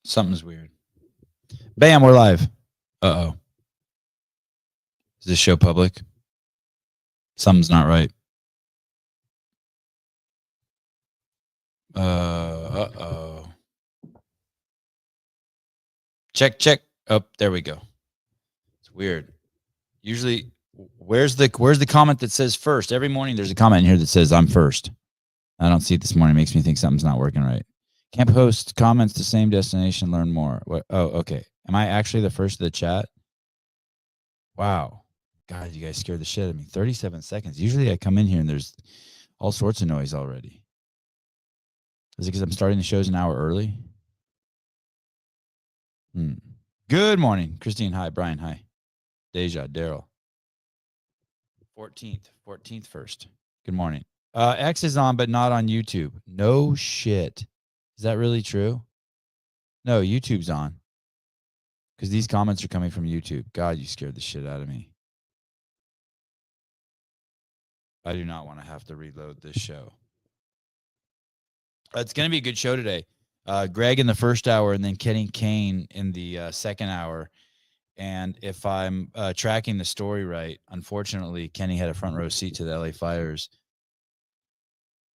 Something's weird. Bam, we're live. Uh-oh. Is this show public? Something's not right. Uh-oh. Check. Oh, there we go. It's weird. Usually, where's the comment that says first? Every morning there's a comment in here that says I'm first. I don't see it this morning. It makes me think something's not working right. Can't post comments to same destination, learn more. What? Oh, okay. Am I actually the first of the chat? Wow. God, you guys scared the shit out of me. 37 seconds. Usually I come in here and there's all sorts of noise already. Is it because I'm starting the shows an hour early? Good morning. Christine, hi. Brian, hi. Deja, Daryl. 14th first. Good morning. X is on, but not on YouTube. No shit. Is that really true? No, YouTube's on. Because these comments are coming from YouTube. God, you scared the shit out of me. I do not want to have to reload this show. It's going to be a good show today. Greg in the first hour and then Kane in the second hour. And if I'm tracking the story right, unfortunately, Kenny had a front row seat to the LA fires.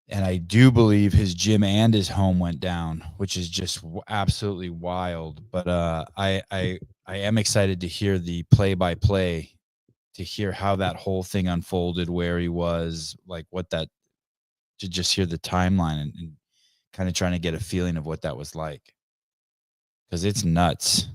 And I do believe his gym and his home went down, which is just absolutely wild. But I am excited to hear the play-by-play, to hear how that whole thing unfolded, where he was, like what that, to just hear the timeline and kind of trying to get a feeling of what that was like. Because it's nuts.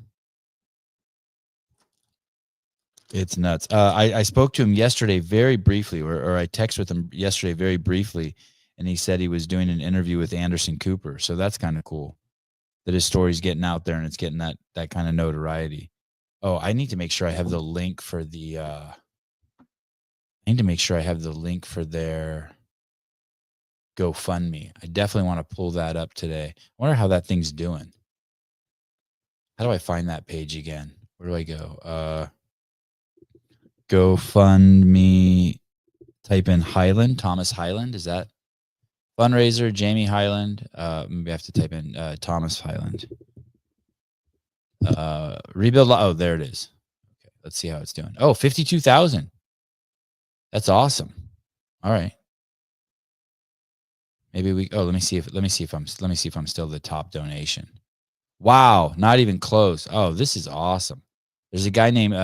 It's nuts. I spoke to him yesterday very briefly, or I texted with him yesterday very briefly, and he said he was doing an interview with Anderson Cooper. So that's kind of cool that his story's getting out there and it's getting that kind of notoriety. Oh, I need to make sure I have the link for the I need to make sure I have the link for their GoFundMe. I definitely want to pull that up today. I wonder how that thing's doing. How do I find that page again? Where do I go? GoFundMe, type in Highland, Thomas Highland. Is that fundraiser? Jamie Highland. Maybe I have to type in Thomas Highland. Rebuild. Oh, there it is. Okay, let's see how it's doing. Oh, 52,000. That's awesome. All right. Maybe we. Oh, let me see if I'm still the top donation. Wow, not even close. Oh, this is awesome. There's a guy named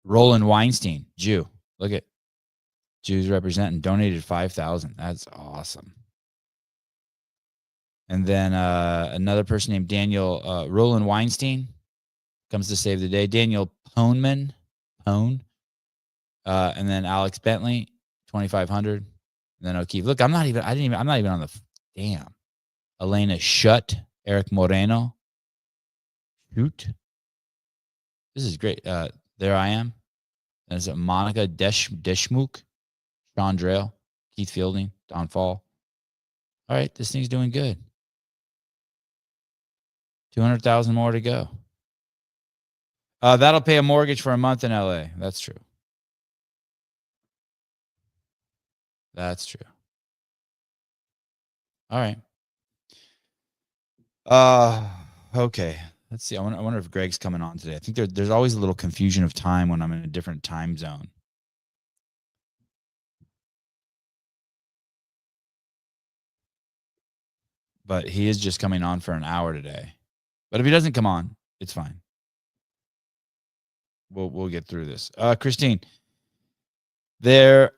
Roland Weinstein, Jew. Look at Jews representing, donated 5,000. That's awesome. And then another person named Daniel Roland Weinstein comes to save the day. Daniel Pone. And then Alex Bentley, 2,500. And then O'Keefe. Look, I'm not even on the damn. Elena Schutt, Eric Moreno. Shoot. This is great. There I am. There's Monica Deschmuk, Sean Drayle, Keith Fielding, Don Fall. All right, this thing's doing good. 200,000 more to go. That'll pay a mortgage for a month in LA. That's true. That's true. All right. Okay. Let's see. I wonder if Greg's coming on today. I think there's always a little confusion of time when I'm in a different time zone. But he is just coming on for an hour today. But if he doesn't come on, it's fine. We'll get through this. Christine, they're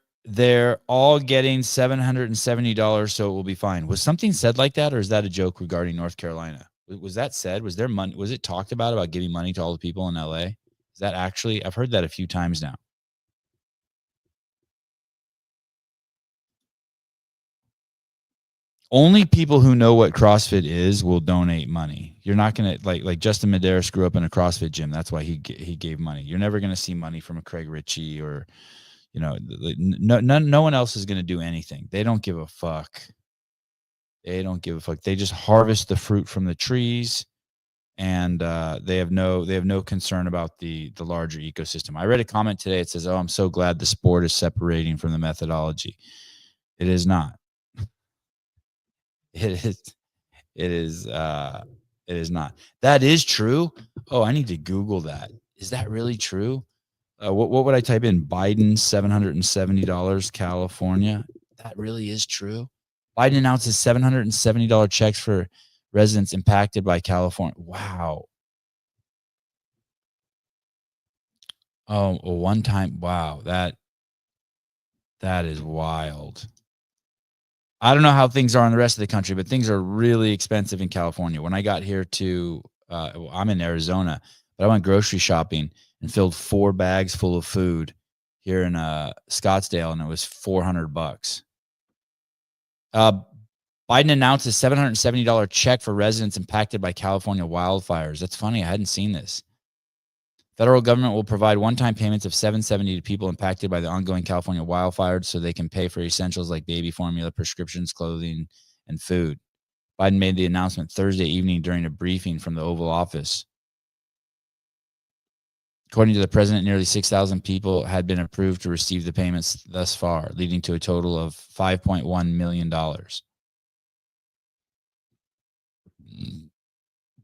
all getting $770, so it will be fine. Was something said like that, or is that a joke regarding North Carolina? Was that said? Was there money? Was it talked about giving money to all the people in LA? Is that actually? I've heard that a few times now. Only people who know what CrossFit is will donate money. You're not gonna like Justin Medeiros grew up in a CrossFit gym. That's why he gave money. You're never gonna see money from a Craig Ritchie or, no one else is gonna do anything. They don't give a fuck. They don't give a fuck. They just harvest the fruit from the trees, and they have no concern about the larger ecosystem. I read a comment today. It says, "Oh, I'm so glad the sport is separating from the methodology." It is not. It It is it is not. That is true. Oh, I need to Google that. Is that really true? What would I type in? Biden $770 California. That really is true. Biden announces $770 checks for residents impacted by California. Wow. Oh, a one time. Wow, that is wild. I don't know how things are in the rest of the country, but things are really expensive in California. When I got here to, I'm in Arizona, but I went grocery shopping and filled 4 bags full of food here in Scottsdale, and it was $400. Uh, Biden announced a $770 check for residents impacted by California wildfires. That's funny. I hadn't seen this. Federal government will provide one-time payments of $770 to people impacted by the ongoing California wildfires so they can pay for essentials like baby formula, prescriptions, clothing, and food. Biden made the announcement Thursday evening during a briefing from the Oval Office. According to the president, nearly 6,000 people had been approved to receive the payments thus far, leading to a total of $5.1 million.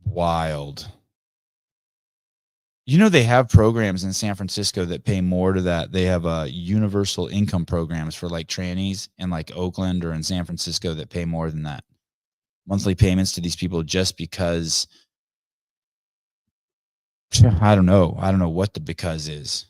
Wild. You know, they have programs in San Francisco that pay more to that. They have universal income programs for like trannies in like Oakland or in San Francisco that pay more than that. Monthly payments to these people just because I don't know. I don't know what the because is.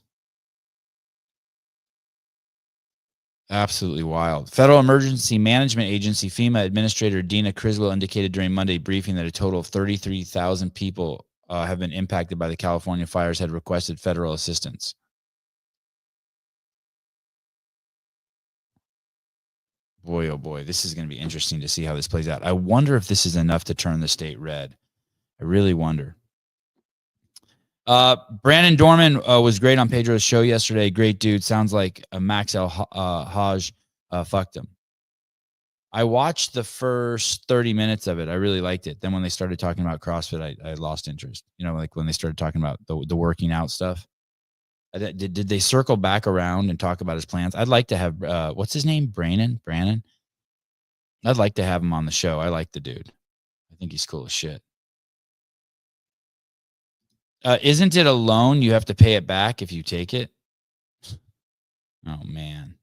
Absolutely wild. Federal Emergency Management Agency FEMA Administrator Dina Criswell indicated during Monday briefing that a total of 33,000 people have been impacted by the California fires, had requested federal assistance. Boy, oh boy, this is going to be interesting to see how this plays out. I wonder if this is enough to turn the state red. I really wonder. Brandon Dorman was great on Pedro's show yesterday. Great dude. Sounds like Max El Haj fucked him. I watched the first 30 minutes of it. I really liked it. Then when they started talking about CrossFit, I lost interest. You know, like when they started talking about the working out stuff. Did they circle back around and talk about his plans? I'd like to have what's his name? Brannon. I'd like to have him on the show. I like the dude. I think he's cool as shit. Isn't it a loan? You have to pay it back if you take it. Oh man.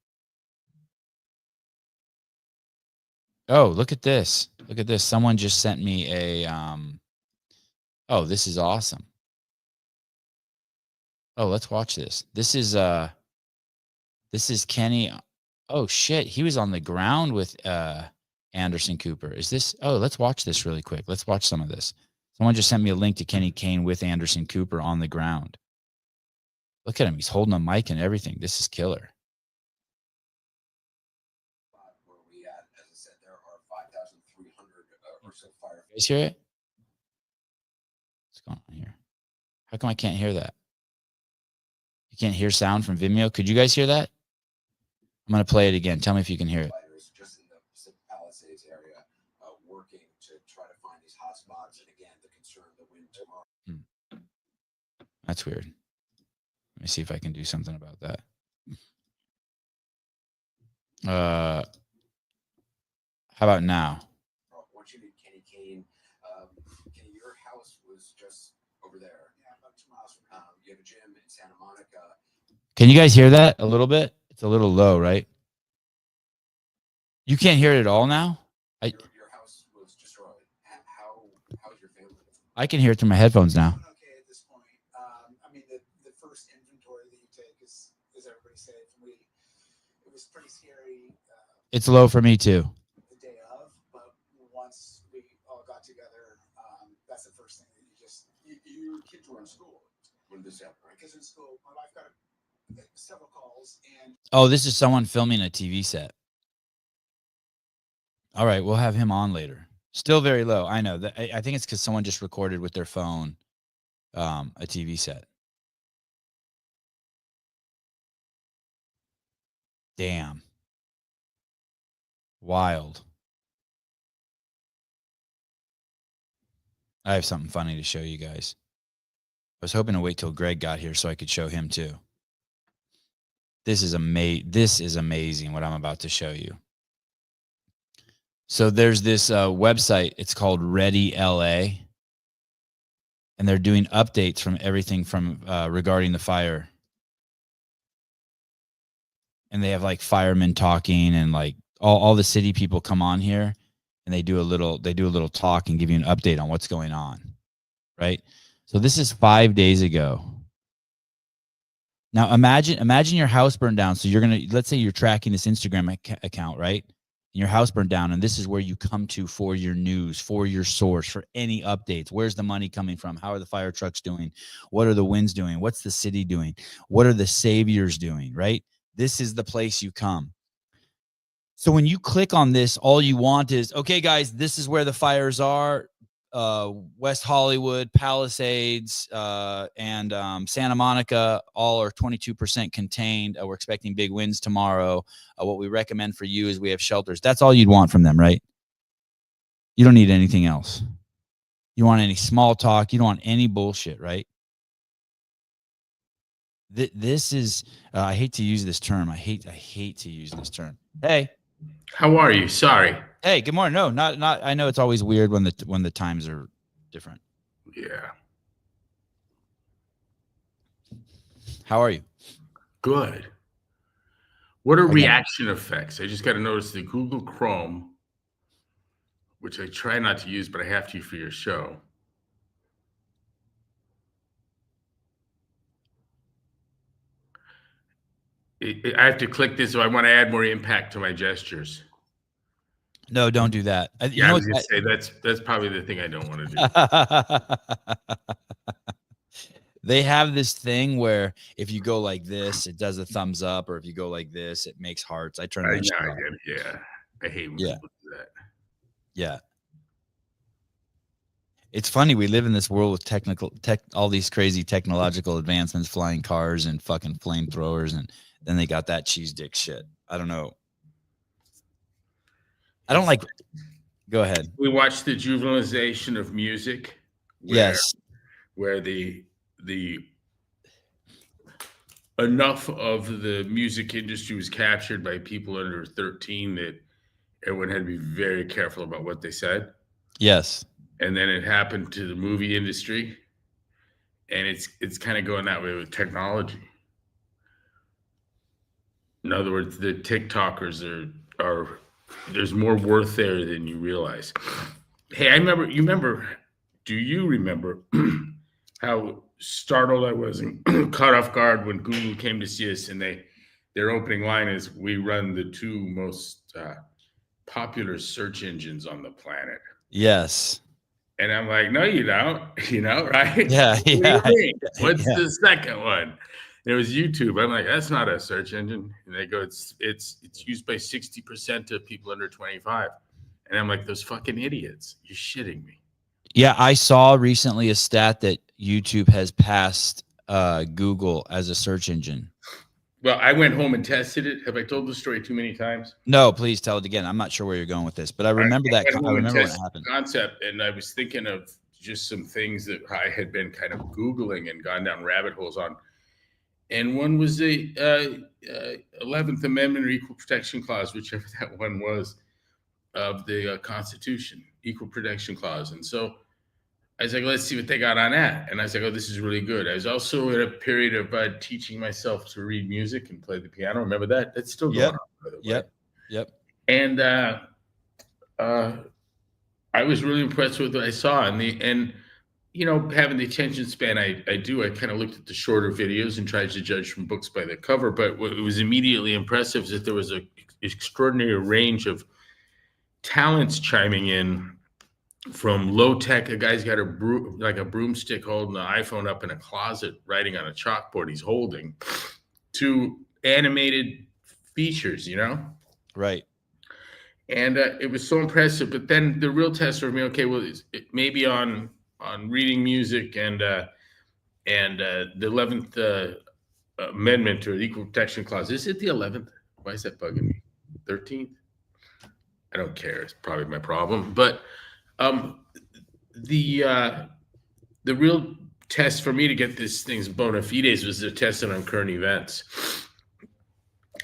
Oh, look at this. Look at this. Someone just sent me a oh, this is awesome. Oh, let's watch this. This is Kenny. Oh shit, he was on the ground with Anderson Cooper. Is this? Oh, let's watch this really quick. Let's watch some of this. Someone just sent me a link to Kenny Kane with Anderson Cooper on the ground. Look at him. He's holding a mic and everything. This is killer. You guys hear it? What's going on here? How come I can't hear that? You can't hear sound from Vimeo? Could you guys hear that? I'm going to play it again. Tell me if you can hear it. Just in the Pacific Palisades area, working to try to find these hot spots. And again, the concern, the wind tomorrow. That's weird. Let me see if I can do something about that. How about now? Once you meet Kenny Kane, Kenny, your house was just over there. Yeah, about 2 miles from now. You have a gym in Santa Monica. Can you guys hear that a little bit? It's a little low, right? You can't hear it at all now? Your house was destroyed. How's your family? I can hear it through my headphones now. Okay, at this point. I mean, the first inventory that you take is everybody safe? It was pretty scary. It's low for me too. The day of, but once we all got together, that's the first thing that your kids were in school when this happened, right? Kids in school. My wife got several calls and. Oh, this is someone filming a TV set. All right, we'll have him on later. Still very low. I know that. I think it's because someone just recorded with their phone a TV set. Damn. Wild. I have something funny to show you guys. I was hoping to wait till Greg got here so I could show him too. This is amazing what I'm about to show you. So there's this website. It's called Ready LA, and they're doing updates from everything from regarding the fire. And they have like firemen talking, and like all the city people come on here, and they do a little talk and give you an update on what's going on. Right. So this is 5 days ago. Now imagine your house burned down. So let's say you're tracking this Instagram account, right? And your house burned down, and this is where you come to for your news, for your source, for any updates. Where's the money coming from? How are the fire trucks doing? What are the winds doing? What's the city doing? What are the saviors doing, right? This is the place you come. So when you click on this, all you want is, okay, guys, this is where the fires are. West Hollywood, Palisades, and Santa Monica, all are 22% contained. We're expecting big winds tomorrow. What we recommend for you is we have shelters. That's all you'd want from them, right? You don't need anything else. You want any small talk. You don't want any bullshit, right? This is, I hate to use this term. I hate to use this term. Hey. How are you? Sorry. Hey, good morning. No, not. I know it's always weird when the times are different. Yeah. How are you? Good. What are reaction effects? I just got to notice the Google Chrome, which I try not to use, but I have to for your show. I have to click this, so I want to add more impact to my gestures. No, don't do that. Yeah, I was gonna say that's probably the thing I don't want to do. They have this thing where if you go like this, it does a thumbs up, or if you go like this, it makes hearts. I turn that shit off. Yeah, I hate when people do that. Yeah. It's funny. We live in this world with all these crazy technological advancements, flying cars and fucking flamethrowers, and then they got that cheese dick shit. I don't know. I don't like. Go ahead. We watched the juvenilization of music. Yes. Where the enough of the music industry was captured by people under 13 that everyone had to be very careful about what they said. Yes. And then it happened to the movie industry, and it's kind of going that way with technology. In other words, the TikTokers are there's more worth there than you realize. Hey, do you remember how startled I was and caught off guard when Google came to see us, and their opening line is, "We run the two most popular search engines on the planet." Yes. And I'm like, no, you don't, right? Yeah. What do you mean? What's the second one? And it was YouTube. I'm like, that's not a search engine. And they go, it's used by 60% of people under 25. And I'm like, those fucking idiots. You're shitting me. Yeah, I saw recently a stat that YouTube has passed Google as a search engine. Well, I went home and tested it. Have I told the story too many times? No, please tell it again. I'm not sure where you're going with this, but I remember that. I remember when it happened. Concept, and I was thinking of just some things that I had been kind of Googling and gone down rabbit holes on. And one was the 11th Amendment or Equal Protection Clause, whichever that one was, of the Constitution, Equal Protection Clause. And so I was like, let's see what they got on that. And I was like, oh, this is really good. I was also in a period of teaching myself to read music and play the piano. Remember that? That's still going on, by the way. Yep. And I was really impressed with what I saw. And having the attention span I kind of looked at the shorter videos and tried to judge from books by the cover. But what was immediately impressive is that there was an extraordinary range of talents chiming in, from low tech, a guy's got a broomstick holding the iPhone up in a closet, writing on a chalkboard he's holding, to animated features, Right. And it was so impressive. But then the real test for me, okay, well, maybe on reading music and the 11th Amendment or the Equal Protection Clause. Is it the 11th? Why is that bugging me? 13th? I don't care. It's probably my problem. But the real test for me to get this thing's bona fides was to test it on current events.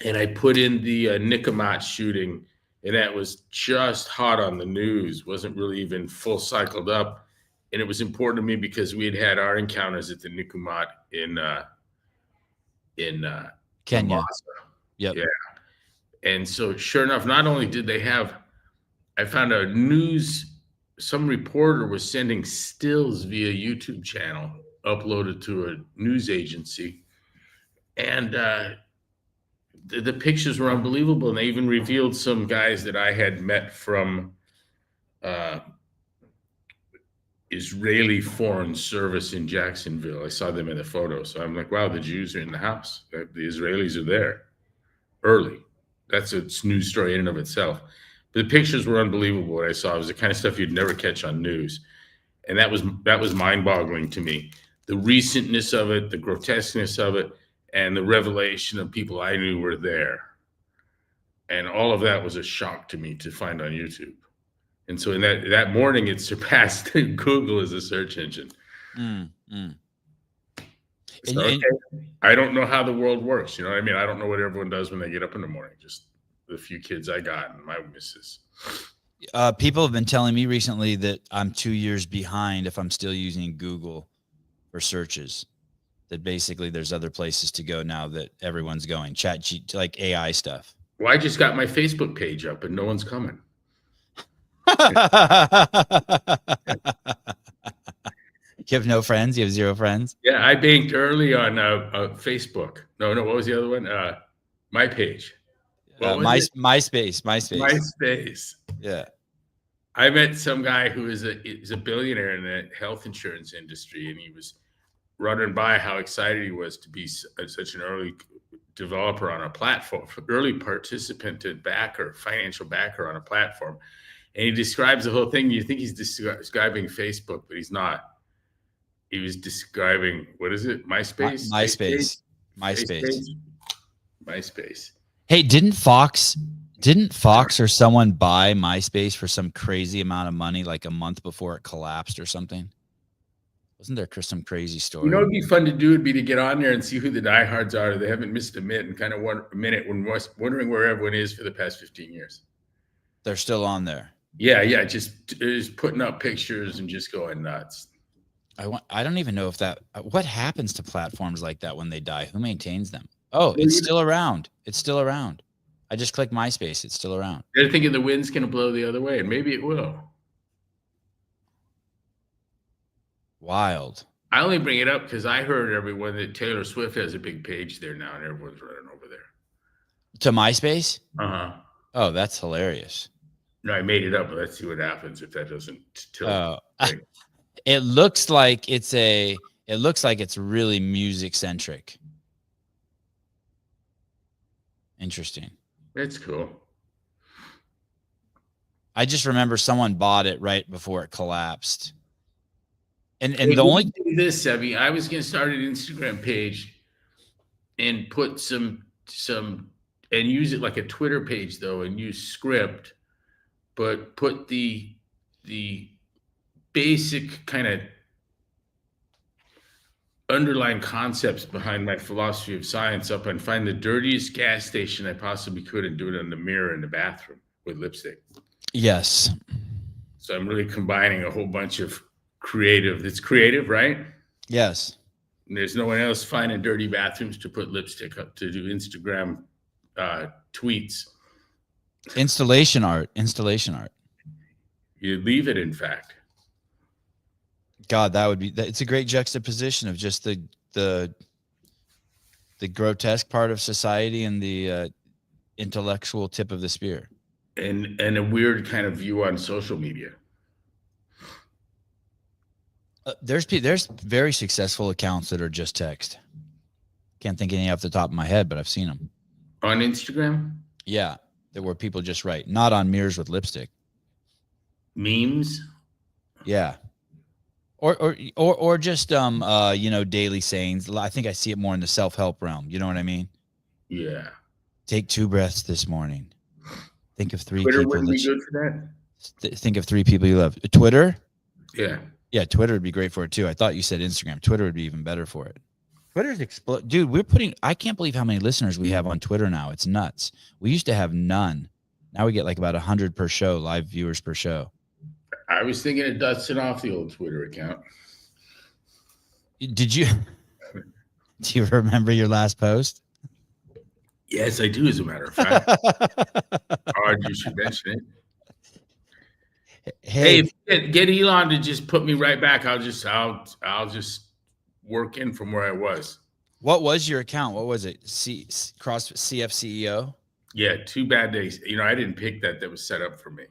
And I put in the Nickamat shooting and that was just hot on the news, wasn't really even full cycled up. And it was important to me because we had our encounters at the Nikumat in Kenya. Mombasa. Yep. Yeah. And so sure enough, not only did they have, I found some reporter was sending stills via YouTube channel uploaded to a news agency. And the pictures were unbelievable. And they even revealed some guys that I had met from Israeli Foreign Service in Jacksonville. I saw them in the photo. So I'm like, wow, the Jews are in the house. The Israelis are there early. That's a news story in and of itself. But the pictures were unbelievable. What I saw, it was the kind of stuff you'd never catch on news. And that was mind-boggling to me. The recentness of it, the grotesqueness of it, and the revelation of people I knew were there. And all of that was a shock to me to find on YouTube. And so in that morning, it surpassed Google as a search engine. So, okay, I don't know how the world works. You know what I mean? I don't know what everyone does when they get up in the morning. Just the few kids I got and my missus. People have been telling me recently that I'm 2 years behind if I'm still using Google for searches. That basically there's other places to go now that everyone's going. Like AI stuff. Well, I just got my Facebook page up and no one's coming. You have no friends? You have zero friends? Yeah, I banked early on Facebook. No, what was the other one? My page. MySpace. Yeah. I met some guy who is a billionaire in the health insurance industry, and he was running by how excited he was to be such an early developer on a platform, early participant and financial backer on a platform. And he describes the whole thing. You think he's describing Facebook, but he's not. He was describing, what is it? MySpace? MySpace. Hey, didn't Fox or someone buy MySpace for some crazy amount of money like a month before it collapsed or something? Wasn't there some crazy story? You know, it'd be fun to do would be to get on there and see who the diehards are. They haven't missed a minute and kind of wondering where everyone is for the past 15 years. They're still on there. Yeah, just putting up pictures and just going nuts. I don't even know if what happens to platforms like that when they die? Who maintains them? Oh, it's still around. It's still around. I just clicked MySpace. It's still around. They're thinking the wind's going to blow the other way, and maybe it will. Wild. I only bring it up because I heard everyone that Taylor Swift has a big page there now, and everyone's running over there. To MySpace? Uh-huh. Oh, that's hilarious. No, I made it up, but let's see what happens if that doesn't tilt. It looks like it's really music centric. Interesting. That's cool. I just remember someone bought it right before it collapsed. And the only this, I mean, I was going to start an Instagram page and put some and use it like a Twitter page though, and use script, but put the basic kind of underlying concepts behind my philosophy of science up and find the dirtiest gas station I possibly could and do it on the mirror in the bathroom with lipstick. Yes. So I'm really combining a whole bunch of creative. It's creative, right? Yes. And there's no one else finding dirty bathrooms to put lipstick up to do Instagram tweets. Installation art. You leave it, in fact. God, it's a great juxtaposition of just the grotesque part of society and the intellectual tip of the spear. And a weird kind of view on social media. There's very successful accounts that are just text. Can't think of any off the top of my head, but I've seen them. On Instagram? Yeah, there were people just write, not on mirrors with lipstick. Memes? Yeah. Or just daily sayings. I think I see it more in the self-help realm. You know what I mean? Yeah. Take 2 breaths this morning. Think of 3 Twitter people. Wouldn't be good for that. Think of 3 people you love. Twitter? Yeah. Yeah, Twitter would be great for it too. I thought you said Instagram. Twitter would be even better for it. Twitter's dude, I can't believe how many listeners we have on Twitter now. It's nuts. We used to have none. Now we get like about 100 per show, live viewers per show. I was thinking of dusting off the old Twitter account. Did you? Do you remember your last post? Yes, I do. As a matter of fact, odd you should mention it. Hey, get Elon to just put me right back. I'll just work in from where I was. What was your account? What was it? CrossFit CF CEO? Yeah, 2 bad days. You know, I didn't pick that. That was set up for me.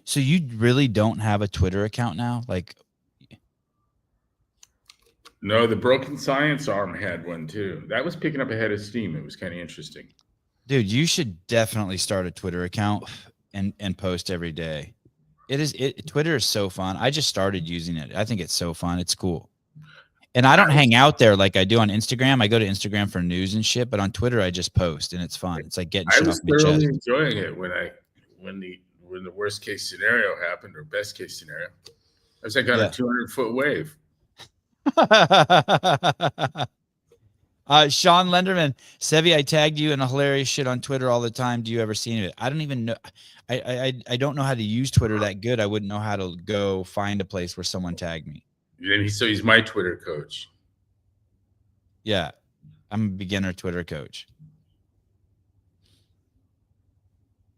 So you really don't have a Twitter account now? Like, no, the Broken Science arm had one too. That was picking up ahead of steam. It was kind of interesting. Dude, you should definitely start a Twitter account and post every day. Twitter is so fun. I just started using it. I think it's so fun. It's cool. And I don't hang out there like I do on Instagram. I go to Instagram for news and shit, but on Twitter I just post and it's fun. It's like getting shit off my chest. I was thoroughly enjoying it when the worst case scenario happened, or best case scenario. I was like on a 200-foot wave. Sean Lenderman, Sevi, I tagged you in a hilarious shit on Twitter all the time. Do you ever see it? I don't even know. I don't know how to use Twitter that good. I wouldn't know how to go find a place where someone tagged me. So he's my Twitter coach. Yeah, I'm a beginner Twitter coach.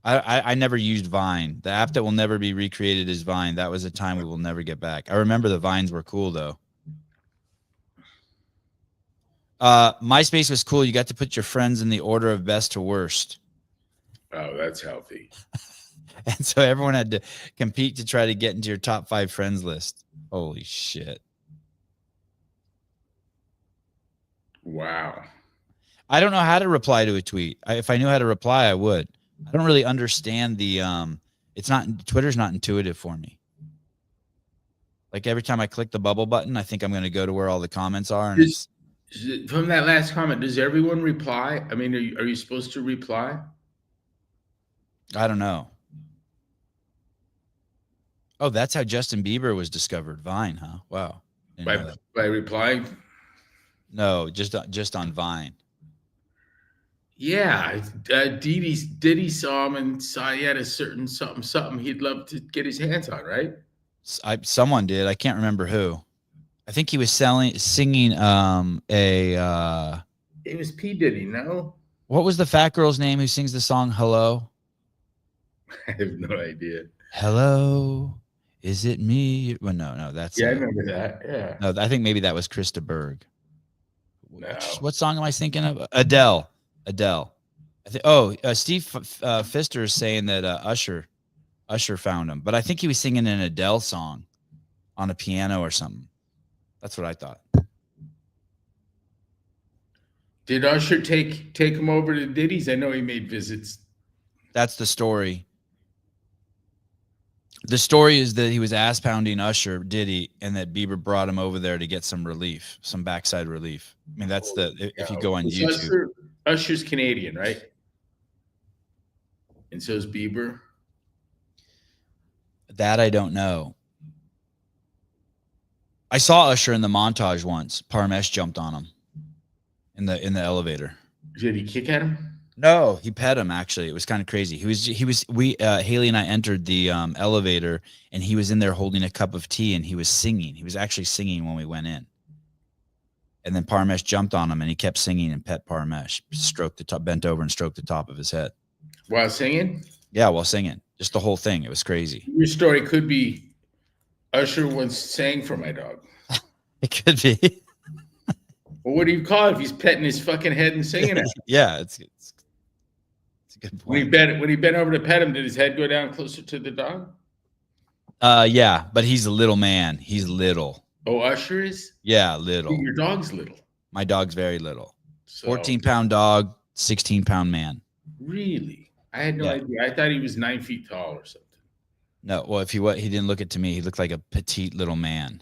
I never used Vine. The app that will never be recreated is Vine. That was a time we will never get back. I remember the Vines were cool though. MySpace was cool. You got to put your friends in the order of best to worst. Oh, that's healthy. And so everyone had to compete to try to get into your top 5 friends list. Holy shit. Wow. I don't know how to reply to a tweet. If I knew how to reply, I would. I don't really understand Twitter's not intuitive for me. Like every time I click the bubble button, I think I'm going to go to where all the comments are. And from that last comment, does everyone reply? I mean, are you supposed to reply? I don't know. Oh, that's how Justin Bieber was discovered. Vine, huh? Wow. By replying? No, just on Vine. Yeah, Diddy saw him and saw he had a certain something he'd love to get his hands on, right? Someone did. I can't remember who. I think he was singing it was P. Diddy, no? What was the fat girl's name who sings the song Hello? I have no idea. Hello, is it me? Well, no, that's I remember that. Yeah. No, I think maybe that was Krista Berg. No. What song am I thinking of? Adele. Steve Pfister is saying that Usher found him, but I think he was singing an Adele song on a piano or something. That's what I thought. Did Usher take him over to Diddy's? I know he made visits. That's the story. The story is that he was ass pounding Usher, Diddy, and that Bieber brought him over there to get some relief, some backside relief. I mean, that's if you go on YouTube. Usher's Canadian, right? And so is Bieber. That I don't know. I saw Usher in the montage once. Parmesh jumped on him in the elevator. Did he kick at him? No, he pet him. Actually, it was kind of crazy. Haley and I entered the elevator, and he was in there holding a cup of tea, and he was singing. He was actually singing when we went in. And then Parmesh jumped on him, and he kept singing and pet Parmesh, bent over and stroked the top of his head. While singing? Yeah, while singing. Just the whole thing. It was crazy. Your story could be Usher once sang for my dog. It could be. Well, what do you call it if he's petting his fucking head and singing it? Yeah, it's a good point. When he bent over to pet him, did his head go down closer to the dog? Yeah, but he's a little man. He's little. Oh, Usher is? Yeah, little. Your dog's little. My dog's very little. 14-pound dog, 16-pound man. Really? I had no idea. I thought he was 9 feet tall or something. No, well, if he didn't look it to me. He looked like a petite little man.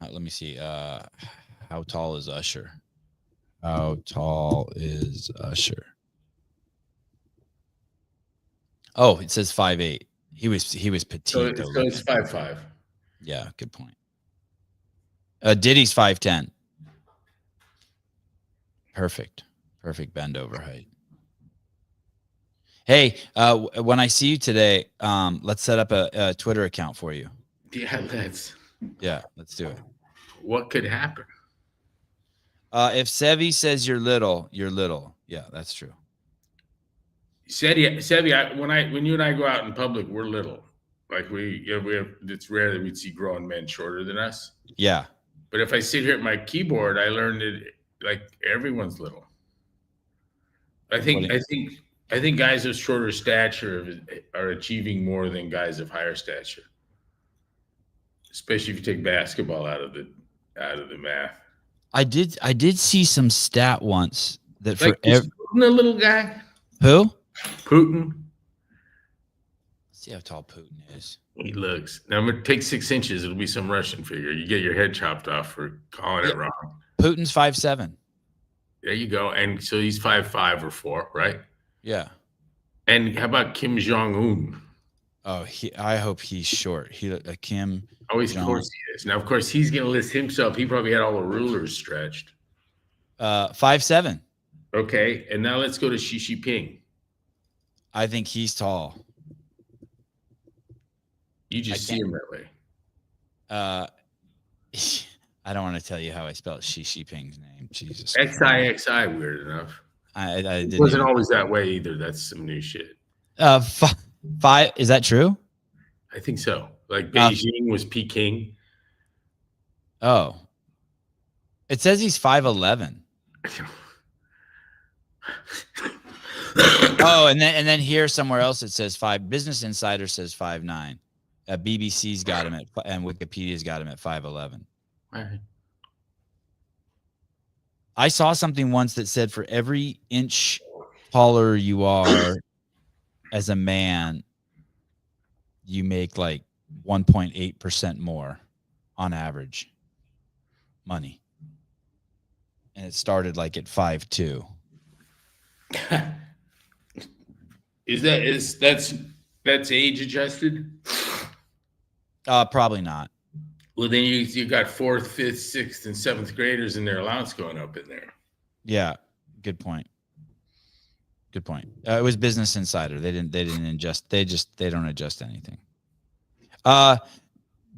Let me see. How tall is Usher? How tall is Usher? Oh, it says 5'8". He was petite. So it's 5'5". Yeah, good point. Diddy's 5'10". Perfect bend over height. Hey, when I see you today, let's set up a Twitter account for you. Yeah, let's. Yeah, let's do it. What could happen? If Sevi says you're little, you're little. Yeah, that's true. Sevi, when you and I go out in public, we're little. Like we have. It's rare that we'd see grown men shorter than us. Yeah. But if I sit here at my keyboard, I learned that like everyone's little. I think guys of shorter stature are achieving more than guys of higher stature. Especially if you take basketball out of the math. I did see some stat once that like for Putin, a little guy. Who? Putin. Let's see how tall Putin is. He looks. Now I'm gonna take 6 inches. It'll be some Russian figure. You get your head chopped off for calling it wrong. Putin's 5'7". There you go. And so he's 5'5" or 4, right? Yeah. And how about Kim Jong Un? Oh, I hope he's short. Kim. Oh, of course he is. Now, of course, he's gonna list himself. He probably had all the rulers stretched. 5'7". Okay, and now let's go to Xi Jinping. I think he's tall. You just see him that way. I don't want to tell you how I spelled Xi Jinping's name. Jesus. XIXI, weird enough. It wasn't always that way either. That's some new shit. 5. Is that true? I think so. Like Beijing was Peking. Oh. It says he's 5'11". Oh, and then here somewhere else it says 5. Business Insider says 5'9". BBC's got him and Wikipedia's got him at 5'11". All right. I saw something once that said for every inch taller you are as a man, you make like 1.8% more on average money. And it started like at 5'2". That's age adjusted? Probably not. Well, then you got 4th, 5th, 6th, and 7th graders and their allowance going up in there. Yeah, good point. Good point. It was Business Insider. They didn't adjust. They don't adjust anything.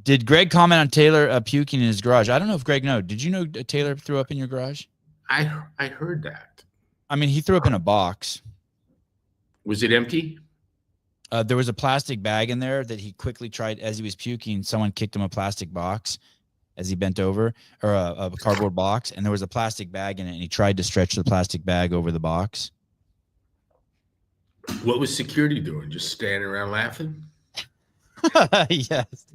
Did Greg comment on Taylor puking in his garage? I don't know if Greg knows. Did you know Taylor threw up in your garage? I heard that. I mean, he threw up in a box. Was it empty? There was a plastic bag in there that he quickly tried as he was puking. Someone kicked him a plastic box as he bent over, or a cardboard box, and there was a plastic bag in it, and he tried to stretch the plastic bag over the box. What was security doing? Just standing around laughing? Yes.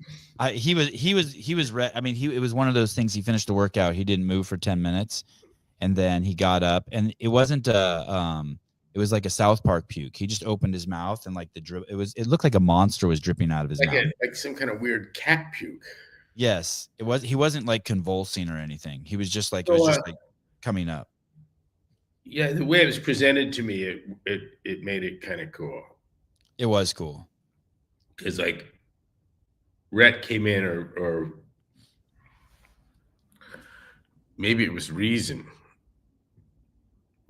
He was I mean, it was one of those things. He finished the workout. He didn't move for 10 minutes, and then he got up, and it wasn't it was like a South Park puke. He just opened his mouth and like it looked like a monster was dripping out of his mouth. Like some kind of weird cat puke. Yes, it was. He wasn't like convulsing or anything. He was just like, it was just like coming up. Yeah, the way it was presented to me, it made it kind of cool. It was cool. Because like Rhett came in or maybe it was Reason.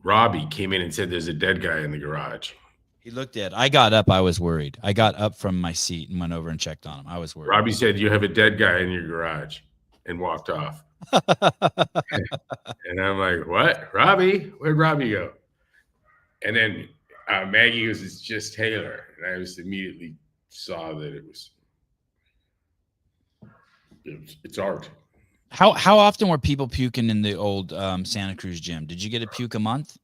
Robbie came in and said there's a dead guy in the garage. He looked dead. I got up. I was worried. I got up from my seat and went over and checked on him. I was worried. Robbie said, you have a dead guy in your garage, and walked off. And I'm like, what? Robbie? Where'd Robbie go? And then Maggie goes, it's just Taylor. And I just immediately saw that it's art. How often were people puking in the old Santa Cruz gym? Did you get a puke a month?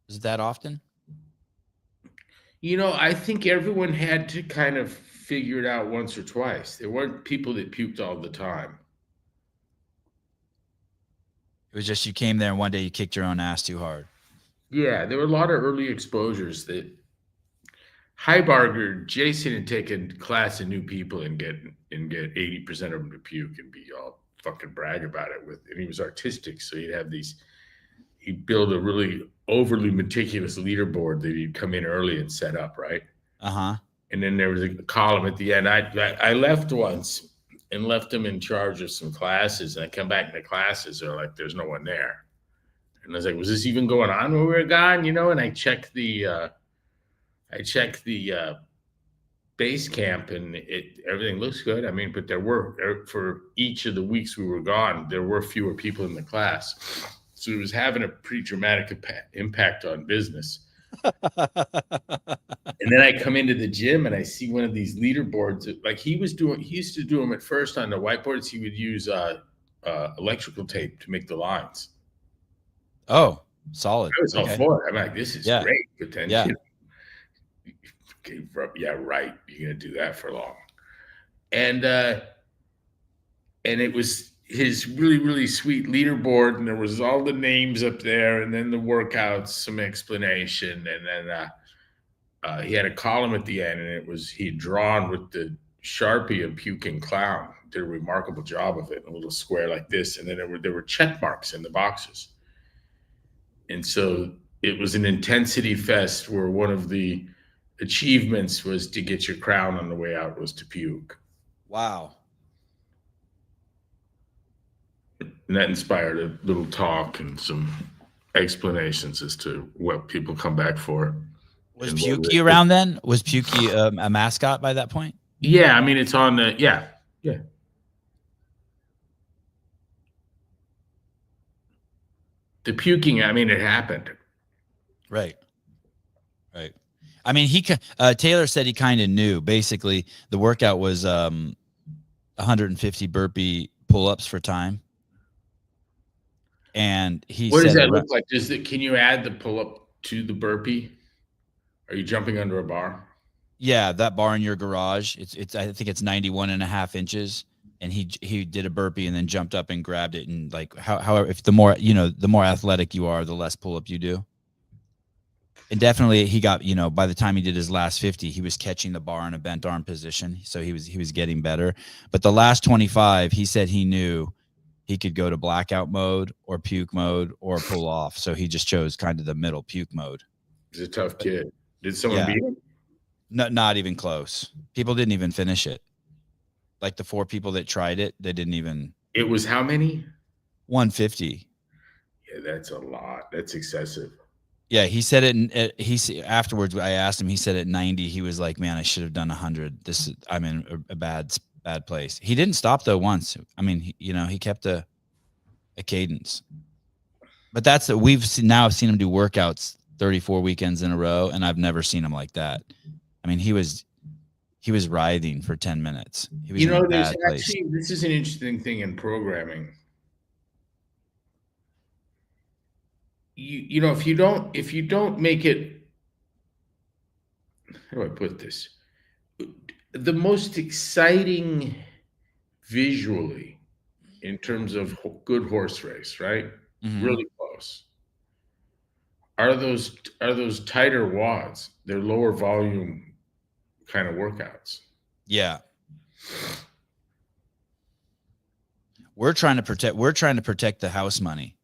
Was it that often? You know, I think everyone had to kind of figure it out once or twice. There weren't people that puked all the time. It was just you came there and one day you kicked your own ass too hard. Yeah, there were a lot of early exposures that Heibarger, Jason had taken class of new people and get 80% of them to puke and be all fucking brag about it and he was artistic, so he'd build a really overly meticulous leaderboard that he'd come in early and set up, right? Uh-huh. And then there was a column at the end. I left once and left him in charge of some classes, and I come back into classes, they're like, there's no one there. And I was like, was this even going on when we were gone? And I checked the base camp, and everything looks good. I mean, but there were, for each of the weeks we were gone, there were fewer people in the class. So it was having a pretty dramatic impact on business. And then I come into the gym and I see one of these leaderboards. Like he used to do them at first on the whiteboards. He would use electrical tape to make the lines. Oh, solid. I was all for it. I'm like, this is great. But then, yeah, right. You're gonna do that for long. And it was his really, really sweet leaderboard, and there was all the names up there, and then the workouts, some explanation, and then he had a column at the end, and he had drawn with the Sharpie a puking clown. Did a remarkable job of it, a little square like this, and then there were check marks in the boxes. And so it was an intensity fest where one of the achievements was to get your crown on the way out was to puke. Wow. And that inspired a little talk and some explanations as to what people come back for. Was Pukey around then? Was Pukey a mascot by that point? Yeah, I mean, it's on the, yeah. The puking, I mean, it happened. Right. I mean, Taylor said he kind of knew. Basically, the workout was 150 burpee pull-ups for time. And what does that look like? Can you add the pull-up to the burpee? Are you jumping under a bar? Yeah, that bar in your garage. I think it's 91.5 inches. And he did a burpee and then jumped up and grabbed it. And like, however, if the more athletic you are, the less pull-up you do. And definitely he got, by the time he did his last 50, he was catching the bar in a bent arm position. So he was getting better. But the last 25, he said he knew he could go to blackout mode or puke mode or pull off. So he just chose kind of the middle puke mode. He's a tough kid. Did someone beat him? No, not even close. People didn't even finish it. Like the 4 people that tried it, they didn't even. It was how many? 150. Yeah, that's a lot. That's excessive. Yeah, he said it. Afterwards, I asked him. He said at 90, he was like, "Man, I should have done 100. I'm in a bad place." He didn't stop though once. I mean, he kept a cadence. But we've now seen him do workouts 34 weekends in a row, and I've never seen him like that. I mean, he was writhing for 10 minutes. He was in a bad place. This is an interesting thing in programming. If you don't make it, how do I put this? The most exciting visually in terms of good horse race, right? Mm-hmm. Really close. Are those tighter wads? They're lower volume kind of workouts. Yeah. We're trying to protect the house money.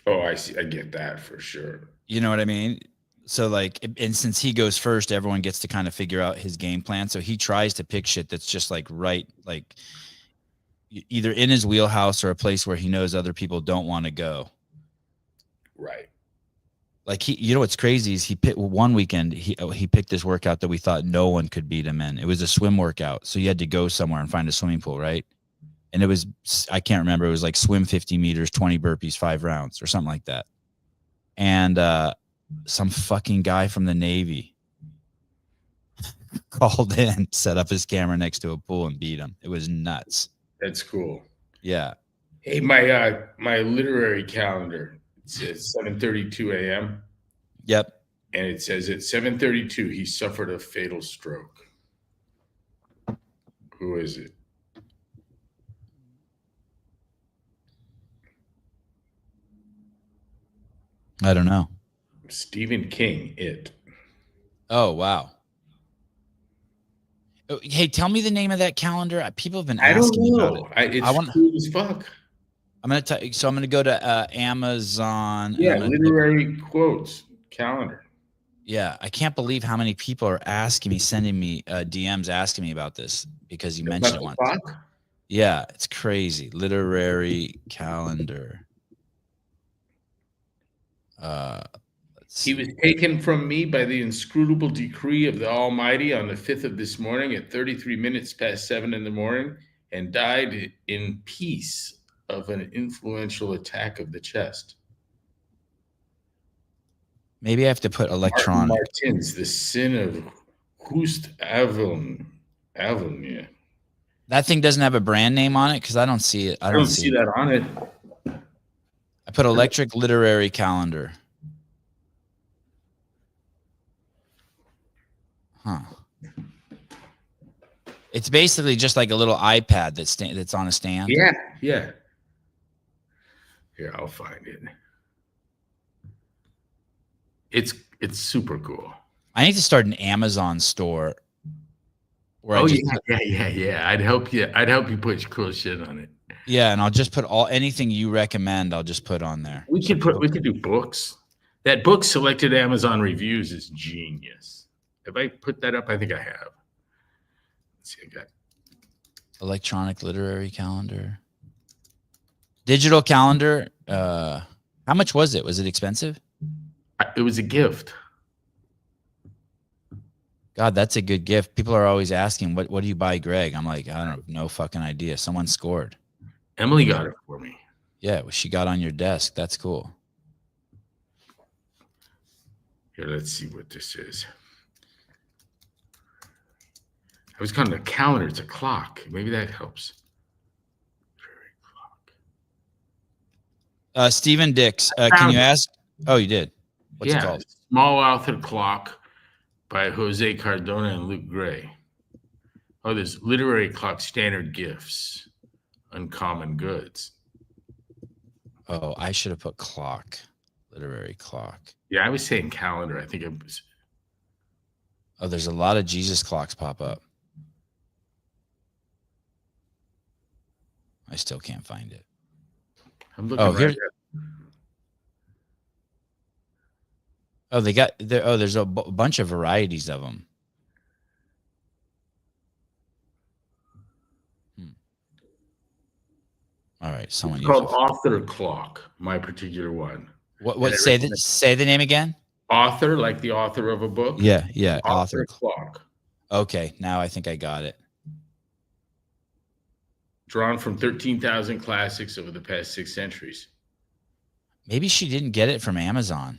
Oh, I see. I get that for sure. You know what I mean? So like, and since he goes first, everyone gets to kind of figure out his game plan. So he tries to pick shit that's just like either in his wheelhouse or a place where he knows other people don't want to go. Right. Like what's crazy is he picked one weekend. He picked this workout that we thought no one could beat him in. It was a swim workout. So you had to go somewhere and find a swimming pool. Right. And it was, I can't remember. It was like swim 50 meters, 20 burpees, 5 rounds or something like that. And some fucking guy from the Navy called in, set up his camera next to a pool and beat him. It was nuts. That's cool. Yeah. Hey, my literary calendar, it says 7:32 a.m. Yep. And it says at 7:32, he suffered a fatal stroke. Who is it? I don't know. Stephen King, It. Oh, wow. Hey, tell me the name of that calendar. People have been asking me about it. It's cool as fuck. I'm going to go to Amazon. Yeah, literary quotes calendar. Yeah, I can't believe how many people are sending me DMs asking me about this because you mentioned it once. Yeah, it's crazy. Literary calendar. Let's He see. was taken from me by the inscrutable decree of the Almighty on the 5th of this morning at 33 minutes past 7 in the morning and died in peace of an influential attack of the chest. Maybe I have to put Martin electronic. Martins, the sin of Hoost Avon. Yeah. That thing doesn't have a brand name on it because I don't see it. I don't see that on it. I put electric literary calendar. Huh. It's basically just like a little iPad that's on a stand. Yeah, yeah. Here, I'll find it. It's super cool. I need to start an Amazon store. Oh yeah. I'd help you put cool shit on it. Yeah, and I'll just put anything you recommend. I'll just put on there. We could do books. That book selected Amazon reviews is genius. Have I put that up? I think I have. Let's see, I got electronic literary calendar, digital calendar. How much was it? Was it expensive? It was a gift. God, that's a good gift. People are always asking, what do you buy Greg? I'm like, I don't have no fucking idea. Someone scored. Emily got it for me. Yeah, well, she got on your desk. That's cool. Here, let's see what this is. I was calling it a calendar. It's a clock. Maybe that helps. Stephen Dix, can you ask? Oh, you did. What's it called? Small Authored Clock by Jose Cardona and Luke Gray. Oh, there's Literary Clock Standard Gifts, Uncommon Goods. Oh, I should have put clock, literary clock. Yeah, I was saying calendar. I think it was. Oh, there's a lot of Jesus clocks pop up. I still can't find it. I'm looking here. Oh, they got there. Oh, there's a bunch of varieties of them. All right, someone. It's called Author Clock. My particular one. What? Say the name again. Author, like the author of a book. Yeah. Author Clock. Okay, now I think I got it. Drawn from 13,000 classics over the past 6 centuries. Maybe she didn't get it from Amazon.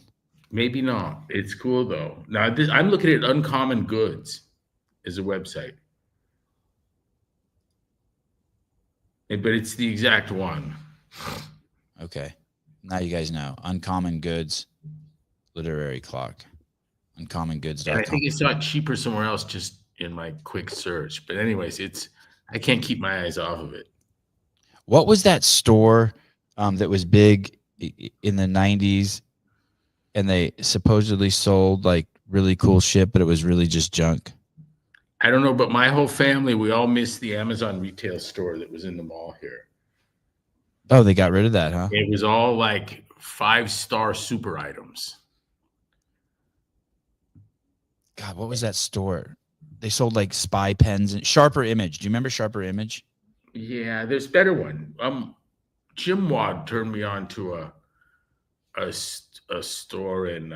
Maybe not. It's cool though. Now I'm looking at Uncommon Goods as a website, but it's the exact one. Okay, now you guys know. Uncommon Goods, literary clock, uncommongoods.com. I think it's not cheaper somewhere else, just in my quick search. But anyways, I can't keep my eyes off of it. What was that store that was big in the 90s? And they supposedly sold like really cool shit, but it was really just junk. I don't know, but my whole family, we all missed the Amazon retail store that was in the mall here. Oh, they got rid of that, huh? It was all like 5-star super items. God, what was that store? They sold like spy pens and Sharper Image. Do you remember Sharper Image? Yeah, there's a better one. Jim Wad turned me on to a store in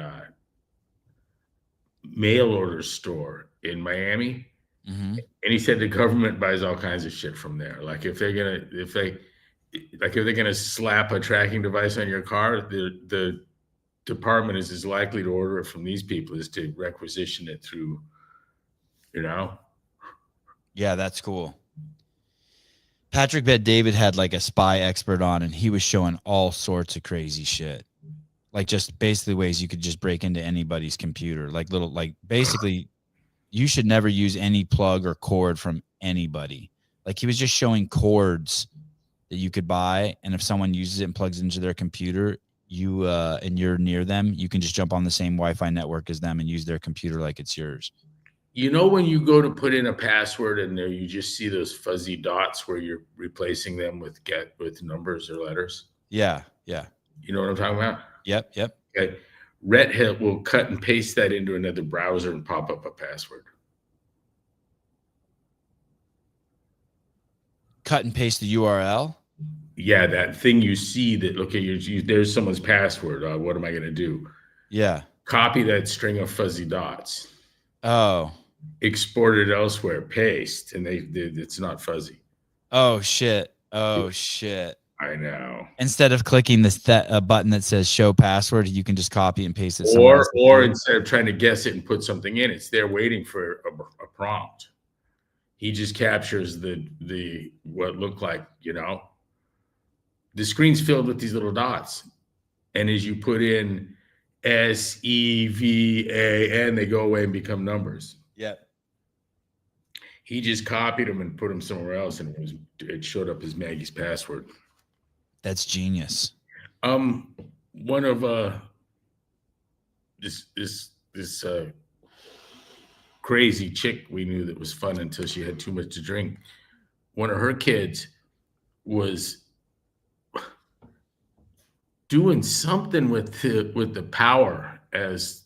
mail order store in Miami, and he said the government buys all kinds of shit from there. Like if they're gonna slap a tracking device on your car, the department is as likely to order it from these people as to requisition it through. Yeah, that's cool. Patrick Bet David had like a spy expert on, and he was showing all sorts of crazy shit. Like just basically ways you could just break into anybody's computer. Basically you should never use any plug or cord from anybody. Like he was just showing cords that you could buy. And if someone uses it and plugs into their computer, and you're near them, you can just jump on the same Wi-Fi network as them and use their computer like it's yours. You know, when you go to put in a password and there you just see those fuzzy dots where you're replacing them with numbers or letters? Yeah. You know what I'm talking about? Yep. Okay. Red Hat will cut and paste that into another browser and pop up a password. Cut and paste the URL? Yeah, that thing you see that, okay, there's someone's password. What am I going to do? Yeah. Copy that string of fuzzy dots. Oh. Export it elsewhere. Paste, and it's not fuzzy. Oh shit. Oh shit. I know. Instead of clicking that button that says show password, you can just copy and paste it somewhere else. Or instead of trying to guess it and put something in, it's there waiting for a prompt. He just captures the what looked like, the screen's filled with these little dots. And as you put in SEVAN, they go away and become numbers. Yeah. He just copied them and put them somewhere else, and it showed up as Maggie's password. That's genius. One of this crazy chick we knew that was fun until she had too much to drink. One of her kids was doing something with the power as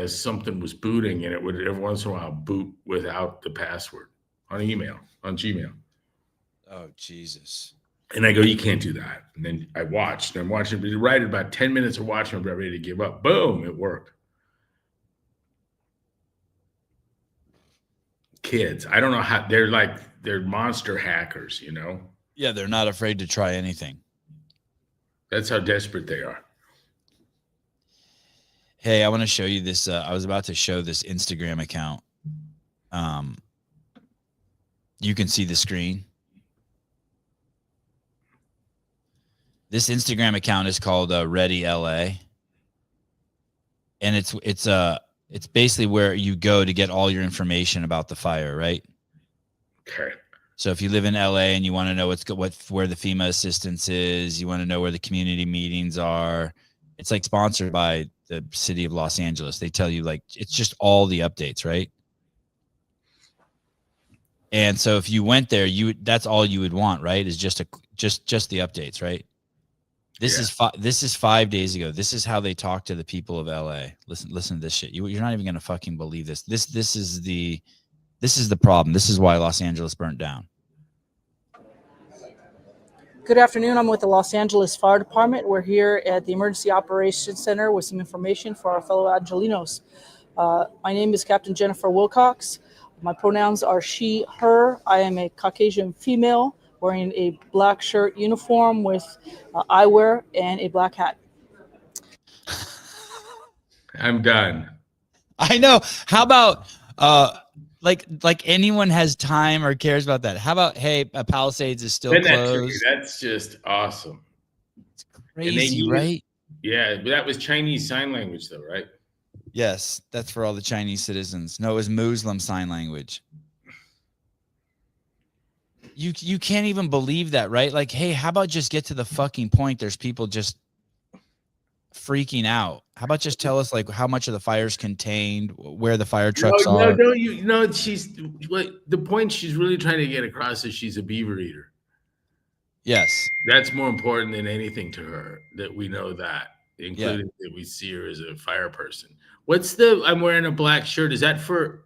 something was booting, and it would every once in a while boot without the password on Gmail. Oh, Jesus. And I go, you can't do that. And then I watched, and I'm watching, right at about 10 minutes of watching, I'm about ready to give up. Boom, it worked. Kids, I don't know how, they're monster hackers, Yeah, they're not afraid to try anything. That's how desperate they are. Hey, I want to show you this. I was about to show this Instagram account. You can see the screen. This Instagram account is called Ready LA, and it's basically where you go to get all your information about the fire, right? Okay. So if you live in LA and you want to know where the FEMA assistance is, you want to know where the community meetings are, it's like sponsored by the city of Los Angeles. They tell you, like, it's just all the updates, right? And so if you went there, that's all you would want, right? Is just the updates, right? This is 5 days ago. This is how they talk to the people of LA. Listen to this shit. You're not even gonna fucking believe this. This is the problem. This is why Los Angeles burnt down. Good afternoon. I'm with the Los Angeles Fire Department. We're here at the Emergency Operations Center with some information for our fellow Angelinos. My name is Captain Jennifer Wilcox. My pronouns are she, her. I am a Caucasian female wearing a black shirt uniform with eyewear and a black hat. I'm done. I know. How about like anyone has time or cares about that? How about, hey, Palisades is still closed? That's just awesome. It's crazy, right? Yeah, but that was Chinese Sign Language, though, right? Yes, that's for all the Chinese citizens. No, it was Muslim Sign Language. You can't even believe that, right? Like, hey, how about just get to the fucking point? There's people just freaking out. How about just tell us, like, how much of the fire's contained, where the fire trucks are? The point she's really trying to get across is she's a beaver eater. Yes. That's more important than anything to her, that we know that, including that we see her as a fire person. I'm wearing a black shirt. Is that for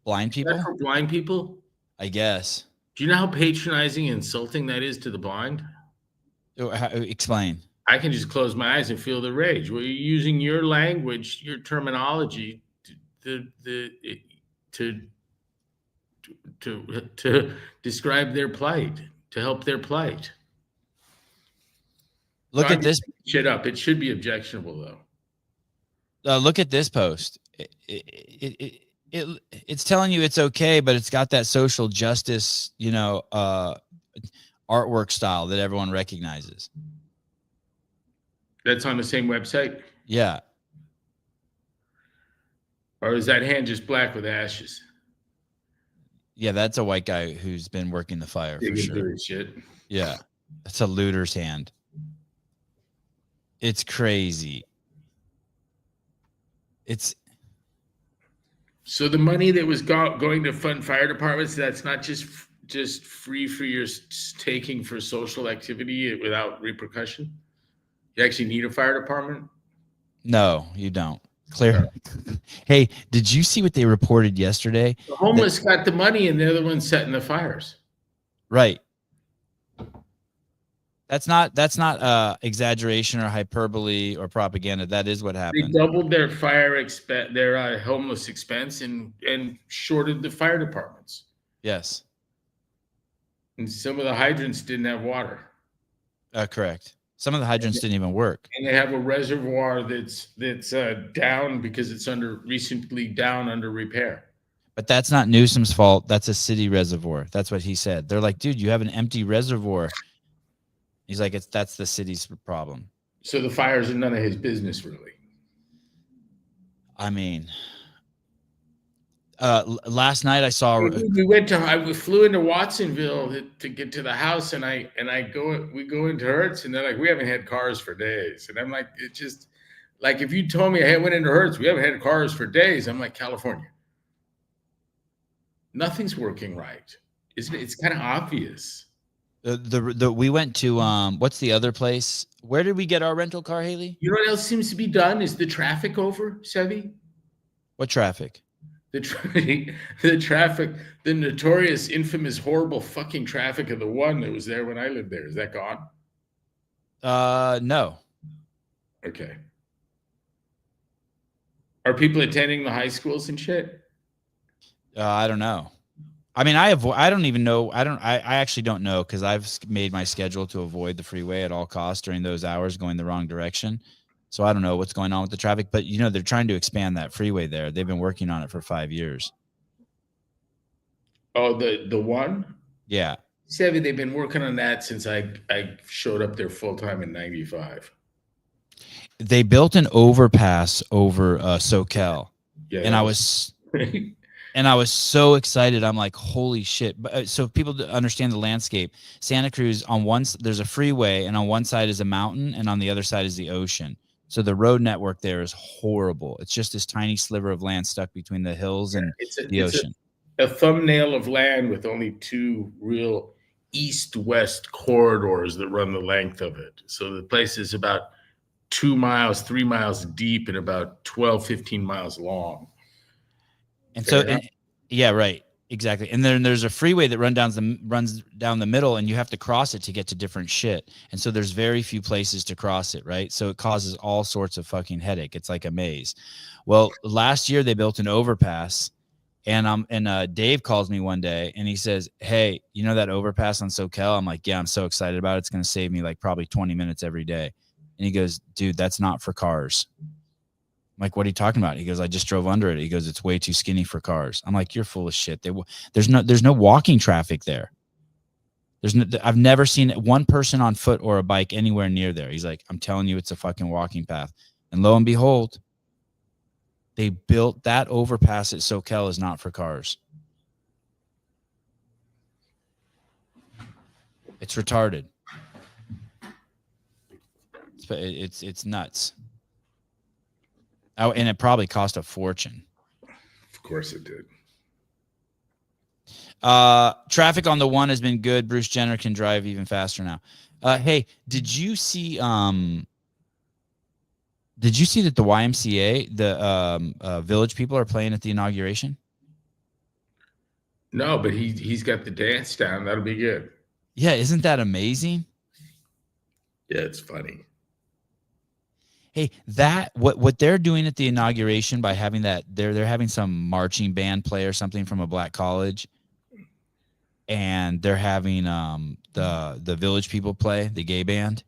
blind people? Is that for blind people? I guess. Do you know how patronizing and insulting that is to the blind? Explain. I can just close my eyes and feel the rage. Well, you're using your language, your terminology to describe their plight, to help their plight. Look at this shit up. It should be objectionable, though. Look at this post. It's telling you it's okay, but it's got that social justice, artwork style that everyone recognizes. That's on the same website? Yeah. Or is that hand just black with ashes? Yeah, that's a white guy who's been working the fire for sure. Shit. Yeah. That's a looter's hand. It's crazy. So the money that was going to fund fire departments, that's not just free for your taking for social activity without repercussion? You actually need a fire department? No, you don't. Clear. Hey, did you see what they reported yesterday? The homeless got the money and they're the ones setting the fires. Right. That's not exaggeration or hyperbole or propaganda. That is what They happened. doubled their their homeless expense and shorted the fire departments. Yes. And some of the hydrants didn't have water. Correct. Some of the hydrants didn't even work. And they have a reservoir that's down because it's recently down under repair. But that's not Newsom's fault. That's a city reservoir. That's what he said. They're like, dude, you have an empty reservoir. He's like, that's the city's problem. So the fires are none of his business, really. I mean, last night I saw. I flew into Watsonville to get to the house, and we go into Hertz, and they're like, we haven't had cars for days, and I'm like, it's just like if you told me, hey, I went into Hertz, we haven't had cars for days. I'm like, California, nothing's working right. It's kind of obvious. We went to what's the other place? Where did we get our rental car, Haley? You know what else seems to be done? Is the traffic over, Sevi? What traffic? The traffic, the notorious, infamous, horrible fucking traffic of the one that was there when I lived there. Is that gone? No. Okay. Are people attending the high schools and shit? I don't know. I mean, I don't even know. I actually don't know because I've made my schedule to avoid the freeway at all costs during those hours going the wrong direction. So I don't know what's going on with the traffic, but you know, they're trying to expand that freeway there. They've been working on it for 5 years. Oh, the one? Yeah. Sevi, they've been working on that since I showed up there full time in '95. They built an overpass over Soquel. Yeah. And I was and I was so excited. I'm like, holy shit. But so people to understand the landscape, Santa Cruz there's a freeway, and on one side is a mountain, and on the other side is the ocean. So the road network there is horrible. It's just this tiny sliver of land stuck between the hills and the ocean. A thumbnail of land with only two real east-west corridors that run the length of it. So the place is about 2 miles, 3 miles deep and about 12, 15 miles long. And so, yeah, right. Exactly. And then there's a freeway that runs down the middle, and you have to cross it to get to different shit. And so there's very few places to cross it, right? So it causes all sorts of fucking headache. It's like a maze. Well, last year they built an overpass, and Dave calls me one day and he says, hey, you know that overpass on Soquel? I'm like, yeah, I'm so excited about it. It's going to save me like probably 20 minutes every day. And he goes, dude, that's not for cars. I'm like, what are you talking about? He goes, I just drove under it. He goes, it's way too skinny for cars. I'm like, you're full of shit. There's no walking traffic there. I've never seen one person on foot or a bike anywhere near there. He's like, I'm telling you, it's a fucking walking path. And lo and behold, they built that overpass at Soquel is not for cars. It's retarded. It's nuts. Oh, and it probably cost a fortune. Of course it did. Traffic on the one has been good. Bruce Jenner can drive even faster now. Hey, did you see that the YMCA, the Village people are playing at the inauguration? No, but he's got the dance down. That'll be good. Yeah, isn't that amazing? Yeah, it's funny. Hey, what they're doing at the inauguration by having that they're having some marching band play or something from a black college, and they're having the Village people play, the gay band.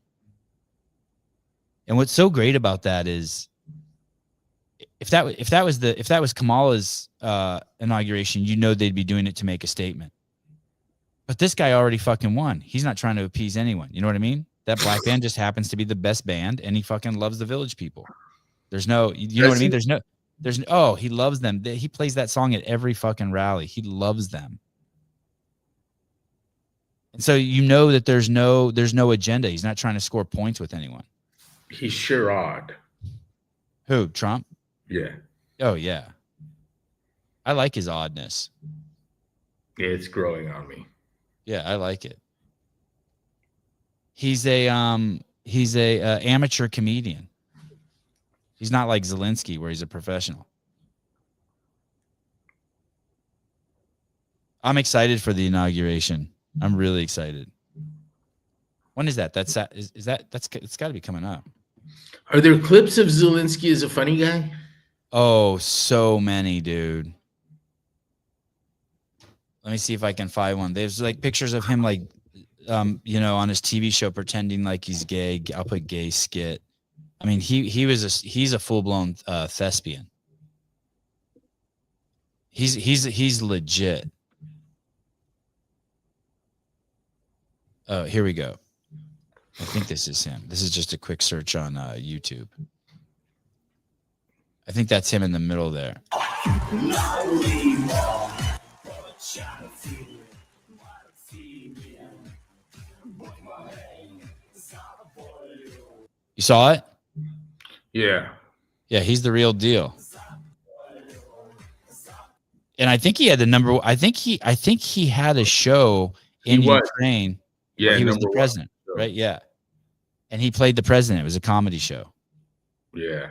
And what's so great about that is if that was Kamala's inauguration, you know they'd be doing it to make a statement. But this guy already fucking won. He's not trying to appease anyone. You know what I mean? That black band just happens to be the best band, and he fucking loves the Village people. There's no, you know what I mean? He loves them. He plays that song at every fucking rally. He loves them. And so you know that there's no agenda. He's not trying to score points with anyone. He's sure odd. Who, Trump? Yeah. Oh, yeah. I like his oddness. Yeah, it's growing on me. Yeah, I like it. He's a amateur comedian. He's not like Zelensky where he's a professional. I'm excited for the inauguration. I'm really excited. When is that? That's it's got to be coming up. Are there clips of Zelensky as a funny guy? Oh, so many, dude. Let me see if I can find one. There's like pictures of him like on his TV show pretending like he's gay. I'll put gay skit. I mean, he's a full-blown thespian. He's legit. Oh, here we go. I think this is him. This is just a quick search on YouTube. I think that's him in the middle there. You saw it? Yeah. Yeah, he's the real deal. And I think he had the number. I think he had a show in Ukraine. Yeah, he was the president, right? Yeah, and he played the president. It was a comedy show. Yeah.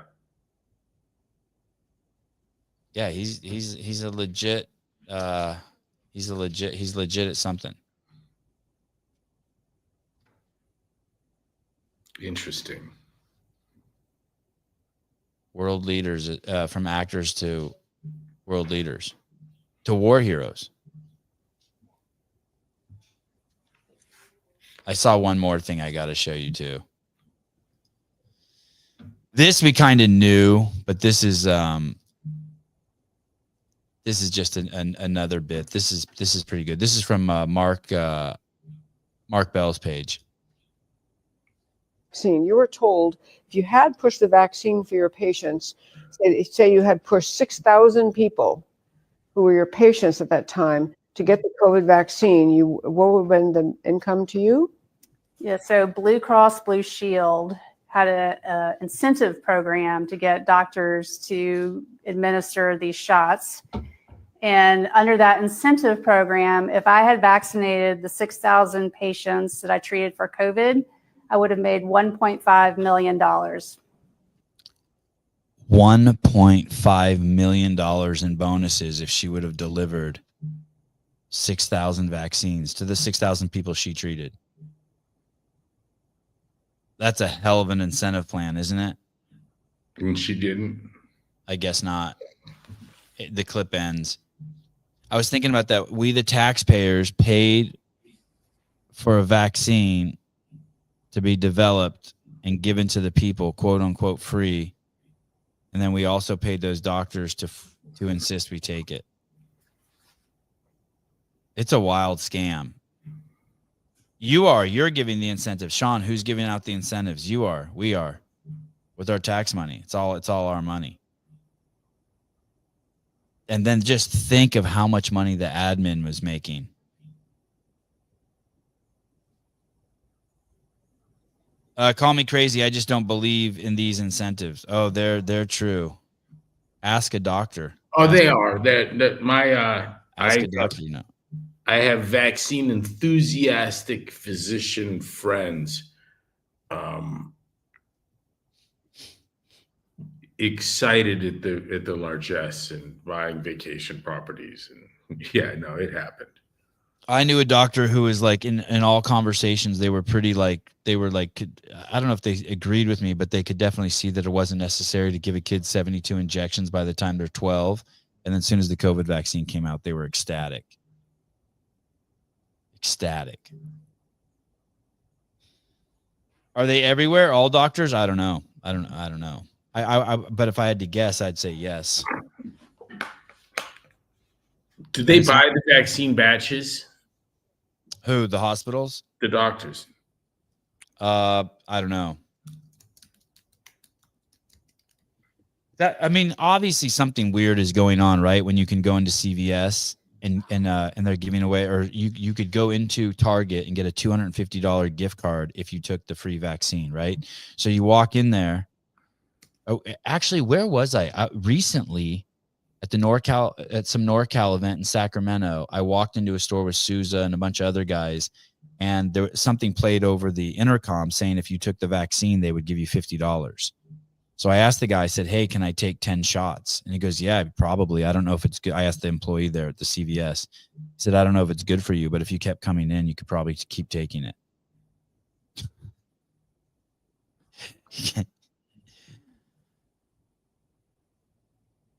Yeah, he's a legit. He's legit at something. Interesting. World leaders, from actors to world leaders to war heroes. I saw one more thing I got to show you too. This we kind of knew, but this is just another bit. This is pretty good. This is from Mark Bell's page. You were told if you had pushed the vaccine for your patients, say you had pushed 6,000 people who were your patients at that time to get the COVID vaccine, what would have been the income to you? Yeah, so Blue Cross Blue Shield had an incentive program to get doctors to administer these shots. And under that incentive program, if I had vaccinated the 6,000 patients that I treated for COVID, I would have made $1.5 million. $1.5 million in bonuses if she would have delivered 6,000 vaccines to the 6,000 people she treated. That's a hell of an incentive plan, isn't it? And she didn't? I guess not. The clip ends. I was thinking about that. We, the taxpayers, paid for a vaccine to be developed and given to the people, quote unquote, free. And then we also paid those doctors to insist we take it. It's a wild scam. You're giving the incentives. Sean, who's giving out the incentives? You are, we are, with our tax money. It's all our money. And then just think of how much money the admin was making. Call me crazy. I just don't believe in these incentives. Oh, they're true. Ask a doctor. Oh, they are. That my Ask a doctor, I have vaccine enthusiastic physician friends, excited at the largesse and buying vacation properties, and yeah, no, it happened. I knew a doctor who was like in all conversations, they were pretty like, I don't know if they agreed with me, but they could definitely see that it wasn't necessary to give a kid 72 injections by the time they're 12. And then as soon as the COVID vaccine came out, they were ecstatic. Are they everywhere? All doctors? I don't know. I don't know. But if I had to guess, I'd say yes. Do they buy the vaccine batches? Who? The hospitals? The doctors? I don't know. I mean, obviously something weird is going on, right? When you can go into CVS and they're giving away, or you could go into Target and get a $250 gift card if you took the free vaccine, right? So you walk in there. Oh, actually, where was I? Recently at some NorCal event in Sacramento, I walked into a store with Souza and a bunch of other guys, and there was something played over the intercom saying if you took the vaccine, they would give you $50. So I asked the guy, I said, hey, can I take 10 shots? And he goes, yeah, probably. I don't know if it's good. I asked the employee there at the CVS. He said, I don't know if it's good for you, but if you kept coming in, you could probably keep taking it.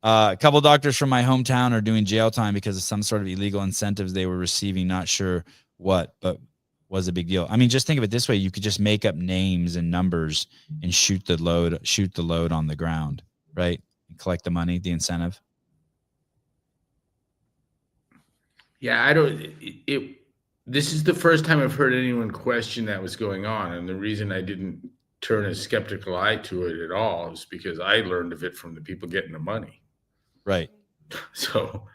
A couple doctors from my hometown are doing jail time because of some sort of illegal incentives they were receiving. Not sure what, but was a big deal. I mean, just think of it this way: you could just make up names and numbers and shoot the load on the ground, right? And collect the money, the incentive. Yeah, I don't. This is the first time I've heard anyone question that was going on, and the reason I didn't turn a skeptical eye to it at all is because I learned of it from the people getting the money. Right. So,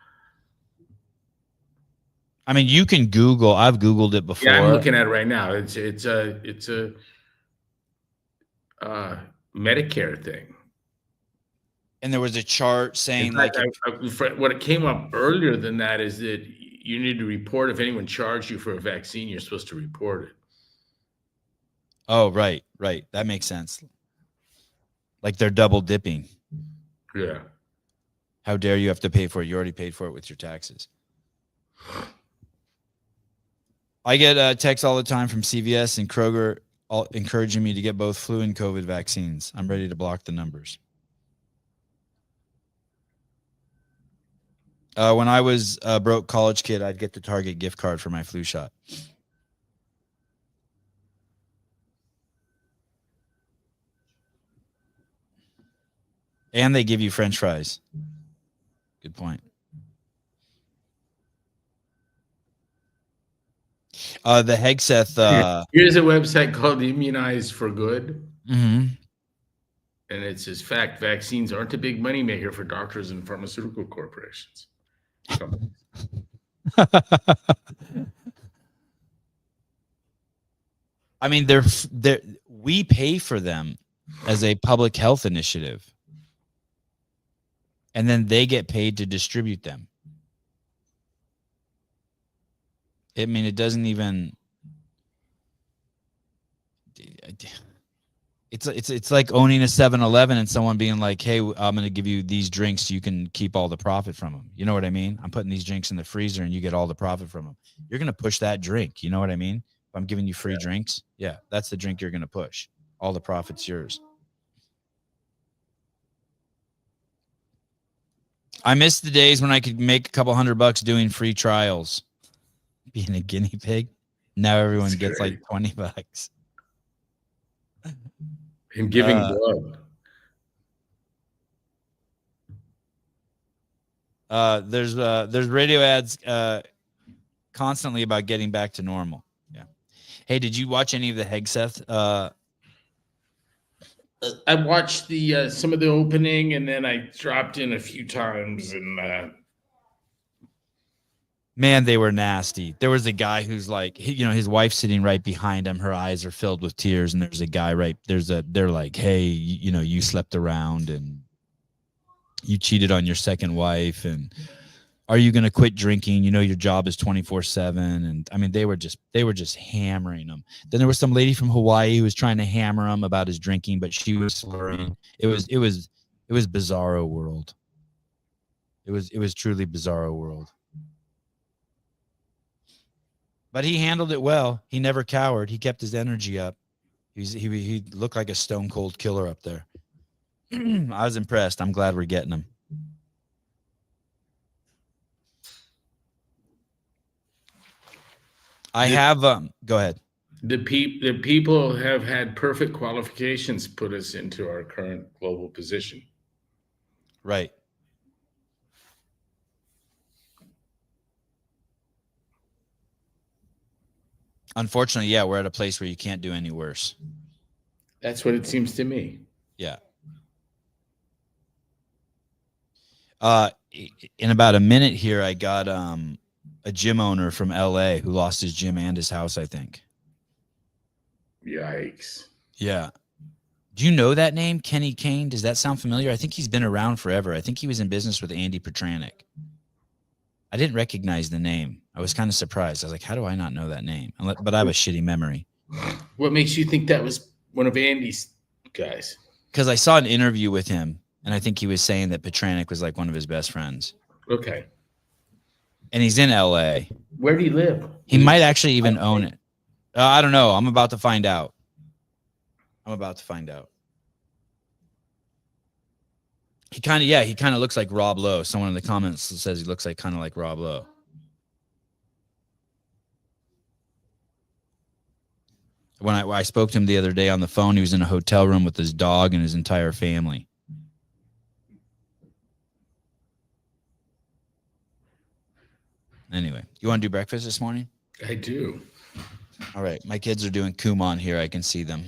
I mean, you can Google. I've Googled it before. yeah, I'm looking at it right now. It's a Medicare thing. And there was a chart saying In fact, what came up earlier than that is that you need to report if anyone charged you for a vaccine. You're supposed to report it. oh, right. That makes sense. Like they're double dipping. Yeah. How dare you have to pay for it? You already paid for it with your taxes. I get texts all the time from CVS and Kroger encouraging me to get both flu and COVID vaccines. I'm ready to block the numbers. When I was a broke college kid, I'd get the Target gift card for my flu shot. And they give you French fries. Good point. The Hegseth. Here's a website called Immunize for Good. Mm-hmm. And it says, fact, vaccines aren't a big moneymaker for doctors and pharmaceutical corporations. I mean, we pay for them as a public health initiative. And then they get paid to distribute them. I mean, it doesn't even. It's like owning a 7-Eleven and someone being like, "Hey, I'm going to give you these drinks. You can keep all the profit from them." You know what I mean? I'm putting these drinks in the freezer and you get all the profit from them. You're going to push that drink. You know what I mean? If I'm giving you free drinks, yeah, that's the drink you're going to push. All the profit's yours. I miss the days when I could make a couple $100 doing free trials, being a guinea pig. Now everyone gets like $20. And giving blood. There's radio ads constantly about getting back to normal. Yeah. Hey, did you watch any of the Hegseth? I watched the some of the opening, and then I dropped in a few times, and man, they were nasty. There was a guy who's like, his wife's sitting right behind him. Her eyes are filled with tears, and there's a guy they're like, hey, you slept around and you cheated on your second wife, and are you going to quit drinking? Your job is 24/7. And I mean, they were just hammering him. Then there was some lady from Hawaii who was trying to hammer him about his drinking, but she was slurring. It was bizarro world. It was truly bizarro world. But he handled it well. He never cowered. He kept his energy up. He looked like a stone cold killer up there. I was impressed. I'm glad we're getting him. I have go ahead. the people have had perfect qualifications put us into our current global position. Right. Unfortunately, yeah, we're at a place where you can't do any worse. That's what it seems to me. Yeah. In about a minute here, I got a gym owner from LA who lost his gym and his house, I think. Yikes. Yeah. Do you know that name, Kenny Kane? Does that sound familiar? I think he's been around forever. I think he was in business with Andy Petranek. I didn't recognize the name. I was kind of surprised. I was like, how do I not know that name? But I have a shitty memory. What makes you think that was one of Andy's guys? Because I saw an interview with him, and I think he was saying that Petranek was like one of his best friends. Okay. And he's in LA. Where do you live? He might actually even own it. I don't know. I'm about to find out. He kind of looks like Rob Lowe. Someone in the comments says he looks kind of like Rob Lowe. When I spoke to him the other day on the phone, he was in a hotel room with his dog and his entire family. Anyway, you want to do breakfast this morning? I do. All right. My kids are doing Kumon here. I can see them.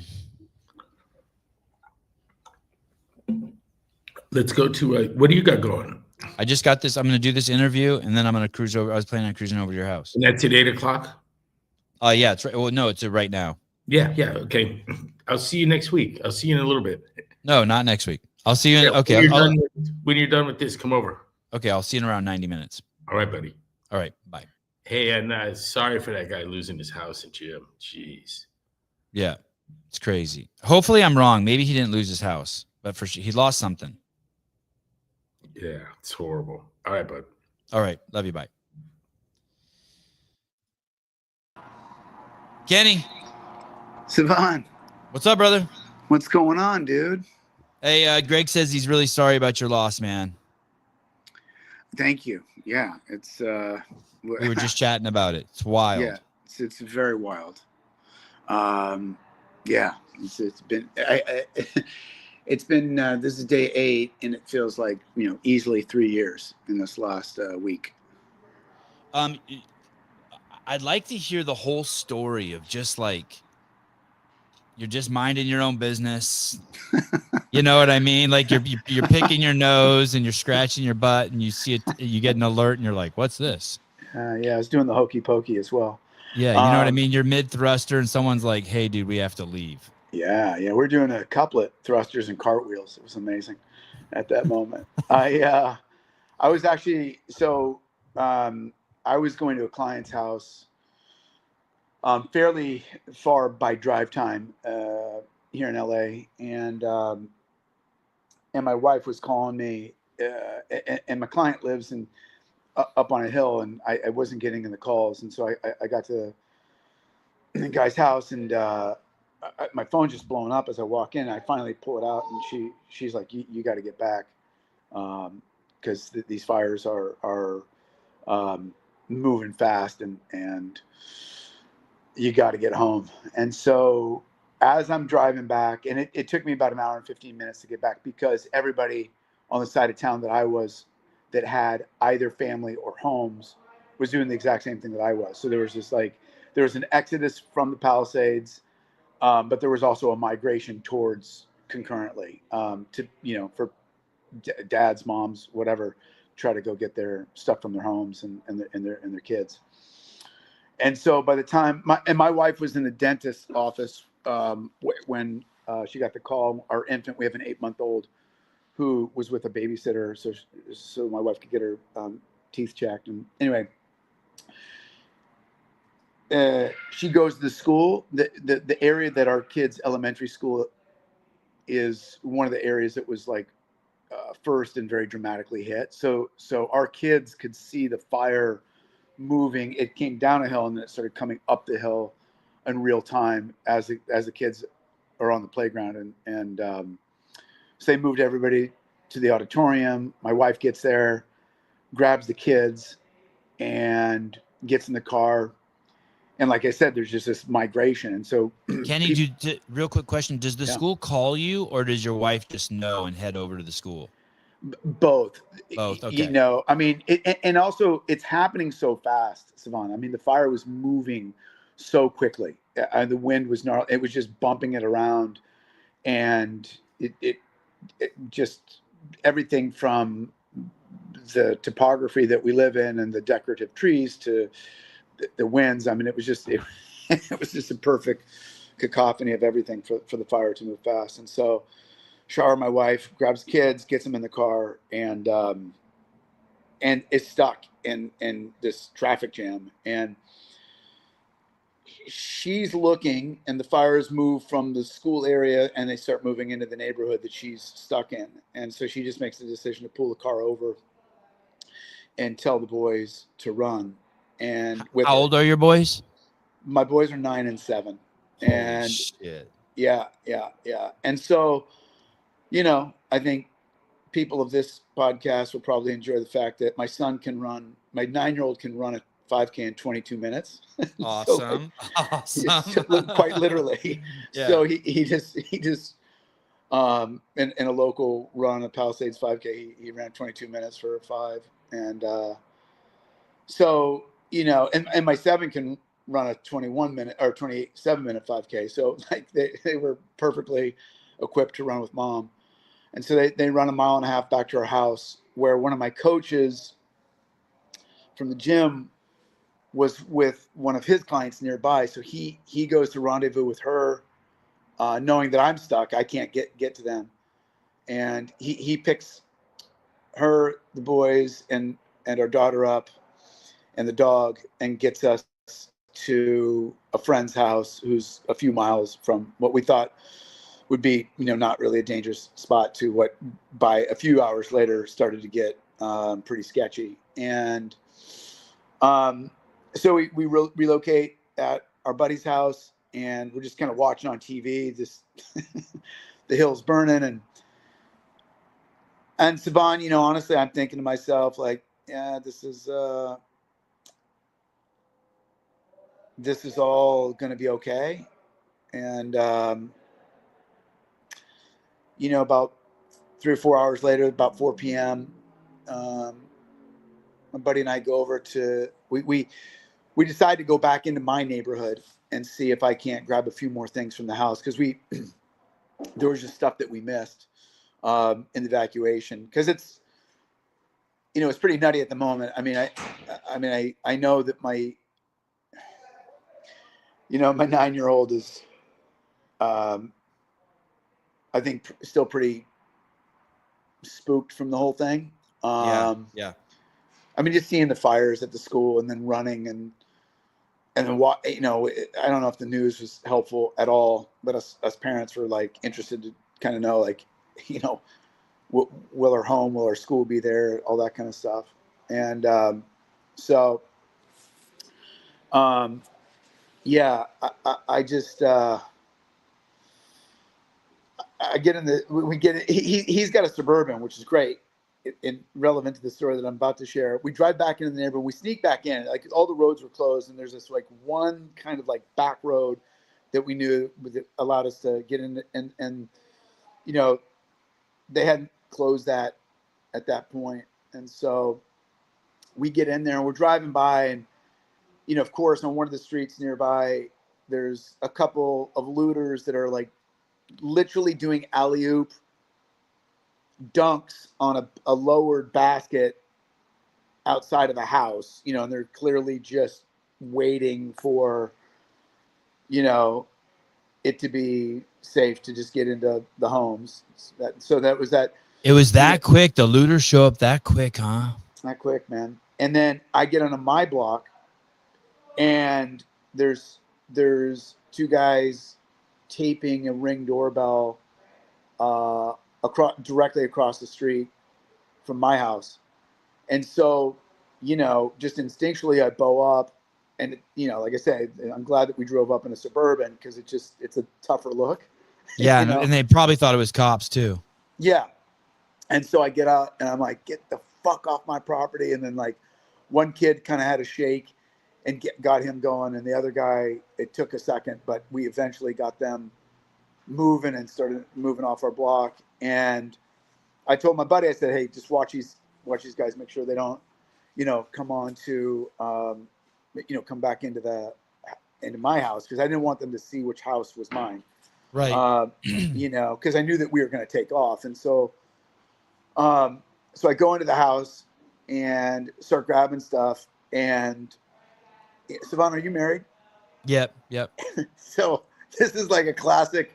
Let's go to what do you got going? I just got this. I'm going to do this interview, and then I'm going to cruise over. I was planning on cruising over to your house. And that's at 8 o'clock? Yeah, it's right. Well, no, it's right now. Yeah. Okay. I'll see you next week. I'll see you in a little bit. No, not next week. I'll see you in. Yeah, Okay. When you're done with this, come over. Okay. I'll see you in around 90 minutes. All right, buddy. All right. Bye. Hey, and sorry for that guy losing his house and gym. Jeez. Yeah. It's crazy. Hopefully I'm wrong. Maybe he didn't lose his house, but for sure he lost something. Yeah, it's horrible. All right, bud. All right. Love you. Bye. Kenny. Savon, What's up, brother? what's going on, dude? Hey, Greg says he's really sorry about your loss, man. Thank you. Yeah, it's We were just chatting about it. It's wild. yeah, it's very wild. Yeah, it's been it's been this is day 8, and it feels like easily 3 years in this last week. I'd like to hear the whole story of just like you're just minding your own business. You know what I mean? Like you're picking your nose and you're scratching your butt, and you see it, you get an alert, and you're like, "What's this?" Yeah, I was doing the hokey pokey as well. Yeah, you know what I mean? You're mid thruster, and someone's like, "Hey, dude, we have to leave." Yeah, we're doing a couplet, thrusters and cartwheels. It was amazing at that moment. I was actually I was going to a client's house fairly far by drive time here in LA, and my wife was calling me, and my client lives up on a hill, and I wasn't getting in the calls, and so I got to the guy's house, and my phone just blowing up as I walk in. I finally pull it out, and she's like, "You got to get back, because these fires are moving fast, and you got to get home." And so as I'm driving back, and it took me about an hour and 15 minutes to get back, because everybody on the side of town that had either family or homes was doing the exact same thing that I was. So there was an exodus from the Palisades, but there was also a migration towards concurrently for dads, moms, whatever, try to go get their stuff from their homes and their kids. And so by the time my wife was in the dentist's office when she got the call, our infant, we have an 8-month-old who was with a babysitter, so my wife could get her teeth checked. And anyway, she goes to the school. The area that our kids' elementary school is one of the areas that was like first and very dramatically hit. So our kids could see the fire moving. It came down a hill and then it started coming up the hill in real time as the kids are on the playground, and so they moved everybody to the auditorium. My wife gets there, grabs the kids, and gets in the car. And like I said, there's just this migration. And so Kenny, real quick question. Does the school call you, or does your wife just know and head over to the school? Both. Okay. I mean, and also it's happening so fast, Savon. I mean, the fire was moving so quickly. The wind was gnarly. It was just bumping it around, and it just everything from the topography that we live in and the decorative trees to the winds. I mean, it was just it was just a perfect cacophony of everything for the fire to move fast. And so Shar, my wife, grabs kids, gets them in the car, and is stuck in this traffic jam. And she's looking, and the fires move from the school area, and they start moving into the neighborhood that she's stuck in. And so she just makes the decision to pull the car over and tell the boys to run. And how old are your boys? My boys are 9 and 7. And shit. Yeah. And so, I think people of this podcast will probably enjoy the fact that my 9-year-old can run a 5K in 22 minutes. Awesome. Awesome. Quite literally. Yeah. So he just in a local run, a Palisades 5K, he ran 22 minutes for a 5. And so, and my 7 can run a 21-minute or 27-minute 5K. So like they were perfectly equipped to run with mom. And so they run 1.5 miles back to our house, where one of my coaches from the gym was with one of his clients nearby. So he goes to rendezvous with her, knowing that I'm stuck. I can't get to them. And he picks her, the boys, and our daughter up and the dog, and gets us to a friend's house who's a few miles from what we thought would be, not really a dangerous spot, to what by a few hours later started to get pretty sketchy. And so we relocate at our buddy's house, and we're just kind of watching on TV, this the hills burning. And Saban, honestly, I'm thinking to myself, like, yeah, this is all going to be okay. And, about 3 or 4 hours later, about 4 p.m., my buddy and I go over to, we decide to go back into my neighborhood and see if I can't grab a few more things from the house. Cause there was just stuff that we missed in the evacuation. Cause it's, it's pretty nutty at the moment. I know that my 9-year-old is, I think still pretty spooked from the whole thing. Yeah. Just seeing the fires at the school and then running and then what, I don't know if the news was helpful at all, but us parents were like interested to kind of know, like, will our home, will our school be there, all that kind of stuff. And yeah, I just I get in we get it. He's got a Suburban, which is great and relevant to the story that I'm about to share. We drive back into the neighborhood. We sneak back in. Like, all the roads were closed, and there's this like one kind of like back road that we knew that allowed us to get in. And they hadn't closed that at that point. And so we get in there and we're driving by, and of course, on one of the streets nearby, there's a couple of looters that are like literally doing alley-oop dunks on a lowered basket outside of a house, and they're clearly just waiting for, it to be safe to just get into the homes. It was that quick. The looters show up that quick, huh? Not quick, man. And then I get onto my block, and there's 2 guys taping a Ring doorbell directly across the street from my house. And so, just instinctually I bow up, and like I said, I'm glad that we drove up in a Suburban, because it's a tougher look. Yeah. And they probably thought it was cops too. Yeah. And so I get out and I'm like, get the fuck off my property. And then like one kid kind of had a shake and got him going. And the other guy, it took a second, but we eventually got them moving and started moving off our block. And I told my buddy, I said, hey, just watch these guys, make sure they don't, come on to, come back into my house. Cause I didn't want them to see which house was mine. Right. Cause I knew that we were going to take off. And so, so I go into the house and start grabbing stuff. And Savannah, are you married? Yep. So this is like a classic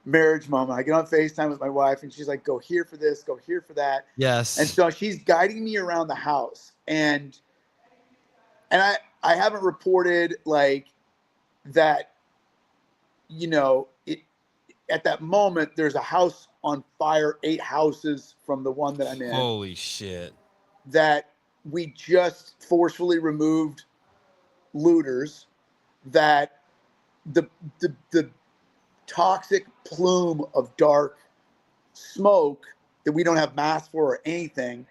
marriage moment. I get on FaceTime with my wife, and she's like, go here for this, go here for that. Yes. And so she's guiding me around the house. And I haven't reported like that, at that moment, there's a house on fire, 8 houses from the one that I'm in. Holy shit. That we just forcefully removed looters, that the toxic plume of dark smoke that we don't have masks for or anything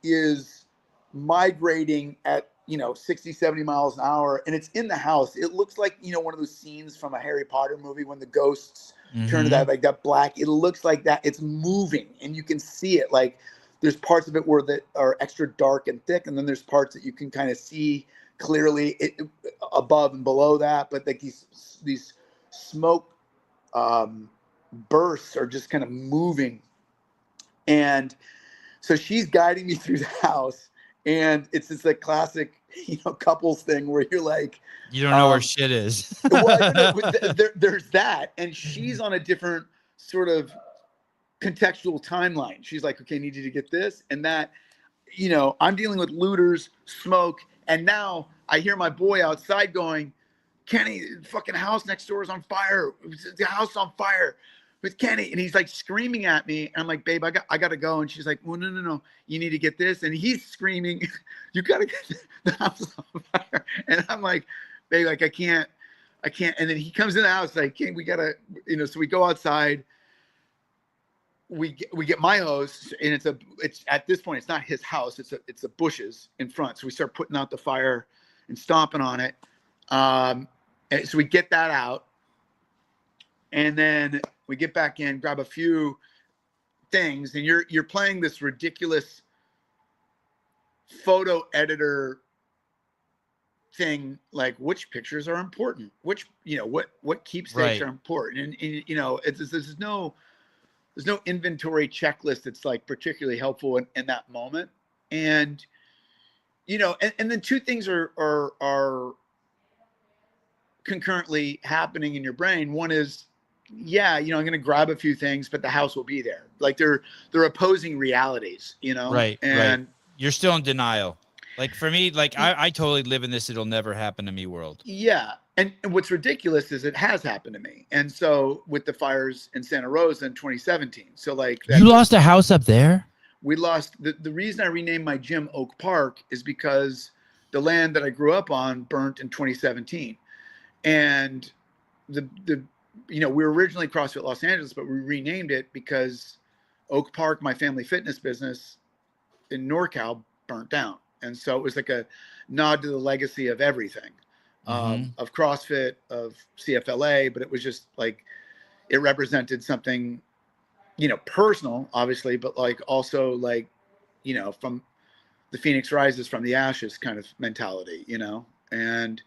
is migrating at, 60, 70 miles an hour. And it's in the house. It looks like, one of those scenes from a Harry Potter movie when the ghosts turn to that, like that black, it looks like that. It's moving and you can see it. Like there's parts of it where that are extra dark and thick. And then there's parts that you can kind of see clearly above and below that. But like these smoke bursts are just kind of moving. And so she's guiding me through the house, and it's just a classic, couples thing where you're like, you don't know where shit is. Well, there's that, and she's on a different sort of contextual timeline. She's like, okay, I need you to get this and that. I'm dealing with looters, smoke, and now I hear my boy outside going, Kenny, the fucking house next door is on fire. The house is on fire with Kenny. And he's like screaming at me. And I'm like, babe, I got to go. And she's like, well, no. You need to get this. And he's screaming, you got to get the house on fire. And I'm like, babe, like, I can't. And then he comes in the house like, Ken, we got to, so we go outside. We get my hose, and it's at this point, it's not his house. It's the bushes in front. So we start putting out the fire and stomping on it. And so we get that out, and then we get back in, grab a few things, and you're playing this ridiculous photo editor thing, like which pictures are important, which what keepsakes are important, and there's no inventory checklist that's like particularly helpful in that moment, and and then two things are concurrently happening in your brain. One is, I'm going to grab a few things, but the house will be there. Like they're opposing realities, Right. And you're still in denial. Like for me, like I totally live in this it'll never happen to me world. Yeah. And what's ridiculous is it has happened to me. And so with the fires in Santa Rosa in 2017. So like you lost a house up there? We lost the reason I renamed my gym Oak Park is because the land that I grew up on burnt in 2017. And we were originally CrossFit Los Angeles, but we renamed it because Oak Park, my family fitness business in NorCal, burnt down. And so it was like a nod to the legacy of everything, of CrossFit, of CFLA, but it was just like, it represented something, personal, obviously, but like also like, from the Phoenix rises from the ashes kind of mentality, and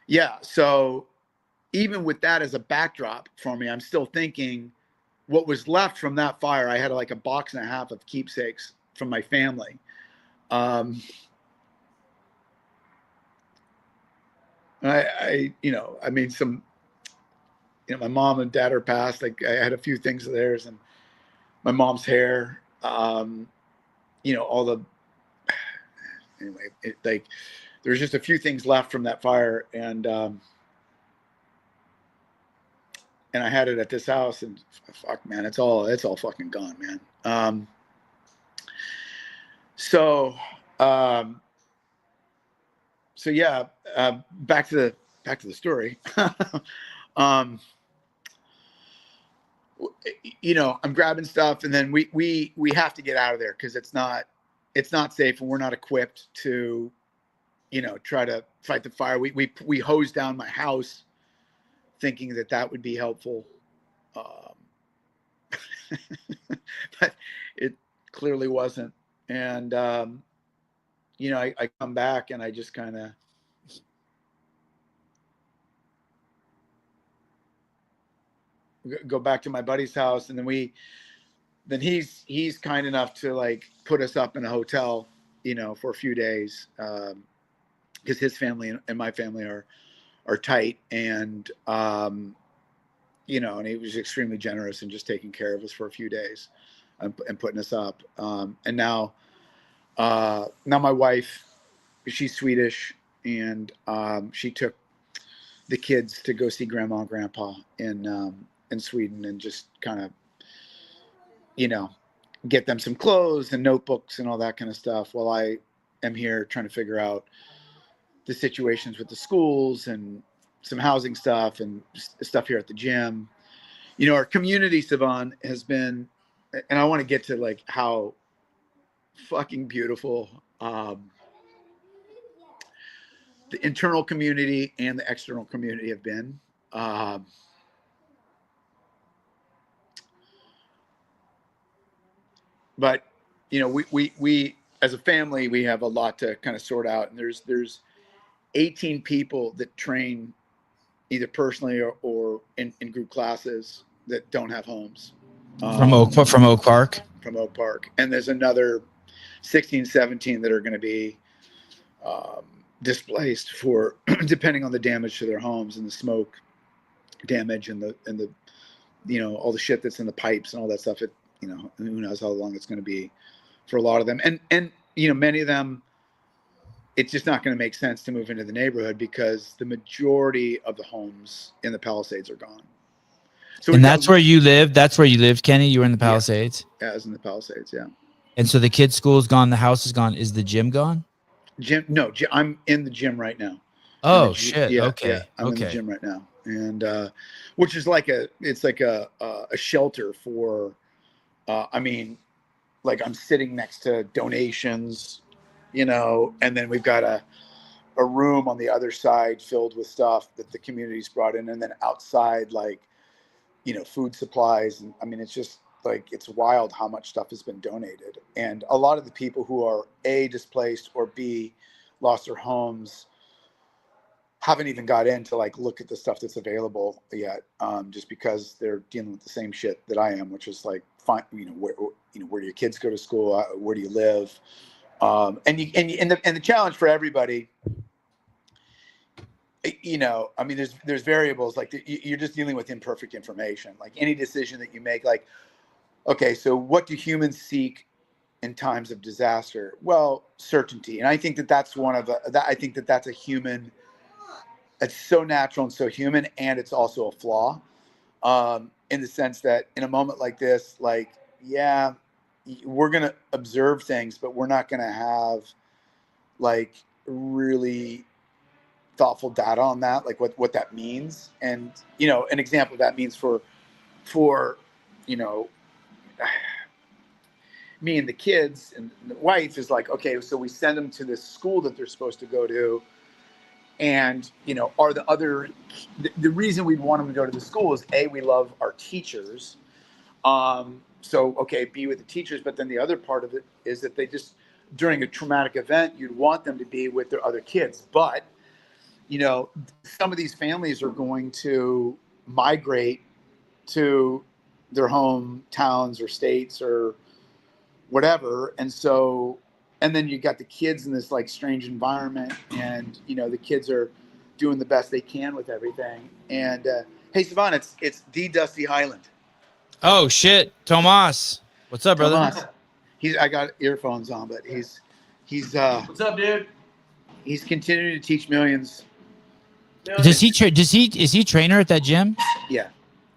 yeah. So even with that as a backdrop for me, I'm still thinking what was left from that fire. I had like a box and a half of keepsakes from my family. I mean, some, my mom and dad are passed. Like I had a few things of theirs and my mom's hair, all the, anyway, like there's just a few things left from that fire. And I had it at this house, and fuck, man, it's all fucking gone, man. So yeah, back to the story. I'm grabbing stuff, and then we have to get out of there because it's not safe, and we're not equipped to, try to fight the fire. We hosed down my house, thinking that would be helpful, but it clearly wasn't. And I come back and I just kind of go back to my buddy's house, and then he's kind enough to like put us up in a hotel, for a few days, because his family and my family are tight, and and he was extremely generous in just taking care of us for a few days and putting us up. And now my wife, she's Swedish, and she took the kids to go see grandma and grandpa in Sweden, and just kind of, get them some clothes and notebooks and all that kind of stuff, while I am here trying to figure out the situations with the schools and some housing stuff and stuff here at the gym. Our community, Sivan, has been and I want to get to like how fucking beautiful the internal community and the external community have been. But you know, we as a family, we have a lot to kind of sort out, and there's 18 people that train either personally or in group classes that don't have homes. From Oak Park. From Oak Park. And there's another 16, 17 that are going to be displaced for depending on the damage to their homes and the smoke damage and the you know, all the shit that's in the pipes and all that stuff. It, you know, who knows how long it's going to be for a lot of them. And you know, many of them, it's just not going to make sense to move into the neighborhood because the majority of the homes in the Palisades are gone. So and that's where you lived. That's where you lived, Kenny. You were in the Palisades. Yeah, I was in the Palisades. Yeah. And so the kids' school is gone. The house is gone. Is the gym gone? Gym? No, I'm in the gym right now. Oh shit. Yeah, okay. Yeah, I'm in the gym right now, and which is like it's like a shelter for. I mean, like I'm sitting next to donations, you know, and then we've got a room on the other side filled with stuff that the community's brought in, and then outside, like, you know, food supplies. And I mean, it's just like, it's wild how much stuff has been donated. And a lot of the people who are A, displaced, or B, lost their homes haven't even got in to like look at the stuff that's available yet, just because they're dealing with the same shit that I am, which is like, find, you know, where do your kids go to school? Where do you live? And the challenge for everybody, you know, I mean, there's variables, like you're just dealing with imperfect information. Like any decision that you make, like, okay, so what do humans seek in times of disaster? Well, certainty. And I think that that's I think that that's a human, it's so natural and so human, and it's also a flaw, in the sense that in a moment like this, like, yeah, we're going to observe things, but we're not going to have like really thoughtful data on that, like what that means. And, you know, an example of that means for, you know, me and the kids and the wife is like, okay, so we send them to this school that they're supposed to go to. And, you know, the reason we'd want them to go to the school is A, we love our teachers. So, okay, be with the teachers. But then the other part of it is that they just, during a traumatic event, you'd want them to be with their other kids. But, you know, some of these families are going to migrate to their hometowns or states or whatever. And so, and then you got the kids in this like strange environment, and, you know, the kids are doing the best they can with everything. And, hey, Savannah, it's the Dusty Highland. Oh shit, Tomas, what's up, brother? Tomas. I got earphones on, but he's what's up, dude? He's continuing to teach millions. Is he trainer at that gym? Yeah.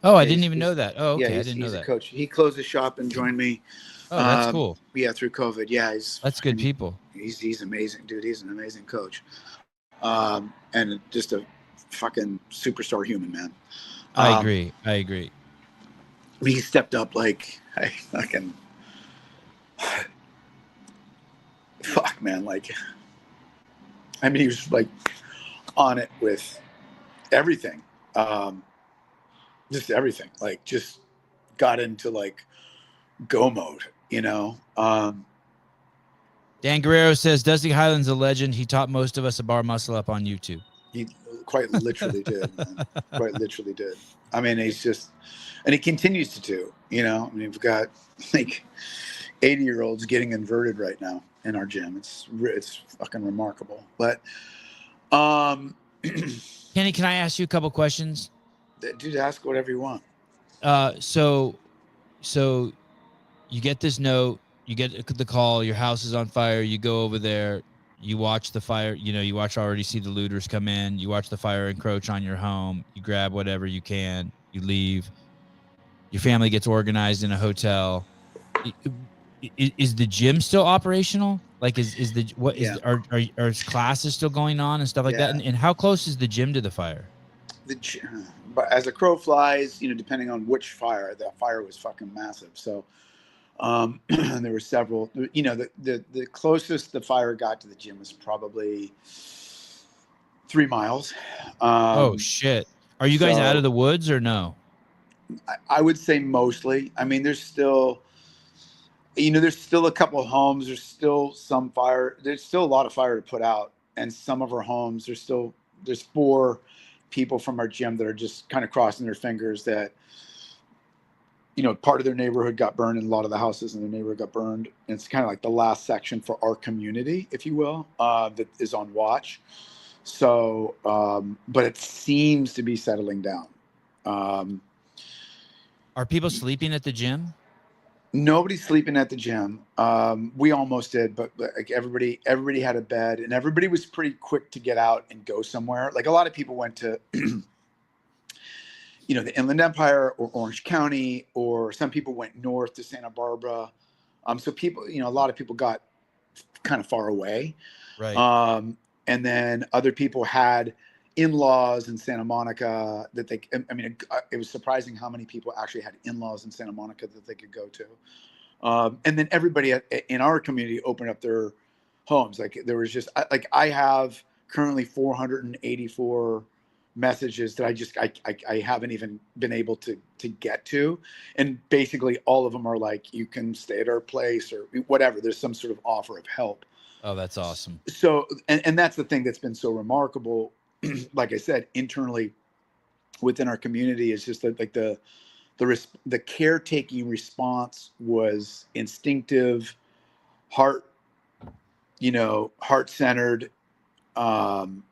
Oh, I didn't even know that. Oh, okay, yeah, I didn't know he's that. A coach. He closed his shop and joined me. Oh, that's cool. Yeah, through COVID. Yeah, that's good people. He's amazing, dude. He's an amazing coach, and just a fucking superstar human, man. I agree. He stepped up like I fucking fuck, man. Like, I mean, he was like on it with everything, just everything. Like, just got into like go mode, you know. Dan Guerrero says Dusty Highland's a legend. He taught most of us a bar muscle up on YouTube. He quite literally did, man. Quite literally did. I mean, he's just, and he continues to do, you know. I mean, we've got like 80-year-olds getting inverted right now in our gym. It's fucking remarkable. But Kenny, can I ask you a couple questions? Dude, ask whatever you want. So you get this note, you get the call, your house is on fire, you go over there, you watch the fire, you know, you already see the looters come in, you watch the fire encroach on your home, you grab whatever you can, you leave, your family gets organized in a hotel. Is the gym still operational? Like, are classes still going on and stuff like that? And how close is the gym to the fire? But as a crow flies, you know, depending on which fire, that fire was fucking massive. So There were several. You know, the closest the fire got to the gym was probably 3 miles. Oh shit! Are you guys out so of the woods or no? I would say mostly. I mean, there's still, you know, there's still a couple of homes. There's still some fire. There's still a lot of fire to put out, and some of our homes. There's 4 people from our gym that are just kind of crossing their fingers that, you know, part of their neighborhood got burned, and a lot of the houses in their neighborhood got burned. And it's kind of like the last section for our community, if you will, that is on watch. So, but it seems to be settling down. Are people sleeping at the gym? Nobody's sleeping at the gym. We almost did, but like everybody had a bed, and everybody was pretty quick to get out and go somewhere. Like a lot of people went to, you know, the Inland Empire or Orange County, or some people went north to Santa Barbara. So people, you know, a lot of people got kind of far away. Right. And then other people had in-laws in Santa Monica that they, I mean, it was surprising how many people actually had in-laws in Santa Monica that they could go to. And then everybody in our community opened up their homes. Like there was just, like I have currently 484 messages that I haven't even been able to get to. And basically all of them are like, you can stay at our place or whatever. There's some sort of offer of help. Oh, that's awesome. So, and that's the thing that's been so remarkable. Like I said, internally within our community is just that like the caretaking response was instinctive, heart-centered, and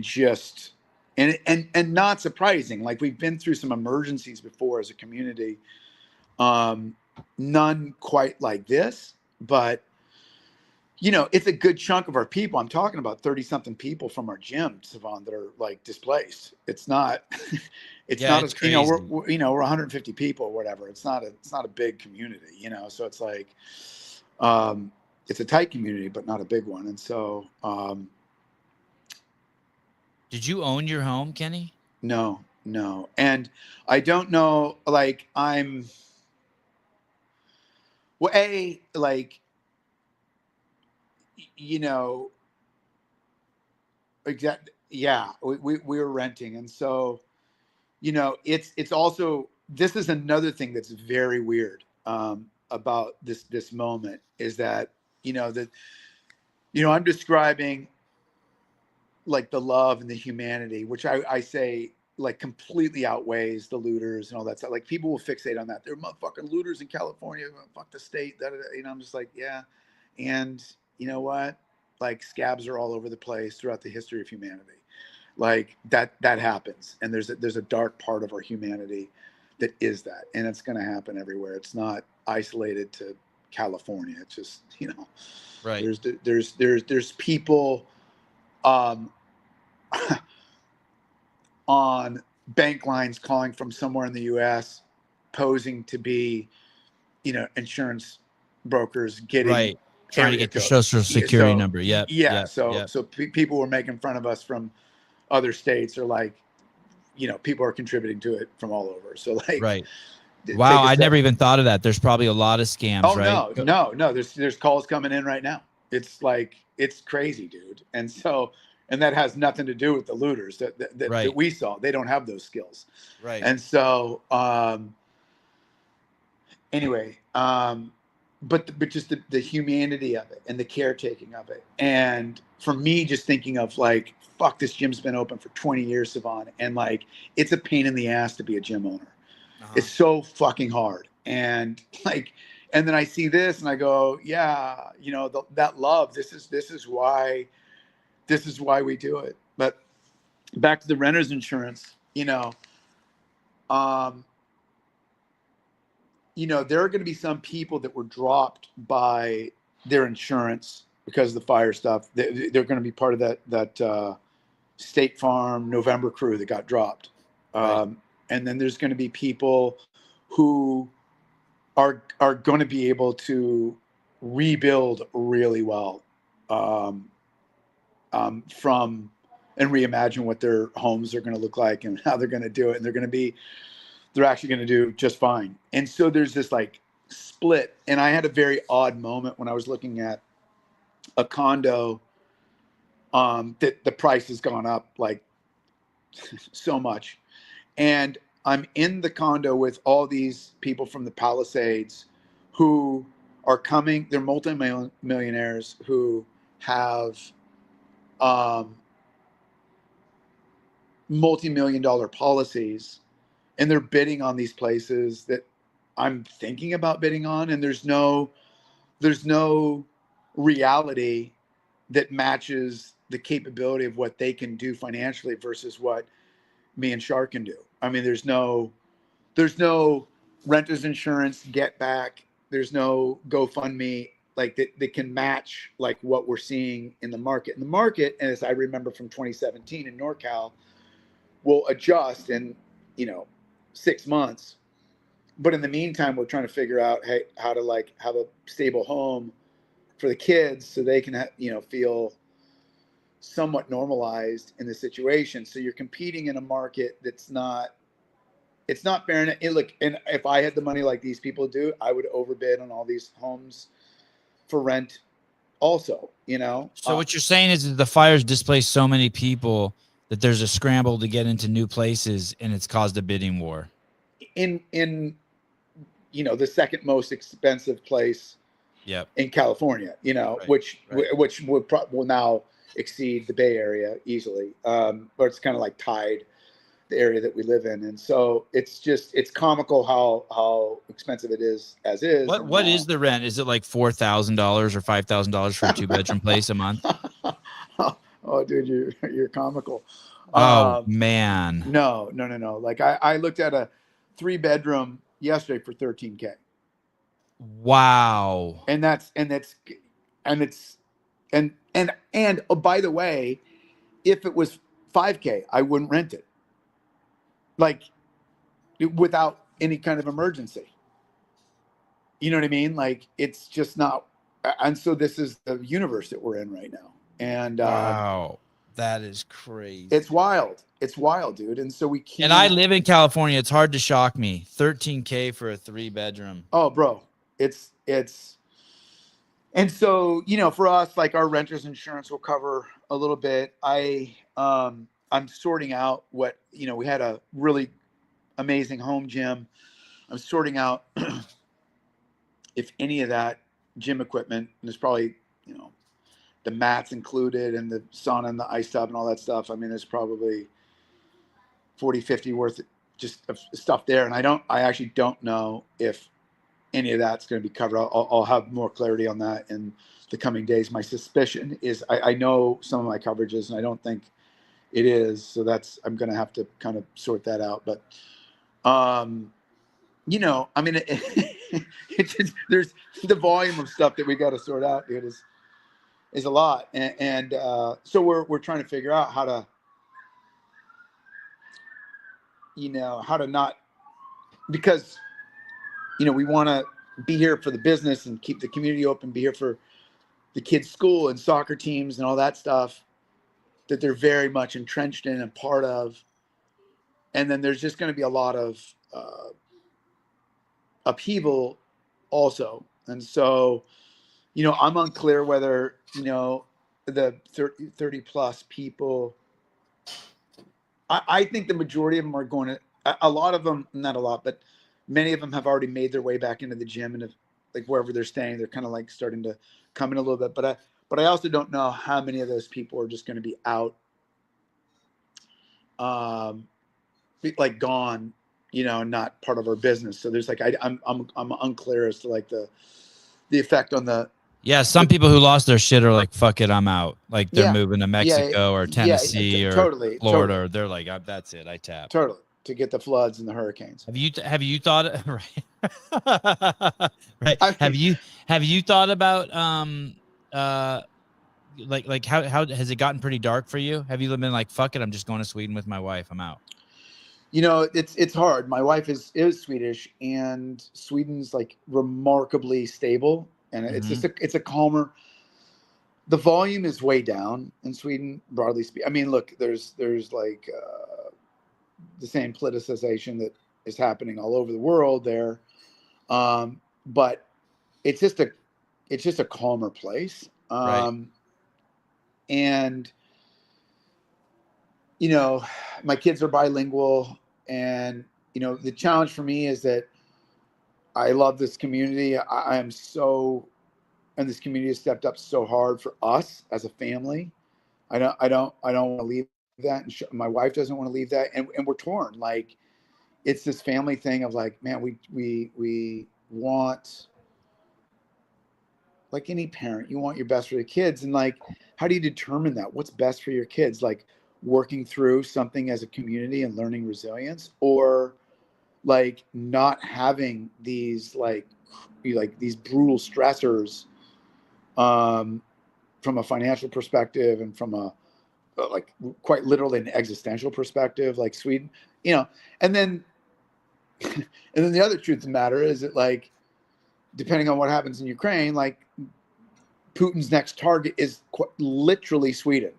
just, and not surprising. Like we've been through some emergencies before as a community, none quite like this, but you know, it's a good chunk of our people. I'm talking about 30 something people from our gym, Savon, that are like displaced. It's not, it's Yeah, not, it's you know, crazy. we're 150 people or whatever. It's not a big community, you know? So it's like, it's a tight community, but not a big one. And so, Did you own your home, Kenny? no. And I don't know, like like, you know, exactly. Yeah, we were renting. And so, you know, it's also, this is another thing that's very weird about this moment is that, I'm describing like the love and the humanity, which I say like completely outweighs the looters and all that stuff. Like people will fixate on that. They're motherfucking looters in California. Fuck the state. I'm just like, yeah. And you know what? Like scabs are all over the place throughout the history of humanity. Like that happens. And there's a dark part of our humanity that is that. And it's going to happen everywhere. It's not isolated to California. It's just, right. There's people, on bank lines calling from somewhere in the US posing to be, insurance brokers getting right. Trying to get your social security number. Yep. So people were making fun of us from other states, or like, people are contributing to it from all over. So like, right. Wow. I never even thought of that. There's probably a lot of scams, right? No. There's calls coming in right now. It's like, it's crazy, dude. And so, and that has nothing to do with the looters that we saw. They don't have those skills. Right. And so, anyway, but just the humanity of it and the caretaking of it. And for me, just thinking of like, fuck, this gym's been open for 20 years, Savon. And like, it's a pain in the ass to be a gym owner. Uh-huh. It's so fucking hard. And like, and then I see this and I go, yeah, that love, this is why we do it. But back to the renter's insurance, there are going to be some people that were dropped by their insurance because of the fire stuff. They're going to be part of that State Farm November crew that got dropped. Right. And then there's going to be people who are going to be able to rebuild really well from and reimagine what their homes are going to look like and how they're going to do it. And they're actually going to do just fine. And so there's this like split. And I had a very odd moment when I was looking at a condo that the price has gone up like so much. And I'm in the condo with all these people from the Palisades who are coming. They're multi-millionaires who have multi-million-dollar policies, and they're bidding on these places that I'm thinking about bidding on. And there's no reality that matches the capability of what they can do financially versus what me and Shar can do. I mean, there's no renter's insurance get back. There's no GoFundMe like that can match like what we're seeing in the market. And the market, as I remember from 2017 in NorCal, will adjust in 6 months. But in the meantime, we're trying to figure out how to like have a stable home for the kids so they can feel somewhat normalized in the situation. So you're competing in a market that's not fair. And look, and if I had the money like these people do, I would overbid on all these homes for rent also, So what you're saying is that the fires displaced so many people that there's a scramble to get into new places, and it's caused a bidding war. In the second most expensive place in California, Right. which will now exceed the Bay Area easily. But it's kind of like tied the area that we live in. And so it's comical how expensive it is as is. What is the rent? Is it like $4,000 or $5,000 for a 2-bedroom place a month? Oh, dude, you're comical. Oh man. No. Like I looked at a 3-bedroom yesterday for $13K. Wow. And oh, by the way, if it was $5K, I wouldn't rent it. Like without any kind of emergency. You know what I mean? Like it's just not. And so this is the universe that we're in right now. And wow, that is crazy. It's wild, dude. And so we can't. And I live in California. It's hard to shock me. $13K for a 3-bedroom. Oh, bro, it's. And so for us, like our renter's insurance will cover a little bit. I'm sorting out what we had a really amazing home gym. I'm sorting out if any of that gym equipment, and there's probably the mats included and the sauna and the ice tub and all that stuff. I mean, there's probably 40, 50 worth just of stuff there. And I actually don't know if any of that's going to be covered. I'll have more clarity on that in the coming days. My suspicion is I know some of my coverages and I don't think it is. So I'm going to have to kind of sort that out. But, I mean, it's just, there's the volume of stuff that we got to sort out, dude, is a lot. And so we're trying to figure out how to, how to not, because, we want to be here for the business and keep the community open, be here for the kids' school and soccer teams and all that stuff that they're very much entrenched in and part of. And then there's just going to be a lot of upheaval also. And so, I'm unclear whether, the 30 plus people, I think the majority of them are going to, a lot of them, not a lot, but many of them have already made their way back into the gym, and like wherever they're staying, they're kind of like starting to come in a little bit. But I also don't know how many of those people are just going to be out, like gone, not part of our business. So there's like I'm unclear as to like the effect on the. Yeah, some people who lost their shit are like, "Fuck it, I'm out." Like they're moving to Mexico or Tennessee or Florida. Or they're like, "That's it, I tap." Totally. To get the floods and the hurricanes. Have you thought right? Right. I mean, have you thought about like how has it gotten pretty dark for you? Have you been like, fuck it, I'm just going to Sweden with my wife, I'm out? It's hard. My wife is Swedish, and Sweden's like remarkably stable, and it's just it's a calmer. The volume is way down in Sweden, broadly speaking. I mean, look, there's like the same politicization that is happening all over the world there. but it's just a calmer place. Right. And you know, my kids are bilingual, and you know, the challenge for me is that I love this community. I am so, and this community has stepped up so hard for us as a family. I don't want to leave that, and my wife doesn't want to leave that, and we're torn. Like, it's this family thing of like, man, we want, like any parent, you want your best for your kids, and like, how do you determine that? What's best for your kids? Like, working through something as a community and learning resilience, or like not having these like these brutal stressors from a financial perspective and from a like quite literally an existential perspective, like Sweden, you know. And then and then the other truth of the matter is that, like, depending on what happens in Ukraine, like Putin's next target is literally Sweden.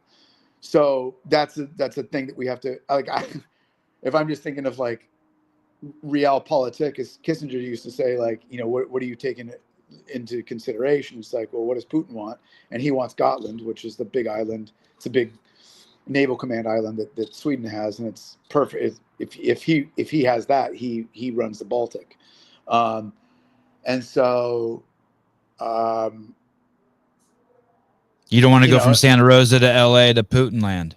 So that's a thing that we have to, like, if I'm just thinking of like realpolitik, as Kissinger used to say, like, you know, what are you taking into consideration? It's like, well, what does Putin want? And he wants Gotland, which is the big island. It's a big naval command island that Sweden has, and it's perfect. If he has that, he runs the Baltic. And so you don't want to go from Santa Rosa to LA to Putin land.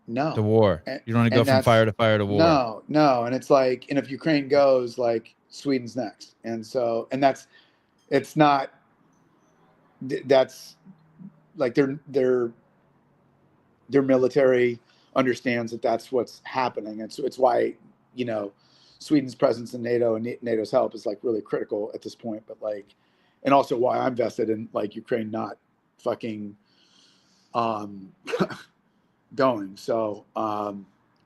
No. To war. You don't want to go from fire to fire to war. No. And it's like, and if Ukraine goes, like, Sweden's next. And so, and that's like their military understands that that's what's happening. And so it's why, you know, Sweden's presence in NATO and NATO's help is like really critical at this point. But like, and also why I'm vested in like Ukraine not fucking going. So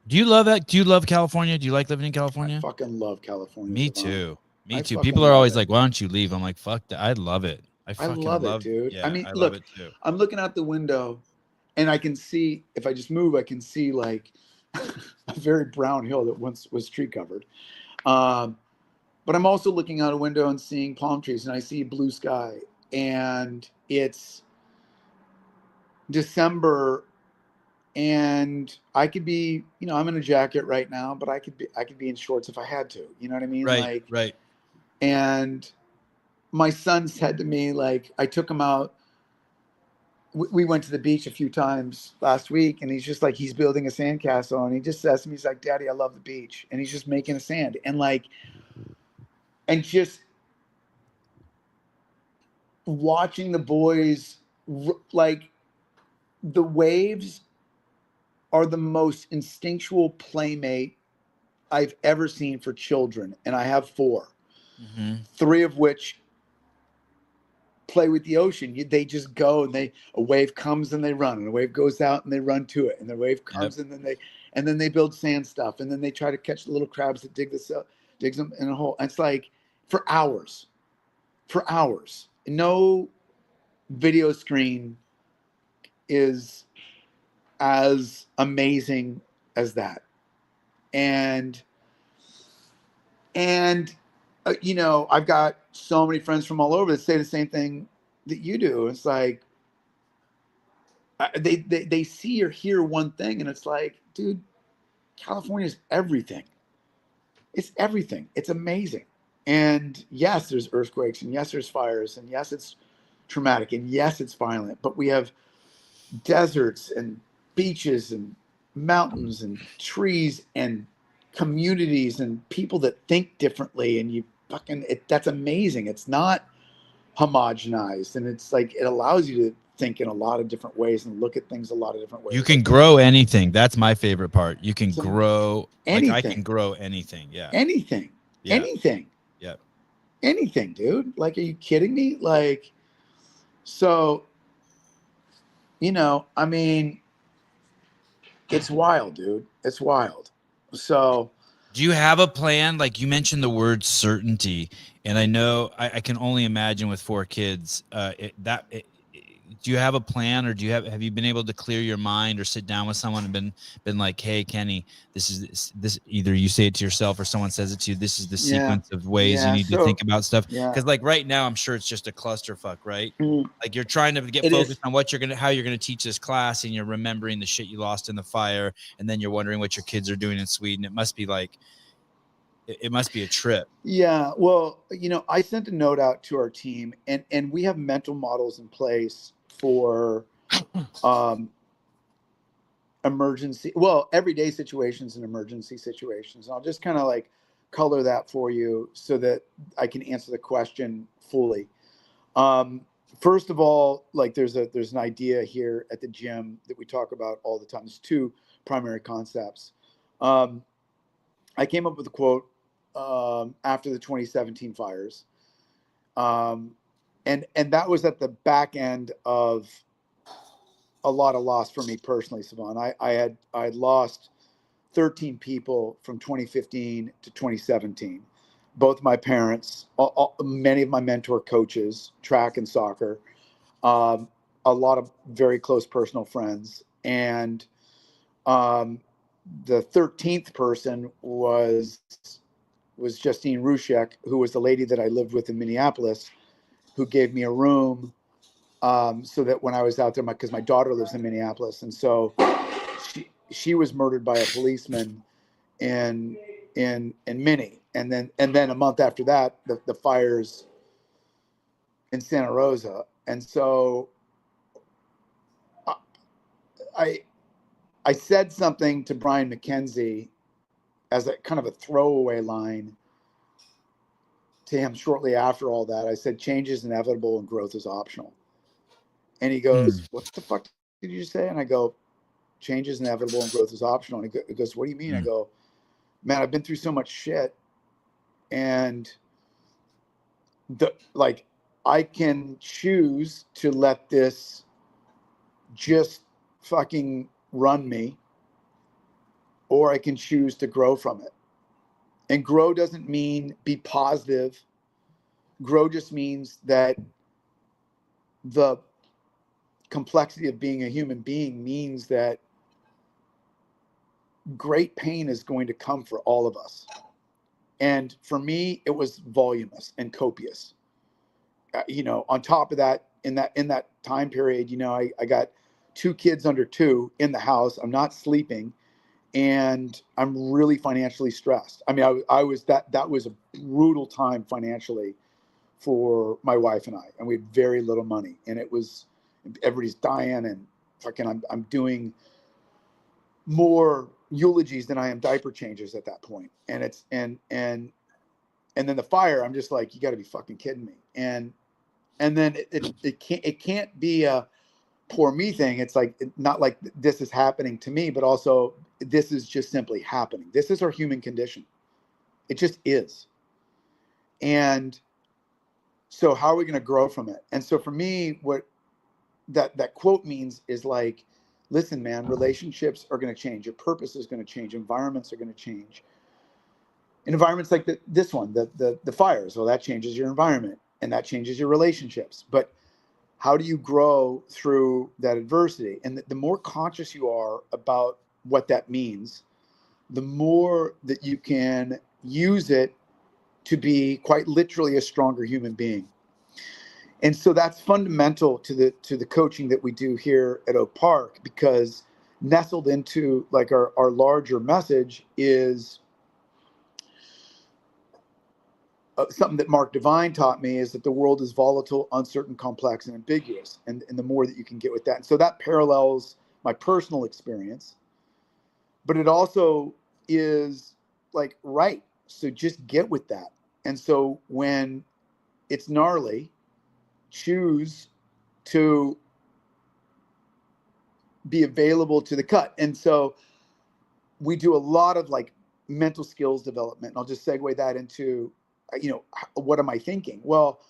do you love that? Do you love California? Do you like living in California? I fucking love California. Me too. Me too. People are always like, why don't you leave? I'm like, fuck that. I love it. I fucking love it, dude. Yeah, I mean, I look, love it too. I'm looking out the window and I can see, if I just move, I can see like a very brown hill that once was tree covered. But I'm also looking out a window and seeing palm trees, and I see blue sky, and it's December, and I could be, you know, I'm in a jacket right now, but I could be in shorts if I had to, you know what I mean? Right, right. And my son said to me, like, I took him out. We went to the beach a few times last week, and he's just like, he's building a sandcastle, and he just says to me, he's like, Daddy, I love the beach. And he's just making a sand, and like, and just watching the boys, like, the waves are the most instinctual playmate I've ever seen for children. And I have 4, 3 of which play with the ocean. They just go, and a wave comes and they run, and a wave goes out and they run to it, and the wave comes and then they build sand stuff, and then they try to catch the little crabs that digs them in a hole. And it's like for hours. No video screen is as amazing as that. And you know, I've got so many friends from all over that say the same thing that you do. It's like they see or hear one thing, and it's like, dude, California is everything. It's everything. It's amazing. And yes, there's earthquakes, and yes, there's fires, and yes, it's traumatic, and yes, it's violent, but we have deserts and beaches and mountains and trees and communities and people that think differently, and that's amazing. It's not homogenized, and it's like, it allows you to think in a lot of different ways and look at things a lot of different ways. You can grow anything. That's my favorite part. You can grow anything. Like, I can grow anything. Yeah. Anything. Yeah. Anything, dude. Like, are you kidding me? Like, so, you know, I mean, it's wild, dude. It's wild. So, do you have a plan? Like, you mentioned the word certainty, and I know I can only imagine with 4 kids, do you have a plan, or have you been able to clear your mind or sit down with someone and been like, hey, Kenny, this either you say it to yourself or someone says it to you, this is the sequence of ways you need to think about stuff. Because like right now, I'm sure it's just a clusterfuck, right? Like you're trying to get focused on how you're gonna teach this class, and you're remembering the shit you lost in the fire, and then you're wondering what your kids are doing in Sweden. It must be like, it must be a trip. Yeah. Well, I sent a note out to our team, and we have mental models in place for everyday situations and emergency situations. And I'll just kind of like color that for you so that I can answer the question fully. First of all, like there's an idea here at the gym that we talk about all the time. There's two primary concepts. I came up with a quote after the 2017 fires. And that was at the back end of a lot of loss for me personally, Savon. I had lost 13 people from 2015 to 2017. Both my parents, many of my mentor coaches, track and soccer, a lot of very close personal friends. And the 13th person was Justine Rushek, who was the lady that I lived with in Minneapolis, who gave me a room so that when I was out there, because my daughter lives in Minneapolis, and so she was murdered by a policeman in Minnie, and then a month after that, the fires in Santa Rosa, and so I said something to Brian McKenzie as a kind of a throwaway line to him shortly after all that. I said, change is inevitable and growth is optional. And he goes, what the fuck did you say? And I go, change is inevitable and growth is optional. And he goes, what do you mean? I go, man, I've been through so much shit. And I can choose to let this just fucking run me, or I can choose to grow from it. And grow doesn't mean be positive. Grow just means that the complexity of being a human being means that great pain is going to come for all of us. And for me, it was voluminous and copious. On top of that, in that time period, I got 2 kids under 2 in the house. I'm not sleeping, and I'm really financially stressed. I mean, I was that was a brutal time financially for my wife and I, and we had very little money, and everybody's dying, and fucking I'm doing more eulogies than I am diaper changes at that point. And it's and then the fire, I'm just like, you got to be fucking kidding me. And then it can't be a poor me thing. It's like, not like this is happening to me, but also this is just simply happening. This is our human condition. It just is. And so how are we going to grow from it? And so for me, what that quote means is like, listen, man, relationships are going to change. Your purpose is going to change. Environments are going to change. In environments like this one, the fires, well, that changes your environment, and that changes your relationships. But how do you grow through that adversity? And the more conscious you are about what that means, the more that you can use it to be quite literally a stronger human being. And so that's fundamental to the coaching that we do here at Oak Park, because nestled into like our larger message is something that Mark Devine taught me, is that the world is volatile, uncertain, complex, and ambiguous. And the more that you can get with that. And so that parallels my personal experience, but it also is like, right. So just get with that. And so when it's gnarly, choose to be available to the cut. And so we do a lot of like mental skills development. And I'll just segue that into, what am I thinking? Well,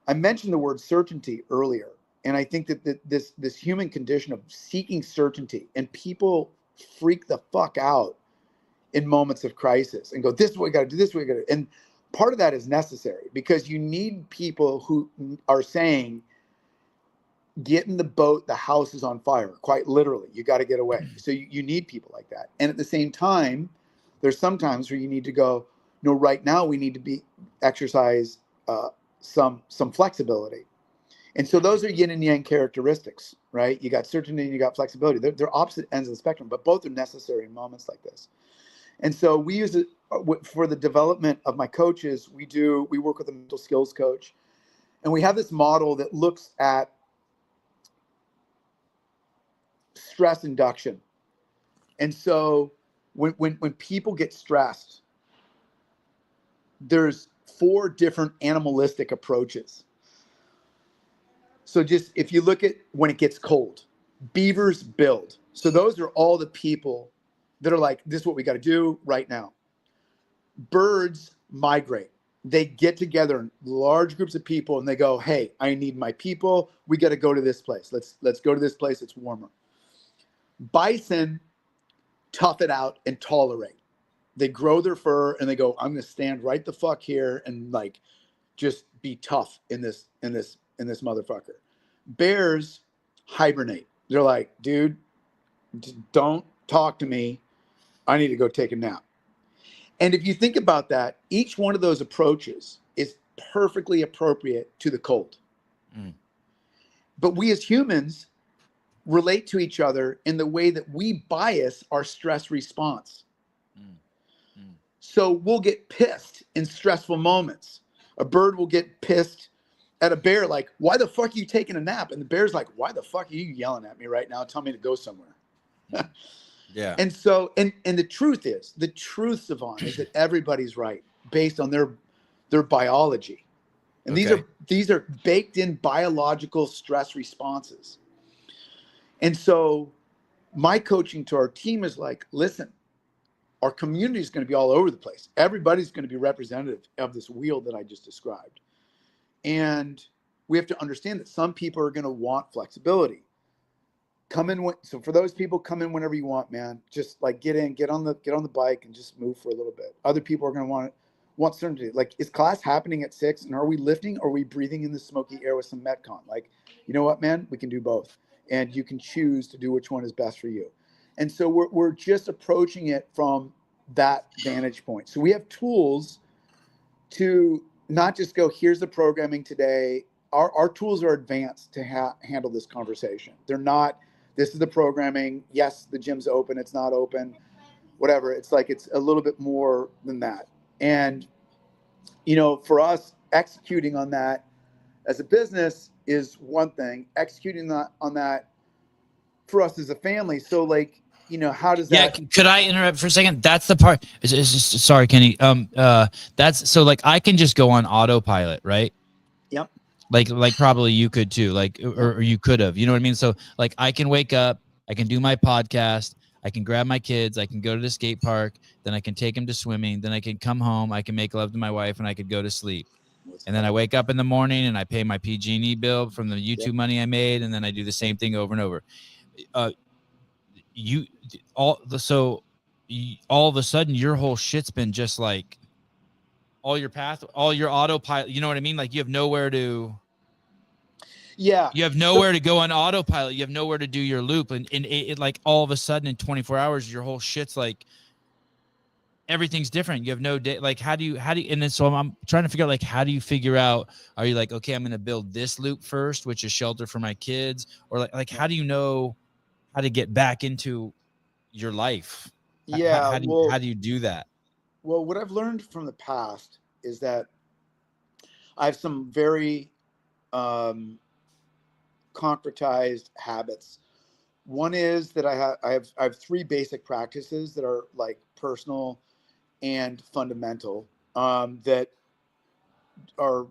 I mentioned the word certainty earlier. And I think that this human condition of seeking certainty, and people freak the fuck out in moments of crisis and go, this is what we got to do, this is what we got to do. And part of that is necessary, because you need people who are saying, get in the boat, the house is on fire, quite literally. You got to get away. So you need people like that. And at the same time, there's some times where you need to go, no, right now we need to exercise some flexibility. And so those are yin and yang characteristics, right? You got certainty and you got flexibility. They're opposite ends of the spectrum, but both are necessary in moments like this. And so we use it for the development of my coaches. We work with a mental skills coach, and we have this model that looks at stress induction. And so when people get stressed, there's 4 different animalistic approaches. So just if you look at when it gets cold, beavers build. So those are all the people that are like, this is what we got to do right now. Birds migrate. They get together in large groups of people and they go, hey, I need my people. We got to go to this place. Let's go to this place. It's warmer. Bison tough it out and tolerate. They grow their fur and they go, I'm going to stand right the fuck here and like just be tough in this motherfucker. Bears hibernate. They're like, dude, don't talk to me. I need to go take a nap. And if you think about that, each one of those approaches is perfectly appropriate to the cold. Mm. But we as humans relate to each other in the way that we bias our stress response. Mm. Mm. So we'll get pissed in stressful moments. A bird will get pissed at a bear, like, why the fuck are you taking a nap? And the bear's like, why the fuck are you yelling at me right now? Tell me to go somewhere. Yeah. And so, and the truth, Savon, is that everybody's right based on their biology. And okay. these are baked in biological stress responses. And so my coaching to our team is like, listen, our community is going to be all over the place. Everybody's going to be representative of this wheel that I just described. And we have to understand that some people are going to want flexibility. So for those people, come in whenever you want, man. Just like get on the bike and just move for a little bit. Other people are going to want certainty. Like, is class happening at 6? And are we lifting or are we breathing in the smoky air with some Metcon? Like, you know what, man? We can do both. And you can choose to do which one is best for you. And so we're just approaching it from that vantage point. So we have tools to not just go, here's the programming today. Our tools are advanced to handle this conversation. They're not, this is the programming. Yes, the gym's open. It's not open, whatever. It's like, it's a little bit more than that. And, you know, for us, executing on that as a business is one thing. Executing on that for us as a family. So like, you know, how does that? Yeah, could I interrupt for a second? That's the part. Sorry, Kenny. That's so like I can just go on autopilot, right? Yep. Like probably you could too, like or you could have. You know what I mean? So like I can wake up, I can do my podcast, I can grab my kids, I can go to the skate park, then I can take them to swimming, then I can come home, I can make love to my wife, and I could go to sleep. And then I wake up in the morning and I pay my PG&E bill from the YouTube money I made, and then I do the same thing over and over. All of a sudden your whole shit's been just like all your autopilot. You know what I mean? Like you have nowhere to. Yeah. You have nowhere to go on autopilot. You have nowhere to do your loop, and it like all of a sudden in 24 hours your whole shit's like everything's different. You have no day. Like how do you and then so I'm trying to figure out like how do you figure out, are you like, okay, I'm going to build this loop first, which is shelter for my kids, or like how do you know how to get back into your life? Yeah. How do you do that? Well, what I've learned from the past is that I have some very concretized habits. One is that I have 3 basic practices that are like personal and fundamental that are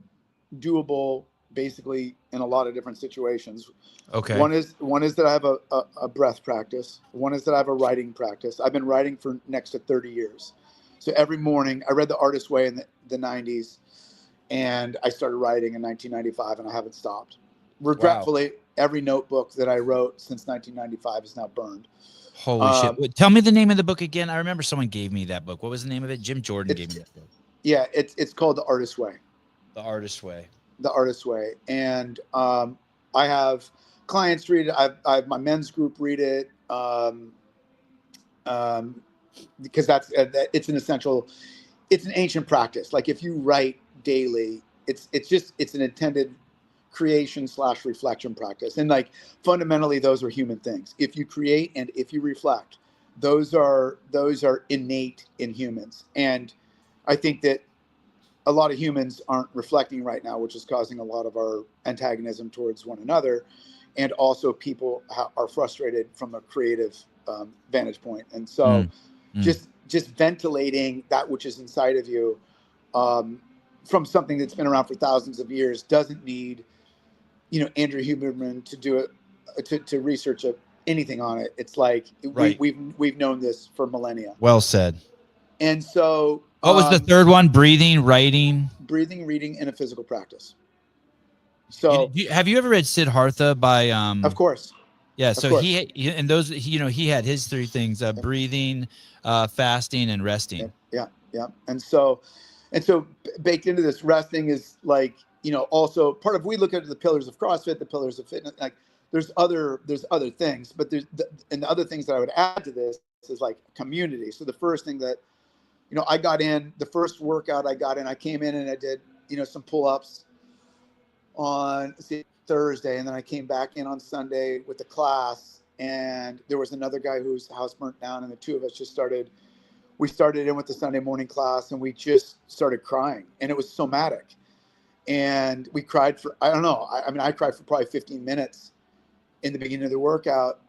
doable basically in a lot of different situations. Okay. One is that I have a breath practice. One is that I have a writing practice. I've been writing for next to 30 years. So every morning, I read The Artist's Way in the 90s, and I started writing in 1995, and I haven't stopped. Regretfully, every notebook that I wrote since 1995 is now burned. Holy shit. Wait, tell me the name of the book again. I remember someone gave me that book. What was the name of it? Jim Jordan gave me that book. Yeah, it's called The Artist's Way. The Artist's Way. The Artist's Way. And I have clients read it. I have my men's group read it. Because it's an essential, it's an ancient practice. Like if you write daily, it's an intended creation / reflection practice. And like fundamentally, those are human things. If you create and if you reflect, those are innate in humans. And I think that a lot of humans aren't reflecting right now, which is causing a lot of our antagonism towards one another. And also people are frustrated from a creative vantage point. And so just ventilating that which is inside of you from something that's been around for thousands of years doesn't need, Andrew Huberman to do it, to research anything on it. It's like we've known this for millennia. Well said. And so what was the third one? Breathing, writing, reading, and a physical practice. So have you ever read Siddhartha by of course. Yeah, so he and those he had his three things: breathing, fasting, and resting. Yeah. And so baked into this, resting is like, also part of, we look at the pillars of CrossFit, the pillars of fitness. Like there's other things, but and the other things that I would add to this is like community. So the first thing that, I got in, the first workout I got in, I came in and I did, some pull-ups on Thursday, and then I came back in on Sunday with the class, and there was another guy whose house burnt down, and the two of us started in with the Sunday morning class, and we just started crying, and it was somatic, and we cried for, I don't know, I cried for probably 15 minutes in the beginning of the workout,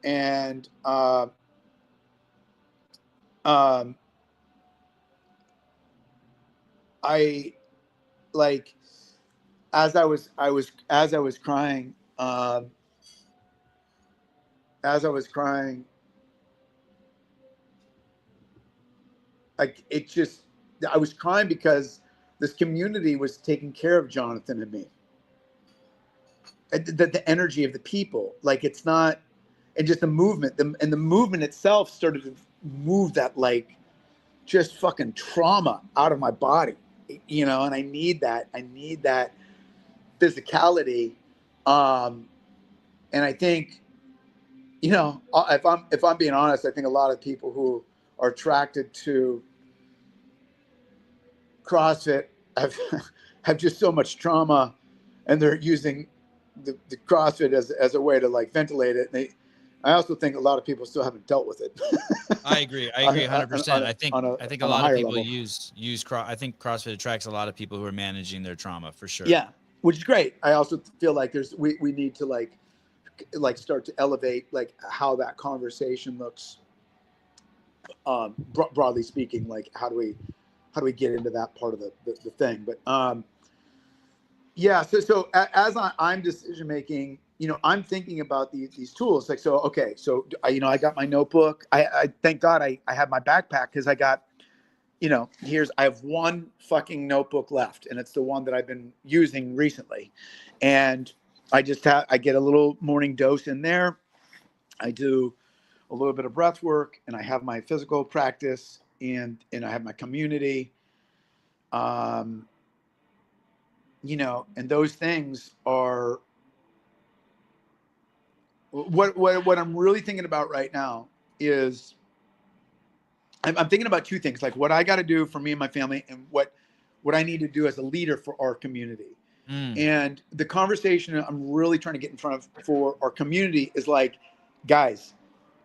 and I like, as I was crying, like it just, I was crying because this community was taking care of Jonathan and me. The energy of the people, like it's not, and just the movement, and the movement itself started to move that like just fucking trauma out of my body, and I need that physicality. And I think, if I'm being honest, I think a lot of people who are attracted to CrossFit have just so much trauma, and they're using the CrossFit as a way to like ventilate it. I also think a lot of people still haven't dealt with it. I agree 100%. I think a lot of people level. use I think CrossFit attracts a lot of people who are managing their trauma for sure. Yeah, which is great. I also feel like we need to like start to elevate like how that conversation looks, broadly speaking. Like how do we get into that part of the thing? But yeah, so as I'm decision making, I'm thinking about these tools. Like, so I got my notebook. I thank God I have my backpack, because I got, I have one fucking notebook left, and it's the one that I've been using recently. And I get a little morning dose in there. I do a little bit of breath work, and I have my physical practice, and I have my community. And those things are what I'm really thinking about right now is I'm thinking about two things, like what I got to do for me and my family, and what I need to do as a leader for our community. And the conversation I'm really trying to get in front of for our community is like, guys,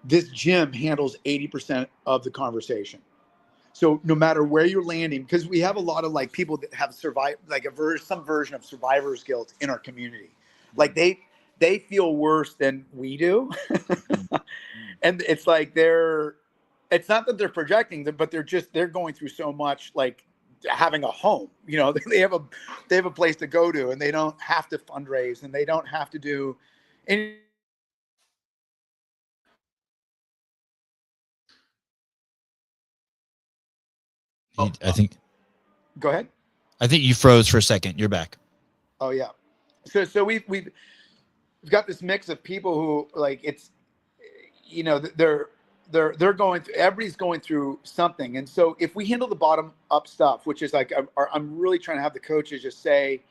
this gym handles 80% of the conversation. So no matter where you're landing, because we have a lot of like people that have survived, like some version of survivor's guilt in our community. Like they feel worse than we do. And it's like it's not that they're projecting them, but they're going through so much, like having a home, they have a place to go to, and they don't have to fundraise, and they don't have to do any. I think. Go ahead. I think you froze for a second. You're back. Oh yeah. So we've got this mix of people who like it's, they're going through, everybody's going through something. And so if we handle the bottom up stuff, which is like, I'm really trying to have the coaches just say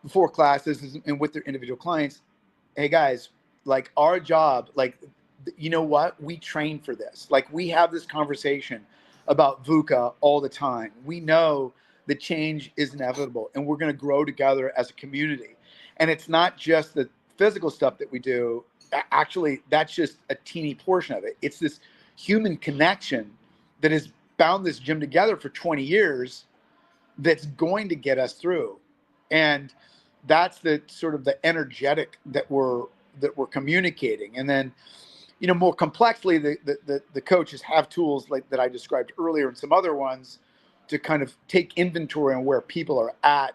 before classes and with their individual clients, hey guys, like our job, like, you know what? We train for this. Like we have this conversation about VUCA all the time. We know that change is inevitable and we're going to grow together as a community. And it's not just the physical stuff that we do. Actually, that's just a teeny portion of it. It's this human connection that has bound this gym together for 20 years that's going to get us through. And that's the sort of the energetic that we're communicating. And then, you know, more complexly, the coaches have tools like that I described earlier and some other ones to kind of take inventory on where people are at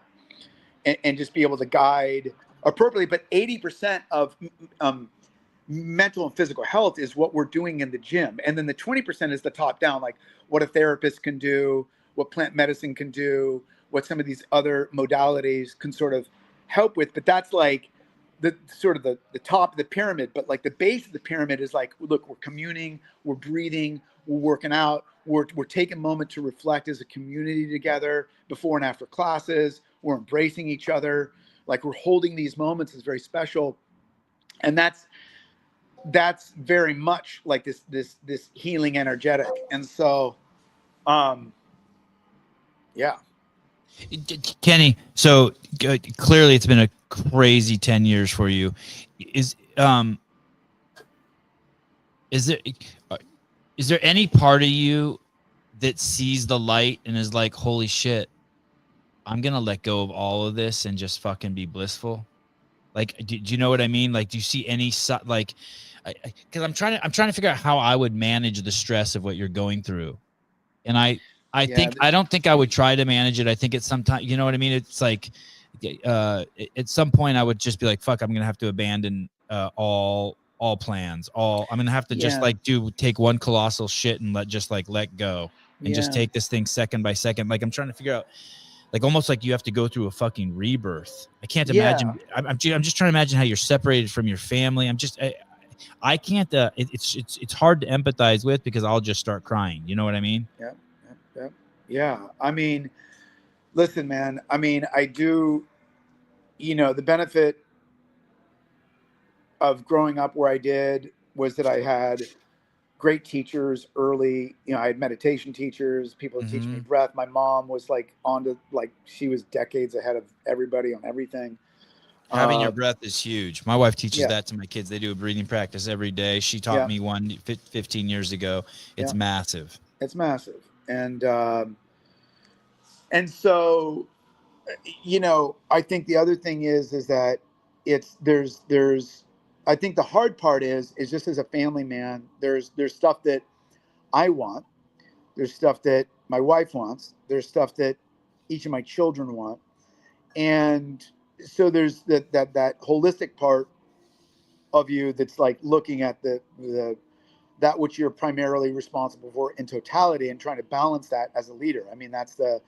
and just be able to guide appropriately. But 80% of mental and physical health is what we're doing in the gym. And then the 20% is the top down, like what a therapist can do, what plant medicine can do, what some of these other modalities can sort of help with. But that's like the sort of the top of the pyramid. But like the base of the pyramid is like, look, we're communing, we're breathing, we're working out, we're taking a moment to reflect as a community together before and after classes, we're embracing each other. Like we're holding these moments is very special. And that's very much like this healing energetic. And so, yeah. Kenny, so clearly it's been a crazy 10 years for you. Is there any part of you that sees the light and is like, holy shit, I'm going to let go of all of this and just fucking be blissful? Like, do you know what I mean? Like, do you see any, like, because I'm trying to figure out how I would manage the stress of what you're going through. And I don't think I would try to manage it. I think it's sometimes, you know what I mean? It's like, at some point I would just be like, fuck, I'm going to have to abandon, all plans. I'm going to have to just like take one colossal shit and let go and just take this thing second by second. Like I'm trying to figure out, like almost like you have to go through a fucking rebirth. I can't imagine. I'm just trying to imagine how you're separated from your family. I can't. It's hard to empathize with because I'll just start crying. You know what I mean? Yeah. I mean, listen, man. I mean, I do. You know, the benefit of growing up where I did was that I had great teachers early. You know, I had meditation teachers, people to teach me breath. My mom was like she was decades ahead of everybody on everything. Having your breath is huge. My wife teaches that to my kids. They do a breathing practice every day. She taught me one 15 years ago. It's massive. It's massive. And so, you know, I think the other thing is that there's I think the hard part is just as a family man, there's stuff that I want. There's stuff that my wife wants. There's stuff that each of my children want. And so there's that holistic part of you that's like looking at that which you're primarily responsible for in totality and trying to balance that as a leader. I mean, that's the,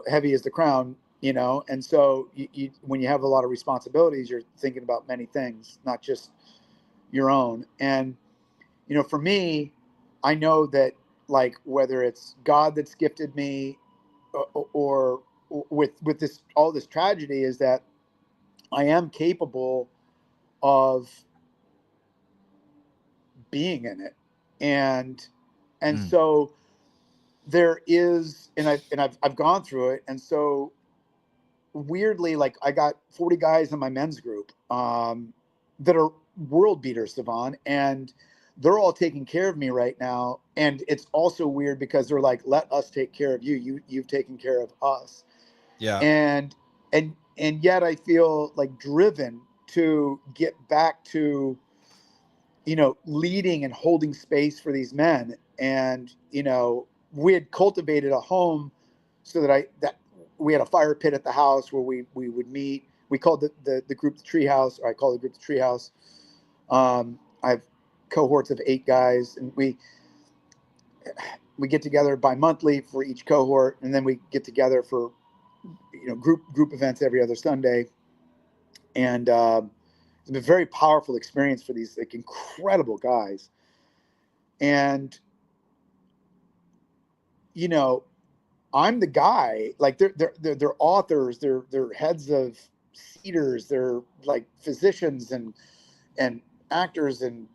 heavy is the crown, and so you when you have a lot of responsibilities, you're thinking about many things, not just your own. And, for me, I know that like, whether it's God that's gifted me or with all this tragedy, is that I am capable of being in it. And so there is, and I've gone through it. And so weirdly, like I got 40 guys in my men's group that are world beaters, Devon, and they're all taking care of me right now. And it's also weird because they're like, let us take care of you. You've taken care of us. Yeah. And yet I feel like driven to get back to, leading and holding space for these men. And, we had cultivated a home so that we had a fire pit at the house where we would meet. We called the group the Treehouse, or I call the group the Treehouse. I have cohorts of 8 guys, and we get together bi-monthly for each cohort, and then we get together for group events every other Sunday. And it's been a very powerful experience for these like incredible guys. And I'm the guy, like they're authors, they're heads of seaters, they're like physicians and actors and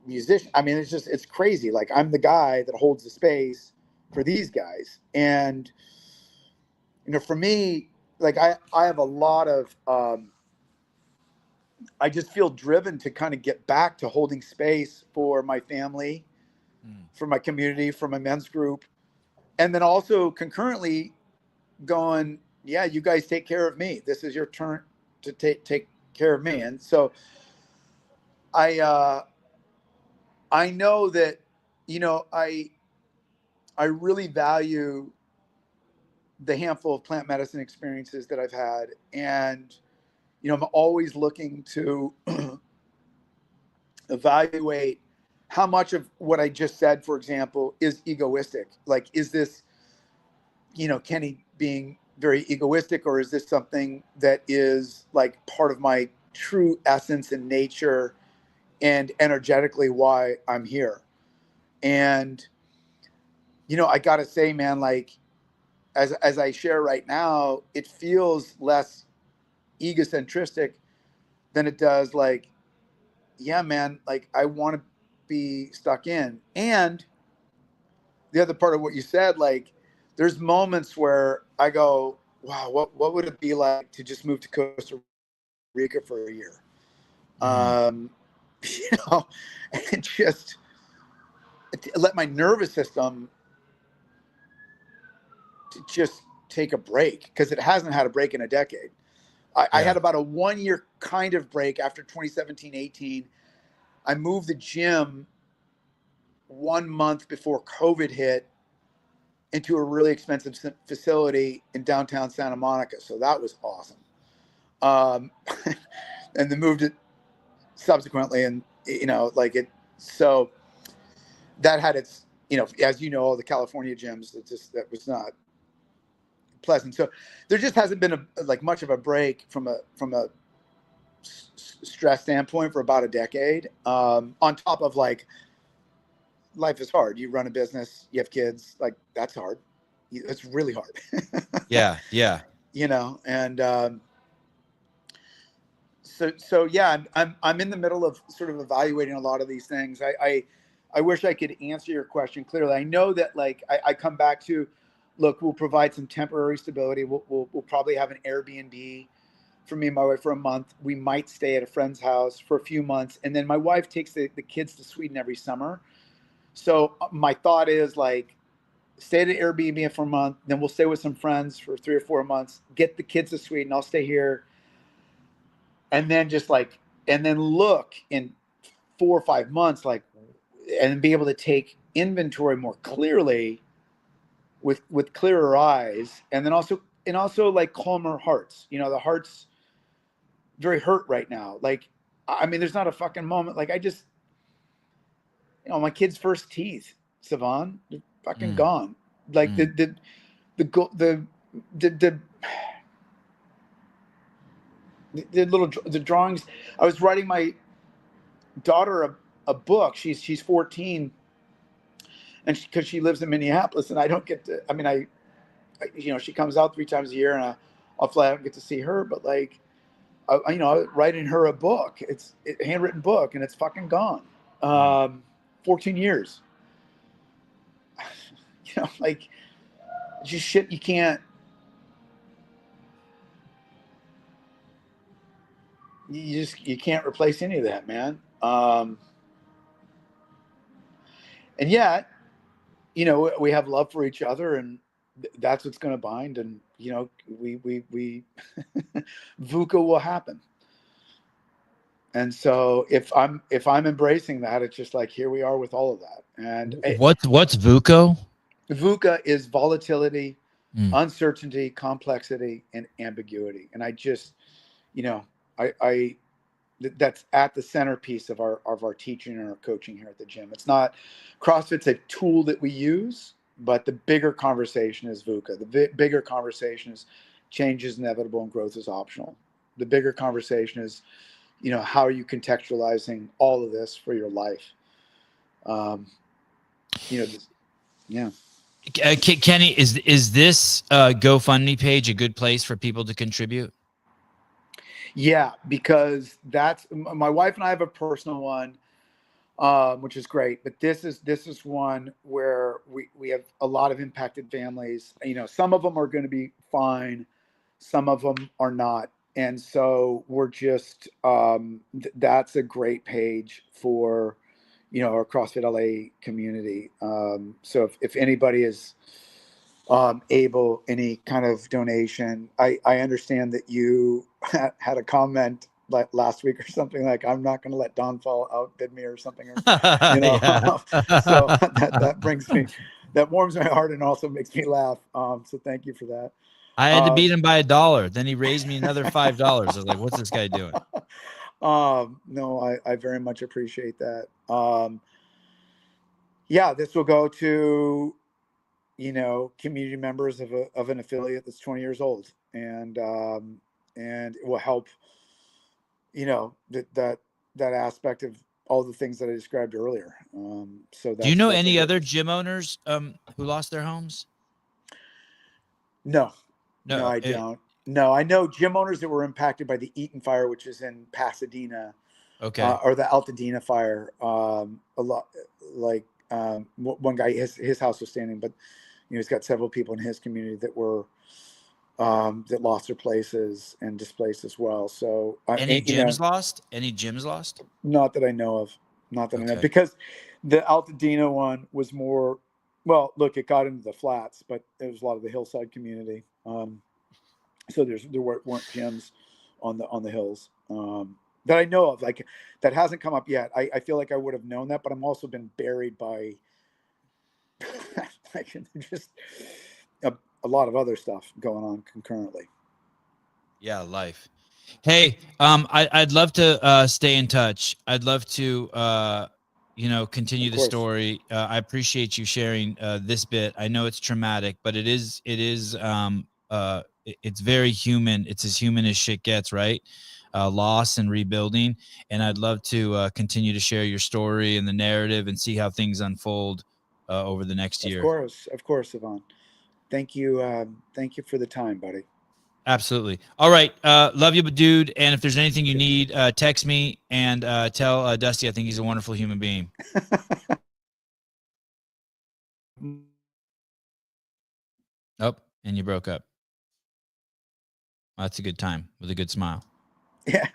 musicians. I mean, it's crazy. Like, I'm the guy that holds the space for these guys. And, you know, for me, like I have a lot of, I just feel driven to kind of get back to holding space for my family, for my community, for my men's group. And then also concurrently going, yeah, you guys take care of me. This is your turn to take care of me. And so I know that, you know, I really value the handful of plant medicine experiences that I've had. And, you know, I'm always looking to evaluate how much of what I just said, for example, is egoistic. Like, is this, you know, Kenny being very egoistic, or is this something that is like part of my true essence and nature and energetically why I'm here? And, you know, I got to say, man, like, as I share right now, it feels less egocentristic than it does like, yeah, man, like I want to be stuck in. And the other part of what you said, like, there's moments where I go, wow, what would it be like to just move to Costa Rica for a year? You know, and just let my nervous system to just take a break, because it hasn't had a break in a decade. I had about a 1 year kind of break after 2017-18. I moved the gym 1 month before COVID hit into a really expensive facility in downtown Santa Monica. So that was awesome. And then moved it subsequently. And, you know, like it, so that had its, you know, as you know, all the California gyms, that was not pleasant. So there just hasn't been like much of a break from a stress standpoint for about a decade. On top of like, life is hard. You run a business, you have kids, like that's hard. It's really hard. Yeah. You know, and so yeah, I'm in the middle of sort of evaluating a lot of these things. I wish I could answer your question clearly. I know that like I come back to, look, we'll provide some temporary stability. We'll probably have an Airbnb for me and my wife for a month. We might stay at a friend's house for a few months, and then my wife takes the kids to Sweden every summer. So my thought is like, stay at an Airbnb for a month, then we'll stay with some friends for 3 or 4 months, get the kids to Sweden, I'll stay here. And then just like, and then look in 4 or 5 months, like, and be able to take inventory more clearly with clearer eyes. And then also like calmer hearts, you know, the heart's very hurt right now. Like, I mean, there's not a fucking moment. Like I just, you know, my kid's first teeth, Savan, they're fucking gone. Like the drawings. I was writing my daughter a book. She's 14, and because she lives in Minneapolis, and I don't get to. I mean, I you know, she comes out 3 times a year, and I'll fly out and get to see her. But like, you know, I was writing her a book. It's a handwritten book, and it's fucking gone. 14 years. You know, like, just shit you can't. You can't replace any of that, man. And yet, you know, we have love for each other, and that's what's going to bind. And you know, we VUCA will happen. And so if I'm embracing that, it's just like, here we are with all of that. And what's VUCA? VUCA is volatility, uncertainty, complexity, and ambiguity. And I just, you know, I that's at the centerpiece of our teaching and our coaching here at the gym. It's not, CrossFit's a tool that we use, but the bigger conversation is VUCA. The bigger conversation is change is inevitable and growth is optional. The bigger conversation is, you know, how are you contextualizing all of this for your life? You know, yeah. Kenny, is this GoFundMe page a good place for people to contribute? Yeah, because that's my wife and I have a personal one, which is great. But this is one where we have a lot of impacted families. You know, some of them are going to be fine, some of them are not, and so we're just that's a great page for, you know, our CrossFit LA community. So if anybody is able, any kind of donation. I understand that you had a comment like last week or something like, I'm not going to let Don fall outbid me or something, or, you know. So that brings me, that warms my heart and also makes me laugh. So thank you for that. I had to beat him by $1. Then he raised me another $5. I was like, what's this guy doing? No, I very much appreciate that. Yeah, this will go to, you know, community members of an affiliate that's 20 years old, and it will help, you know, that aspect of all the things that I described earlier. So do you know that's any a other gym owners who lost their homes? No, I don't. No, I know gym owners that were impacted by the Eaton fire, which is in Pasadena, Okay. or the Altadena fire. A lot, like one guy, his house was standing, but you know, he's got several people in his community that were that lost their places and displaced as well. So Any you know, gyms lost? Any gyms lost? not that I know of, not that I know, Okay. because the Altadena one was more, well, look, it got into the flats, but it was a lot of the hillside community. So there weren't gyms on the hills that I know of. Like, that hasn't come up yet. I feel like I would have known that, but I'm also been buried by like just a lot of other stuff going on concurrently. Yeah, life. Hey, I'd love to stay in touch. I'd love to you know, continue Of the course. story. I appreciate you sharing this bit. I know it's traumatic, but it's very human. It's as human as shit gets, right? Loss and rebuilding. And I'd love to continue to share your story and the narrative and see how things unfold over the next year. Of course, Yvonne. Thank you for the time, buddy. Absolutely. All right. Love you, dude. And if there's anything you need, text me and tell Dusty I think he's a wonderful human being. Oh, and you broke up. Well, that's a good time with a good smile. Yeah.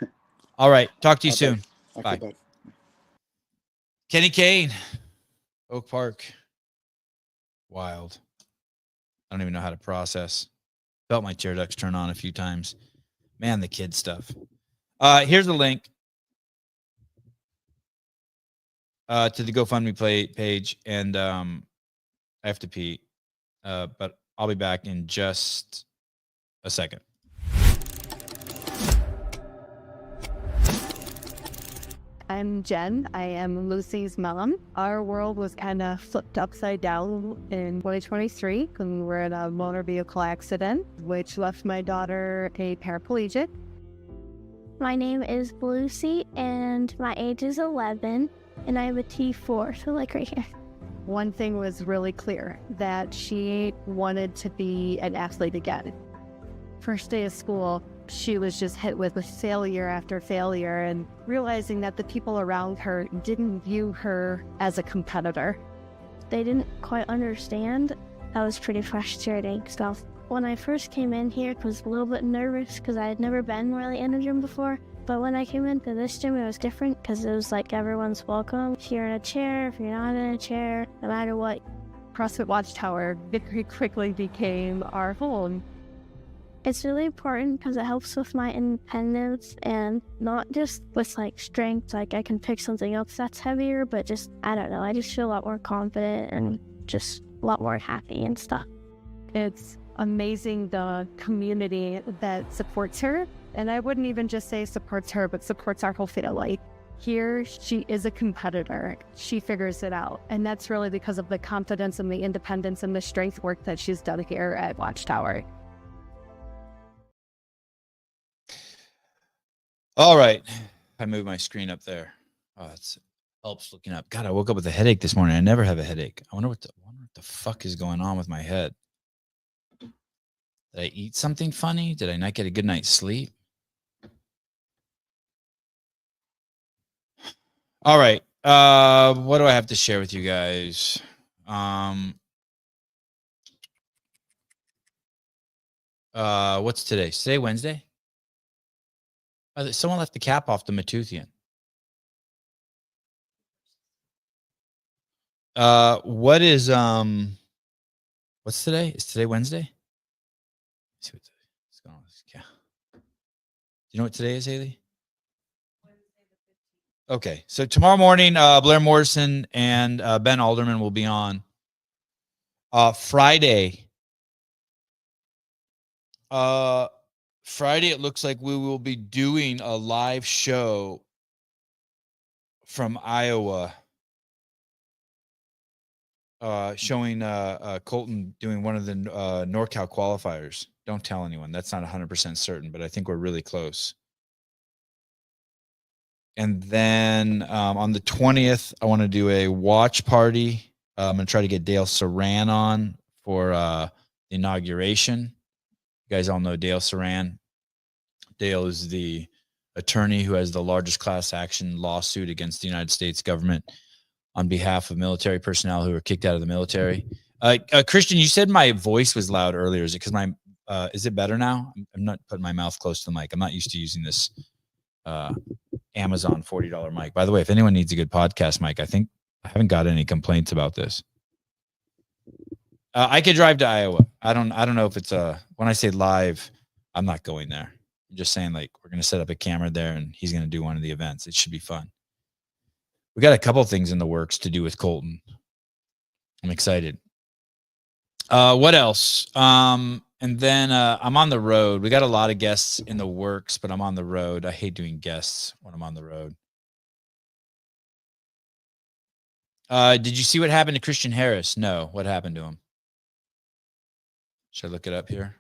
All right. Talk to you soon. Okay, Bye. bud. Kenny Kane, Oak Park. Wild. I don't even know how to process. Felt my tear ducts turn on a few times. Man, the kid stuff. Here's the link to the GoFundMe page, and I have to pee, but I'll be back in just a second. I'm Jen. I am Lucy's mom. Our world was kind of flipped upside down in 2023 when we were in a motor vehicle accident, which left my daughter a paraplegic. My name is Lucy, and my age is 11, and I'm a T4, so like right here. One thing was really clear, that she wanted to be an athlete again. First day of school, she was just hit with failure after failure, and realizing that the people around her didn't view her as a competitor. They didn't quite understand. That was pretty frustrating stuff. When I first came in here, I was a little bit nervous because I had never been really in a gym before. But when I came into this gym, it was different because it was like everyone's welcome. If you're in a chair, if you're not in a chair, no matter what. CrossFit Watchtower very quickly became our home. It's really important because it helps with my independence and not just with like strength, like I can pick something else that's heavier, but just, I don't know, I just feel a lot more confident and just a lot more happy and stuff. It's amazing the community that supports her. And I wouldn't even just say supports her, but supports our whole family. Here, she is a competitor. She figures it out. And that's really because of the confidence and the independence and the strength work that she's done here at Watchtower. All right. I moved my screen up there. Oh, it helps looking up. God, I woke up with a headache this morning. I never have a headache. I wonder what the fuck is going on with my head. Did I eat something funny? Did I not get a good night's sleep? All right. What do I have to share with you guys? What's today? Today, Wednesday? Someone left the cap off the Matuthian. What is what's today? Is today Wednesday? Let's see what's going on with this cap. Do you know what today is, Haley? Okay, so tomorrow morning, Blair Morrison and Ben Alderman will be on. Friday, it looks like we will be doing a live show from Iowa, showing Colton doing one of the NorCal qualifiers. Don't tell anyone. That's not 100% certain, but I think we're really close. And then on the 20th, I want to do a watch party. I'm going to try to get Dale Saran on for the inauguration. You guys all know Dale Saran. Dale is the attorney who has the largest class action lawsuit against the United States government on behalf of military personnel who were kicked out of the military. Christian, you said my voice was loud earlier. Is it because is it better now? I'm not putting my mouth close to the mic. I'm not used to using this Amazon $40 mic. By the way, if anyone needs a good podcast mic, I haven't got any complaints about this. I could drive to Iowa. I don't know if it's when I say live, I'm not going there. I'm just saying, like, we're going to set up a camera there and he's going to do one of the events. It should be fun. We got a couple things in the works to do with Colton. I'm excited. What else? And then I'm on the road. We got a lot of guests in the works, but I'm on the road. I hate doing guests when I'm on the road. Did you see what happened to Christian Harris? No. What happened to him? Should I look it up here?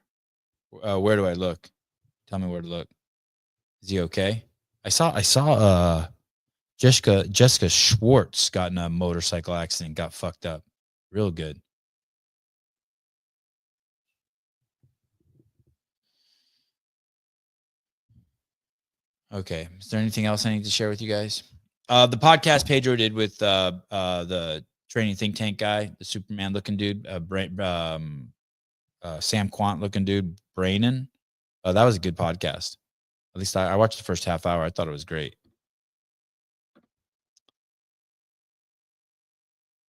Where do I look? Tell me where to look. Is he okay? I saw Jessica Schwartz got in a motorcycle accident, got fucked up. Real good. Okay. Is there anything else I need to share with you guys? The podcast Pedro did with the training think tank guy, the Superman looking dude, Sam Quant looking dude, Brainan. That was a good podcast. At least I watched the first half hour. I thought it was great.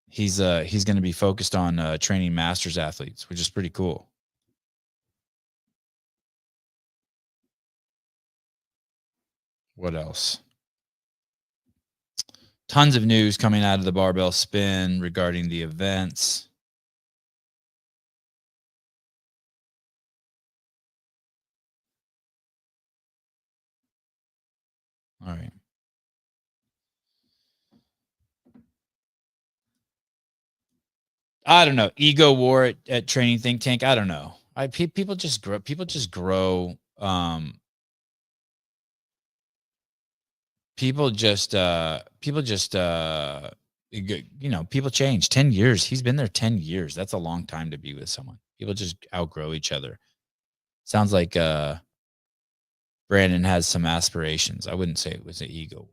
He's going to be focused on training masters athletes, which is pretty cool. What else? Tons of news coming out of the barbell spin regarding the events. All right. I don't know. Ego war at training think tank. I don't know. People just grow. People grow. People change. 10 years. He's been there 10 years. That's a long time to be with someone. People just outgrow each other. Sounds like Brandon has some aspirations. I wouldn't say it was an ego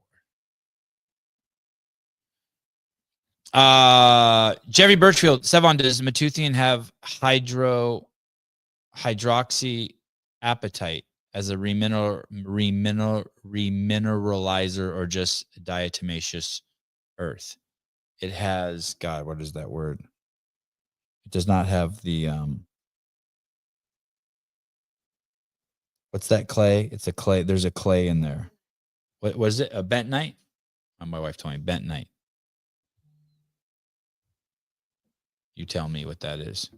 war. Jerry Birchfield, Sevon, does Matuthian have hydroxyapatite as a remineralizer or just diatomaceous earth? It has, God, what is that word? It does not have the what's that clay? It's a clay. There's a clay in there. What was it? A bentonite? Oh, my wife told me bentonite. You tell me what that is.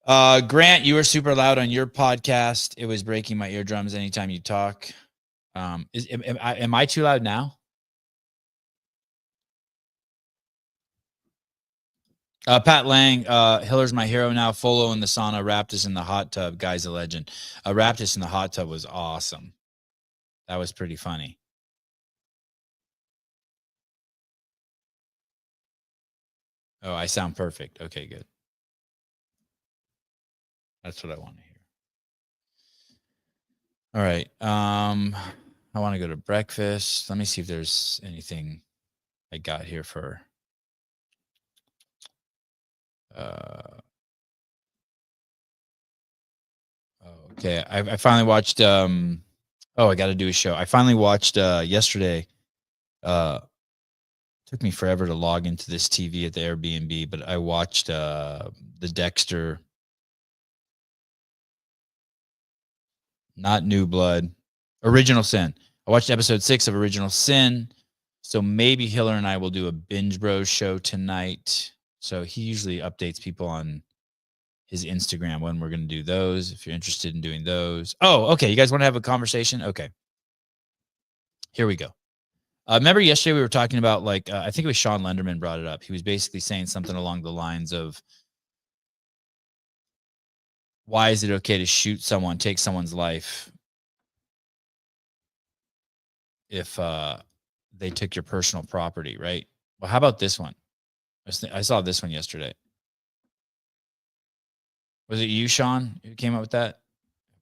Grant, you were super loud on your podcast. It was breaking my eardrums anytime you talk. Am I too loud now? Pat Lang, Hiller's my hero now. Folo in the sauna, Raptus in the hot tub. Guy's a legend. Raptus in the hot tub was awesome. That was pretty funny. Oh, I sound perfect. Okay, good. That's what I want to hear. All right. I want to go to breakfast. Let me see if there's anything I got here for. Okay, I finally watched. I got to do a show. I finally watched yesterday. Took me forever to log into this TV at the Airbnb, but I watched the Dexter, not New Blood, Original Sin. I watched episode 6 of Original Sin. So maybe Hiller and I will do a Binge Bros show tonight. So he usually updates people on his Instagram when we're going to do those. If you're interested in doing those. Oh, okay. You guys want to have a conversation? Okay. Here we go. Remember yesterday we were talking about I think it was Sean Lenderman brought it up. He was basically saying something along the lines of, why is it okay to shoot someone, take someone's life if they took your personal property, right? Well, how about this one? I saw this one yesterday. Was it you, Sean, who came up with that?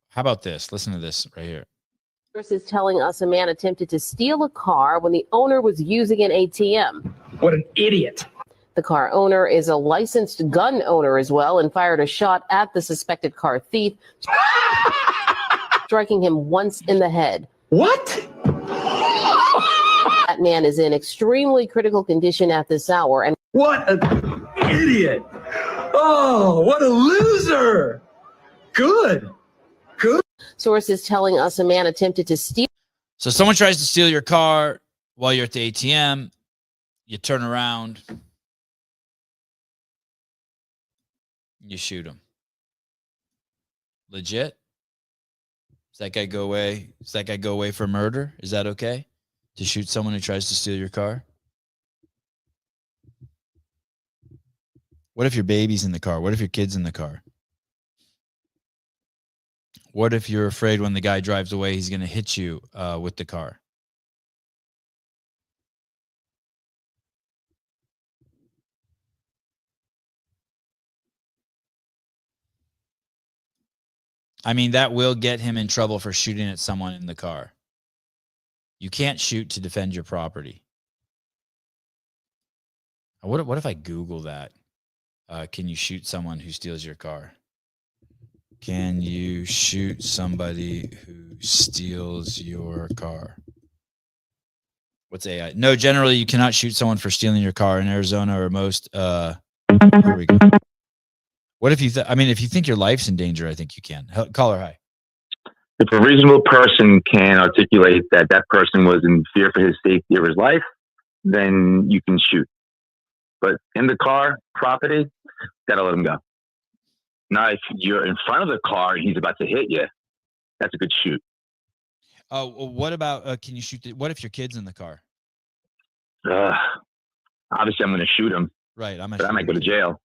How about this? Listen to this right here. Source is telling us a man attempted to steal a car when the owner was using an ATM. What an idiot. The car owner is a licensed gun owner as well and fired a shot at the suspected car thief, striking him once in the head. What? That man is in extremely critical condition at this hour. And What an idiot. Oh, what a loser. Good. Sources telling us a man attempted to steal. So someone tries to steal your car while you're at the ATM. You turn around. You shoot him. Legit? Does that guy go away? Does that guy go away for murder? Is that okay? To shoot someone who tries to steal your car? What if your baby's in the car? What if your kid's in the car? What if you're afraid when the guy drives away, he's going to hit you with the car? I mean, that will get him in trouble for shooting at someone in the car. You can't shoot to defend your property. What if I Google that? Can you shoot someone who steals your car? Can you shoot somebody who steals your car? What's AI? No, generally you cannot shoot someone for stealing your car in Arizona or most. Here we go. What if you? If you think your life's in danger, I think you can. Caller, hi. If a reasonable person can articulate that that person was in fear for his safety or his life, then you can shoot. But in the car, property, gotta let him go. Now, if you're in front of the car and he's about to hit you, that's a good shoot. Oh, what about, can you shoot, what if your kid's in the car? Obviously, I'm going to shoot him. Right. But I might go to jail.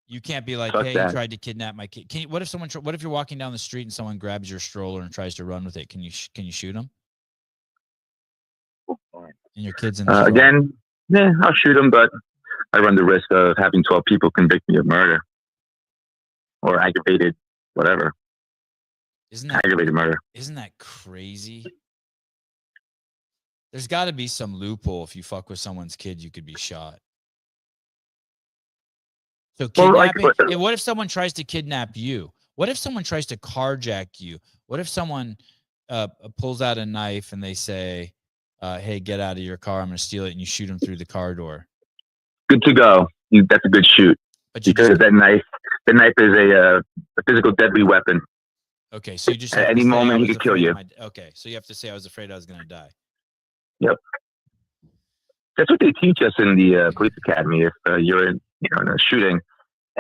You can't be like, Fuck hey, that. you tried to kidnap my kid. What if you're walking down the street and someone grabs your stroller and tries to run with it? Can you shoot him? And your kid's in the stroller? Again, yeah, I'll shoot him, but I run the risk of having 12 people convict me of murder or aggravated, whatever. Aggravated murder. Isn't that crazy? There's got to be some loophole. If you fuck with someone's kid, you could be shot. So kidnapping. What if someone tries to kidnap you? What if someone tries to carjack you? What if someone pulls out a knife and they say, hey, get out of your car, I'm going to steal it, and you shoot them through the car door? Good to go. That's a good shoot. Because that knife is a physical deadly weapon. Okay, so you just at any moment he could kill you. Okay, so you have to say I was afraid I was going to die. Yep. That's what they teach us in the police academy. If you're in a shooting,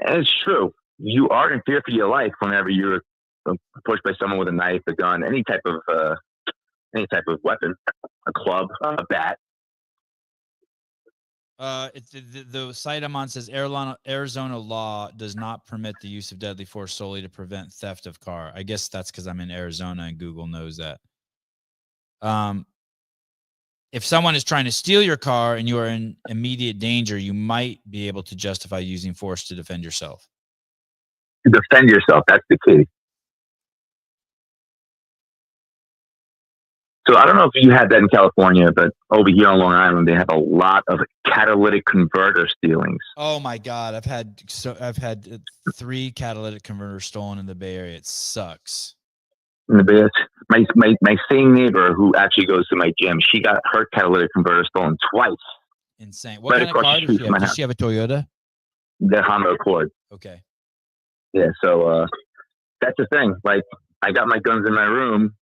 and it's true, you are in fear for your life whenever you're approached by someone with a knife, a gun, any type of weapon, a club, a bat. The site I'm on says Arizona law does not permit the use of deadly force solely to prevent theft of car. I guess that's because I'm in Arizona and Google knows that. If someone is trying to steal your car and you are in immediate danger, you might be able to justify using force to defend yourself. To defend yourself, that's the key. So I don't know if you had that in California, but over here on Long Island, they have a lot of catalytic converter stealings. Oh my God. I've had 3 catalytic converters stolen in the Bay Area. It sucks. In the Bay, my same neighbor who actually goes to my gym, she got her catalytic converter stolen twice. Insane. What Right kind of across car the does street she from have? my Does house. she have a Toyota? The Honda Accord. Okay. Yeah, so that's the thing. Like, I got my guns in my room.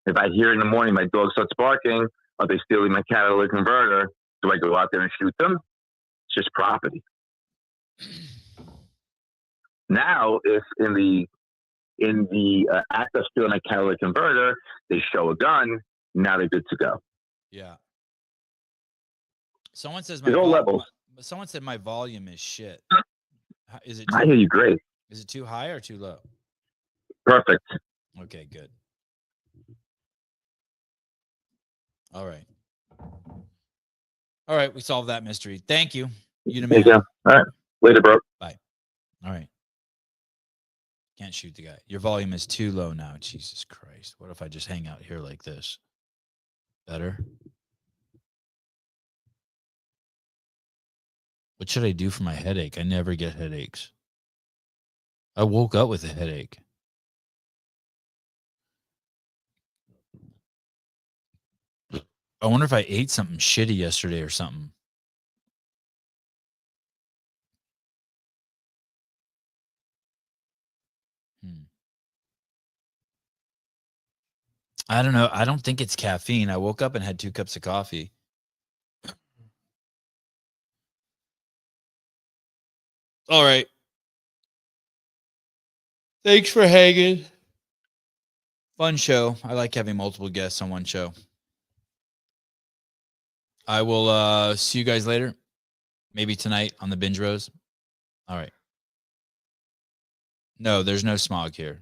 If I hear in the morning my dog starts barking, are they stealing my catalytic converter? Do I go out there and shoot them? It's just property. Now, if in the act of stealing a catalytic converter, they show a gun, now they're good to go. Yeah. Someone says There's all levels. someone said my volume is shit. Is it? I hear you great. Is it too high or too low? Perfect. Okay, good. All right. All right, we solved that mystery. Thank you. You the There you man. go. All right. Later, bro. Bye. All right. Can't shoot the guy. Your volume is too low now. Jesus Christ. What if I just hang out here like this? Better? What should I do for my headache? I never get headaches. I woke up with a headache. I wonder if I ate something shitty yesterday or something. I don't know. I don't think it's caffeine. I woke up and had 2 cups of coffee. All right. Thanks for hanging. Fun show. I like having multiple guests on one show. I will see you guys later. Maybe tonight on the Binge Rose. All right. No, there's no smog here.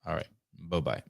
All right. Bye-bye.